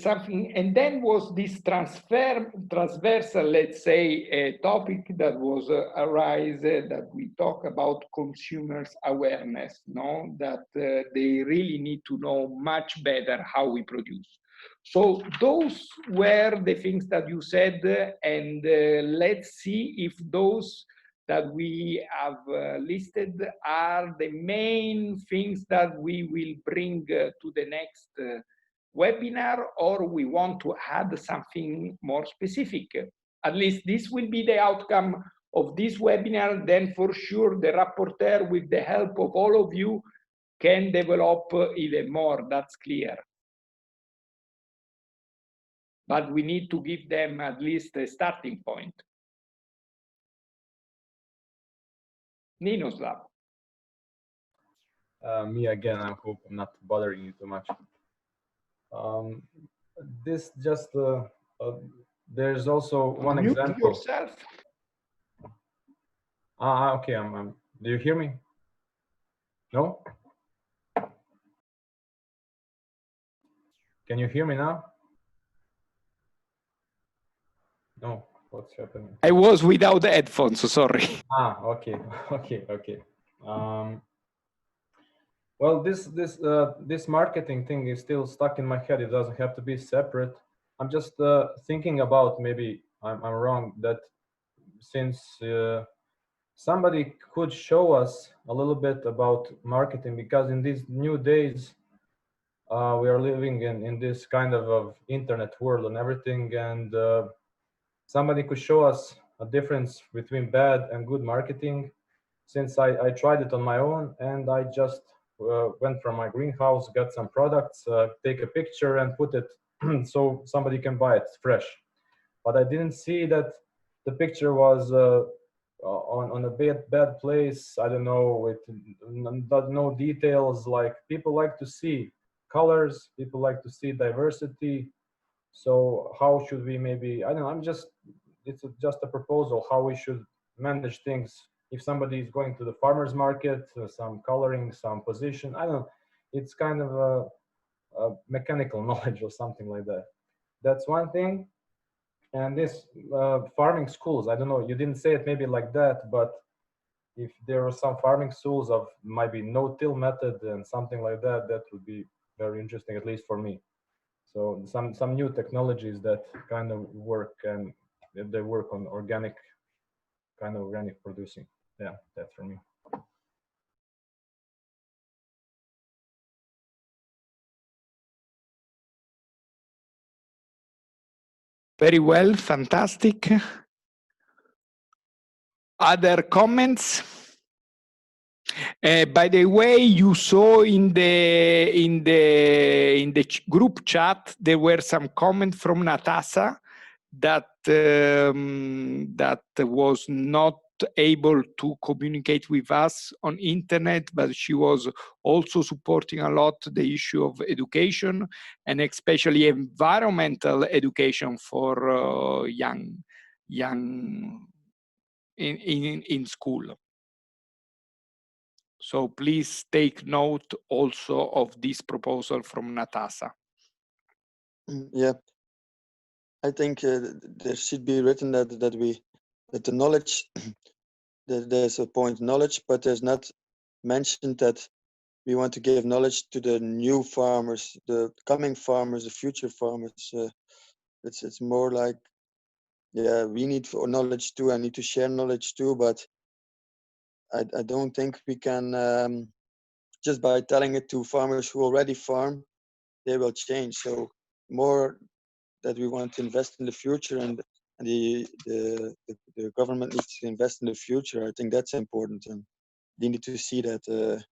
something, and then was this transversal, let's say, topic that was arise that we talk about consumers' awareness, no? That they really need to know much better how we produce. So those were the things that you said, and let's see if those that we have listed are the main things that we will bring to the next webinar, or we want to add something more specific. At least this will be the outcome of this webinar. Then for sure the rapporteur, with the help of all of you, can develop even more, that's clear. but we need to give them at least a starting point. Ninoslav. Me again. I hope I'm not bothering you too much. This just there's also one Mute example. yourself. Okay. Do you hear me? No? Can you hear me now? No. What's happening? I was without the headphones, so sorry. Okay. Okay. Well, this marketing thing is still stuck in my head. It doesn't have to be separate. I'm just thinking about, maybe I'm wrong, that since somebody could show us a little bit about marketing, because in these new days we are living in this kind of internet world and everything, and somebody could show us a difference between bad and good marketing. Since I tried it on my own, and I just went from my greenhouse, got some products, take a picture and put it so somebody can buy it fresh. But I didn't see that the picture was on a bad place. I don't know, with no details. Like, people like to see colors, people like to see diversity. So how should we, maybe, I don't know, it's just a proposal how we should manage things. If somebody is going to the farmer's market, some coloring, some position, I don't know, it's kind of a mechanical knowledge or something like that. That's one thing. And this farming schools, I don't know, you didn't say it maybe like that, but if there are some farming schools of maybe no-till method and something like that, that would be very interesting, at least for me. So some new technologies that kind of work, and they work on organic producing. Yeah, that's for me. Very well, fantastic. Other comments? By the way, you saw in the group chat there were some comments from Natasha that that was not able to communicate with us on internet, but she was also supporting a lot the issue of education, and especially environmental education for young in school. So please take note also of this proposal from Natasha. Yeah, I think there should be written that the knowledge that there's a point knowledge, but there's not mentioned that we want to give knowledge to the new farmers, the coming farmers, the future farmers. It's more like, yeah, we need knowledge too. I need to share knowledge too, but I don't think we can just by telling it to farmers who already farm, they will change. So more that we want to invest in the future, and the government needs to invest in the future. I think that's important, and they need to see that,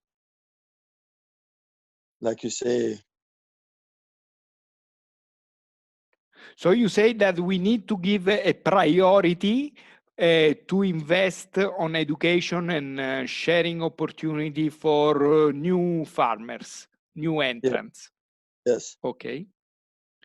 like you say. So you say that we need to give a priority to invest on education and sharing opportunity for new farmers, new entrants. Yeah. Yes. Okay.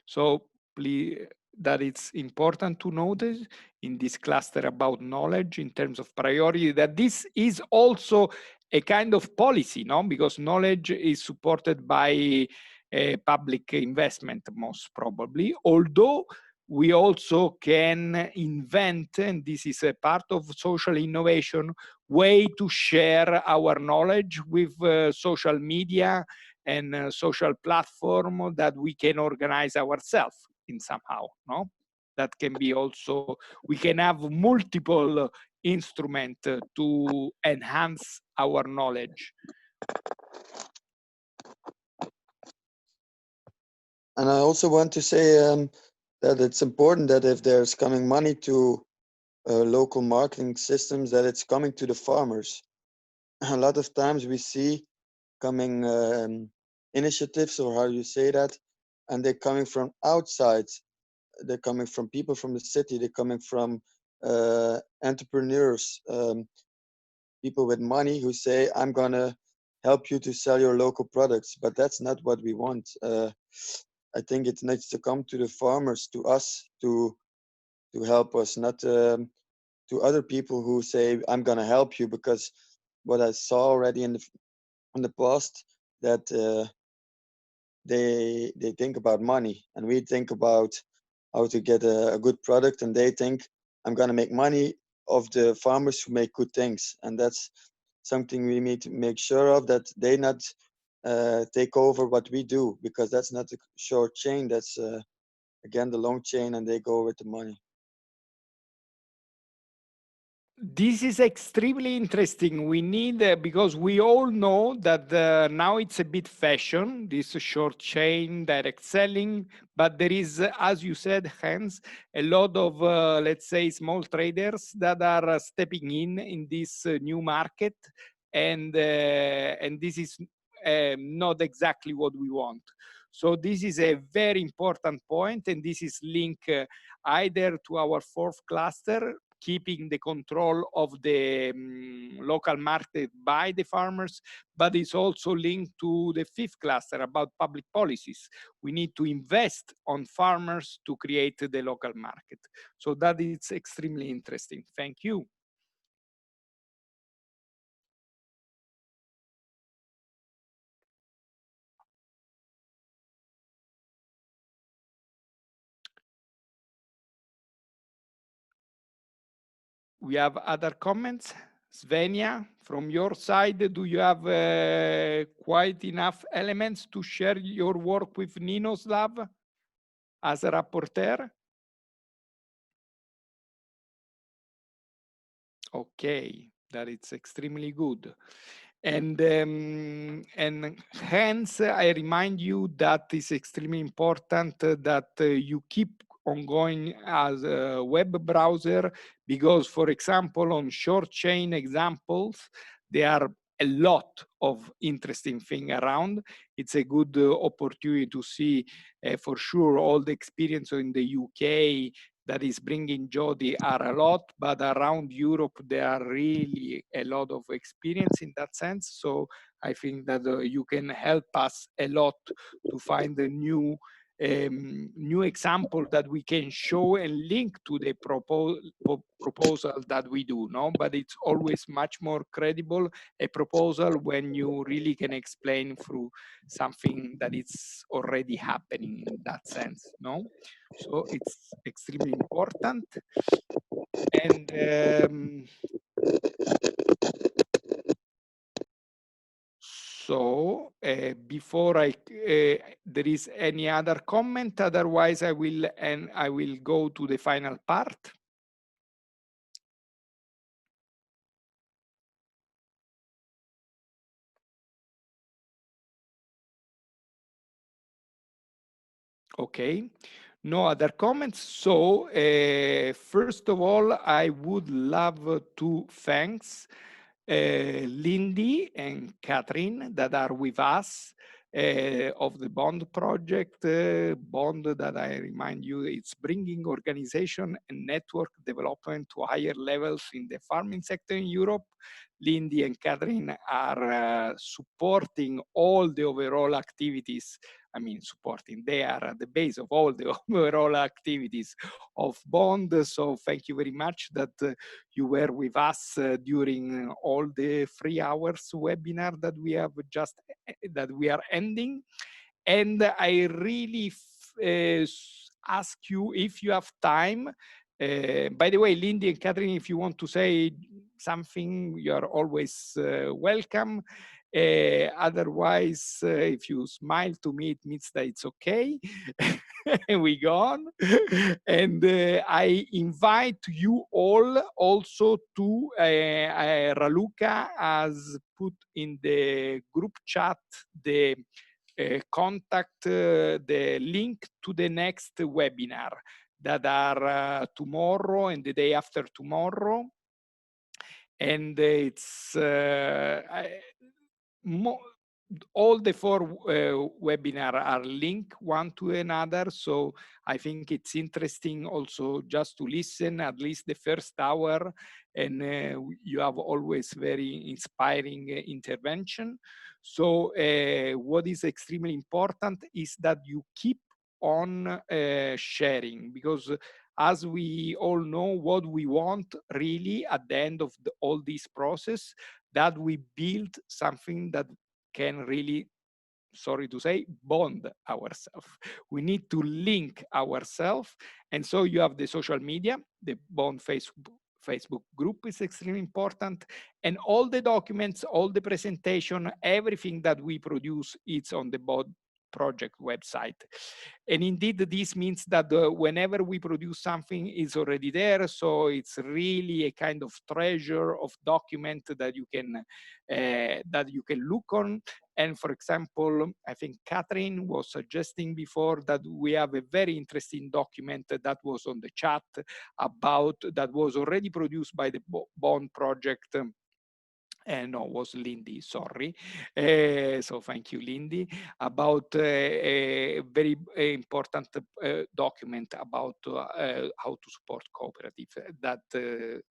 So please, that it's important to notice in this cluster about knowledge in terms of priority, that this is also a kind of policy, no? Because knowledge is supported by public investment, most probably, although we also can invent, and this is a part of social innovation, way to share our knowledge with social media and social platform that we can organize ourselves in somehow, no? That can be also, we can have multiple instruments to enhance our knowledge. And I also want to say that it's important that if there's coming money to local marketing systems, that it's coming to the farmers. A lot of times we see coming initiatives, or how you say that, and they're coming from outside they're coming from people from the city, they're coming from entrepreneurs, people with money who say, I'm gonna help you to sell your local products, but that's not what we want. I think it needs to come to the farmers, to us, to help us, not to other people who say, I'm gonna help you, because what I saw already in the past, that they think about money, and we think about how to get a good product, and they think, I'm gonna make money of the farmers who make good things. And that's something we need to make sure of, that they not take over what we do, because that's not a short chain, that's again the long chain, and they go with the money. This is extremely interesting. We need, because we all know that now it's a bit fashion, this short chain, direct selling, but there is, as you said, Hans, a lot of, let's say, small traders that are stepping in this new market, and this is not exactly what we want. So this is a very important point, and this is linked either to our fourth cluster, keeping the control of the local market by the farmers, but it's also linked to the fifth cluster about public policies. We need to invest on farmers to create the local market. So that is extremely interesting. Thank you. We have other comments. Svenja, from your side, do you have quite enough elements to share your work with Ninoslav as a rapporteur? Okay, that is extremely good. And hence, I remind you that it's extremely important that you keep on going as a web browser, because, for example, on short chain examples, there are a lot of interesting things around. It's a good opportunity to see, for sure, all the experience in the UK that is bringing Jyoti are a lot, but around Europe, there are really a lot of experience in that sense. So I think that you can help us a lot to find a new example that we can show and link to the proposal that we do, no? But it's always much more credible, a proposal, when you really can explain through something that is already happening in that sense, no? So it's extremely important. And so before there is any other comment, otherwise I will go to the final part. Okay, no other comments. So first of all, I would love to thank Lindy and Catherine that are with us of the Bond project. Bond, that I remind you, it's bringing organization and network development to higher levels in the farming sector in Europe. Lindy and Catherine are supporting all the overall activities. I mean, supporting, they are at the base of all the overall activities of Bond. So thank you very much that you were with us during all the 3 hours webinar that we have that we are ending. And I really ask you, if you have time, by the way, Lindy and Catherine, if you want to say something, you are always welcome. Otherwise, if you smile to me, it means that it's okay. And we go on. And I invite you all also to, Raluca has put in the group chat the contact, the link to the next webinar that are tomorrow and the day after tomorrow. And it's all the four webinars are linked one to another, so I think it's interesting also just to listen at least the first hour, and you have always very inspiring intervention. So what is extremely important is that you keep on sharing, because as we all know, what we want really at the end of all this process, that we build something that can really, sorry to say, bond ourselves. We need to link ourselves. And so you have the social media, the Bond Facebook group is extremely important. And all the documents, all the presentation, everything that we produce, it's on the Bond project website. And indeed, this means that whenever we produce something, it's already there. So it's really a kind of treasure of document that you can look on. And for example, I think Catherine was suggesting before that we have a very interesting document that was on the chat about, that was already produced by the Bond project. No, was Lindy, sorry. So thank you, Lindy, about a very important document about how to support cooperative that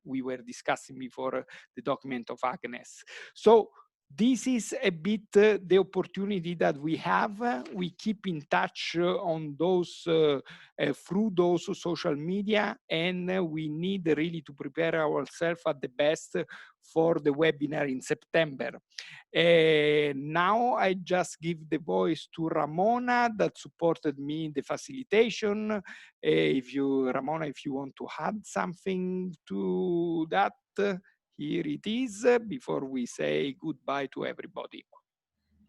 we were discussing before the document of Agnes. So this is a bit the opportunity that we have. We keep in touch on those through those social media, and we need really to prepare ourselves at the best for the webinar in September. Now I just give the voice to Ramona that supported me in the facilitation. Ramona, if you want to add something to that, here it is, before we say goodbye to everybody.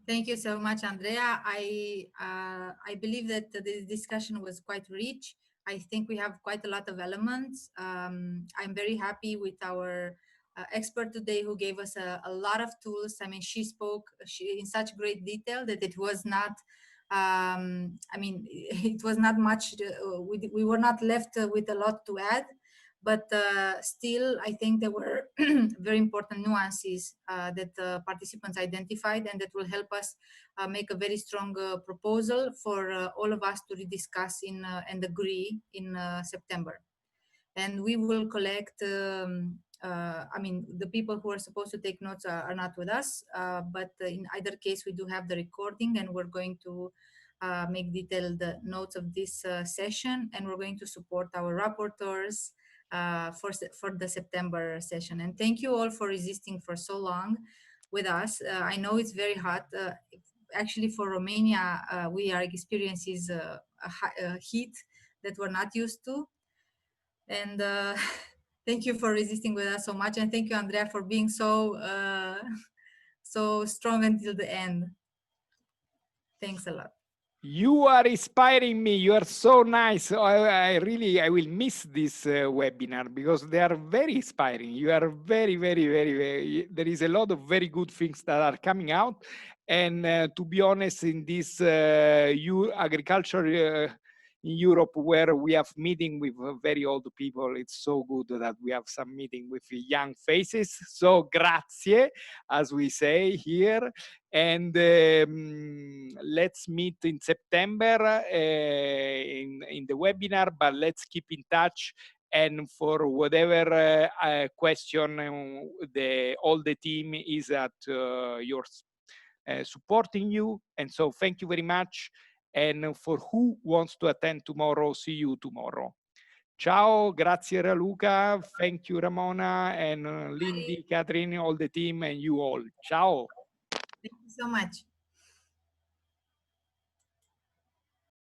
Thank you so much, Andrea. I believe that the discussion was quite rich. I think we have quite a lot of elements. I'm very happy with our expert today, who gave us a lot of tools. I mean, she spoke in such great detail that it was not, I mean, it was not much, we were not left with a lot to add. But still, I think there were very important nuances that participants identified, and that will help us make a very strong proposal for all of us to rediscuss and agree in September. And we will collect, I mean, the people who are supposed to take notes are not with us, but in either case, we do have the recording, and we're going to make detailed notes of this session, and we're going to support our rapporteurs for the September session. And thank you all for resisting for so long with us. I know it's very hot. Actually, for Romania, we are experiencing a heat that we're not used to. And thank you for resisting with us so much. And thank you, Andrea, for being so strong until the end. Thanks a lot. You are inspiring me. You are so nice. I will miss this webinar, because they are very inspiring. You are very, very, very, very, there is a lot of very good things that are coming out. And to be honest, in this agriculture in Europe, where we have meeting with very old people, it's so good that we have some meeting with young faces. So grazie, as we say here. And let's meet in September in the webinar, but let's keep in touch. And for whatever question, all the team is at yours, supporting you. And so thank you very much. And for who wants to attend tomorrow, see you tomorrow. Ciao, grazie Raluca, thank you Ramona, and Lindy, Catherine, all the team, and you all. Ciao. Thank you so much.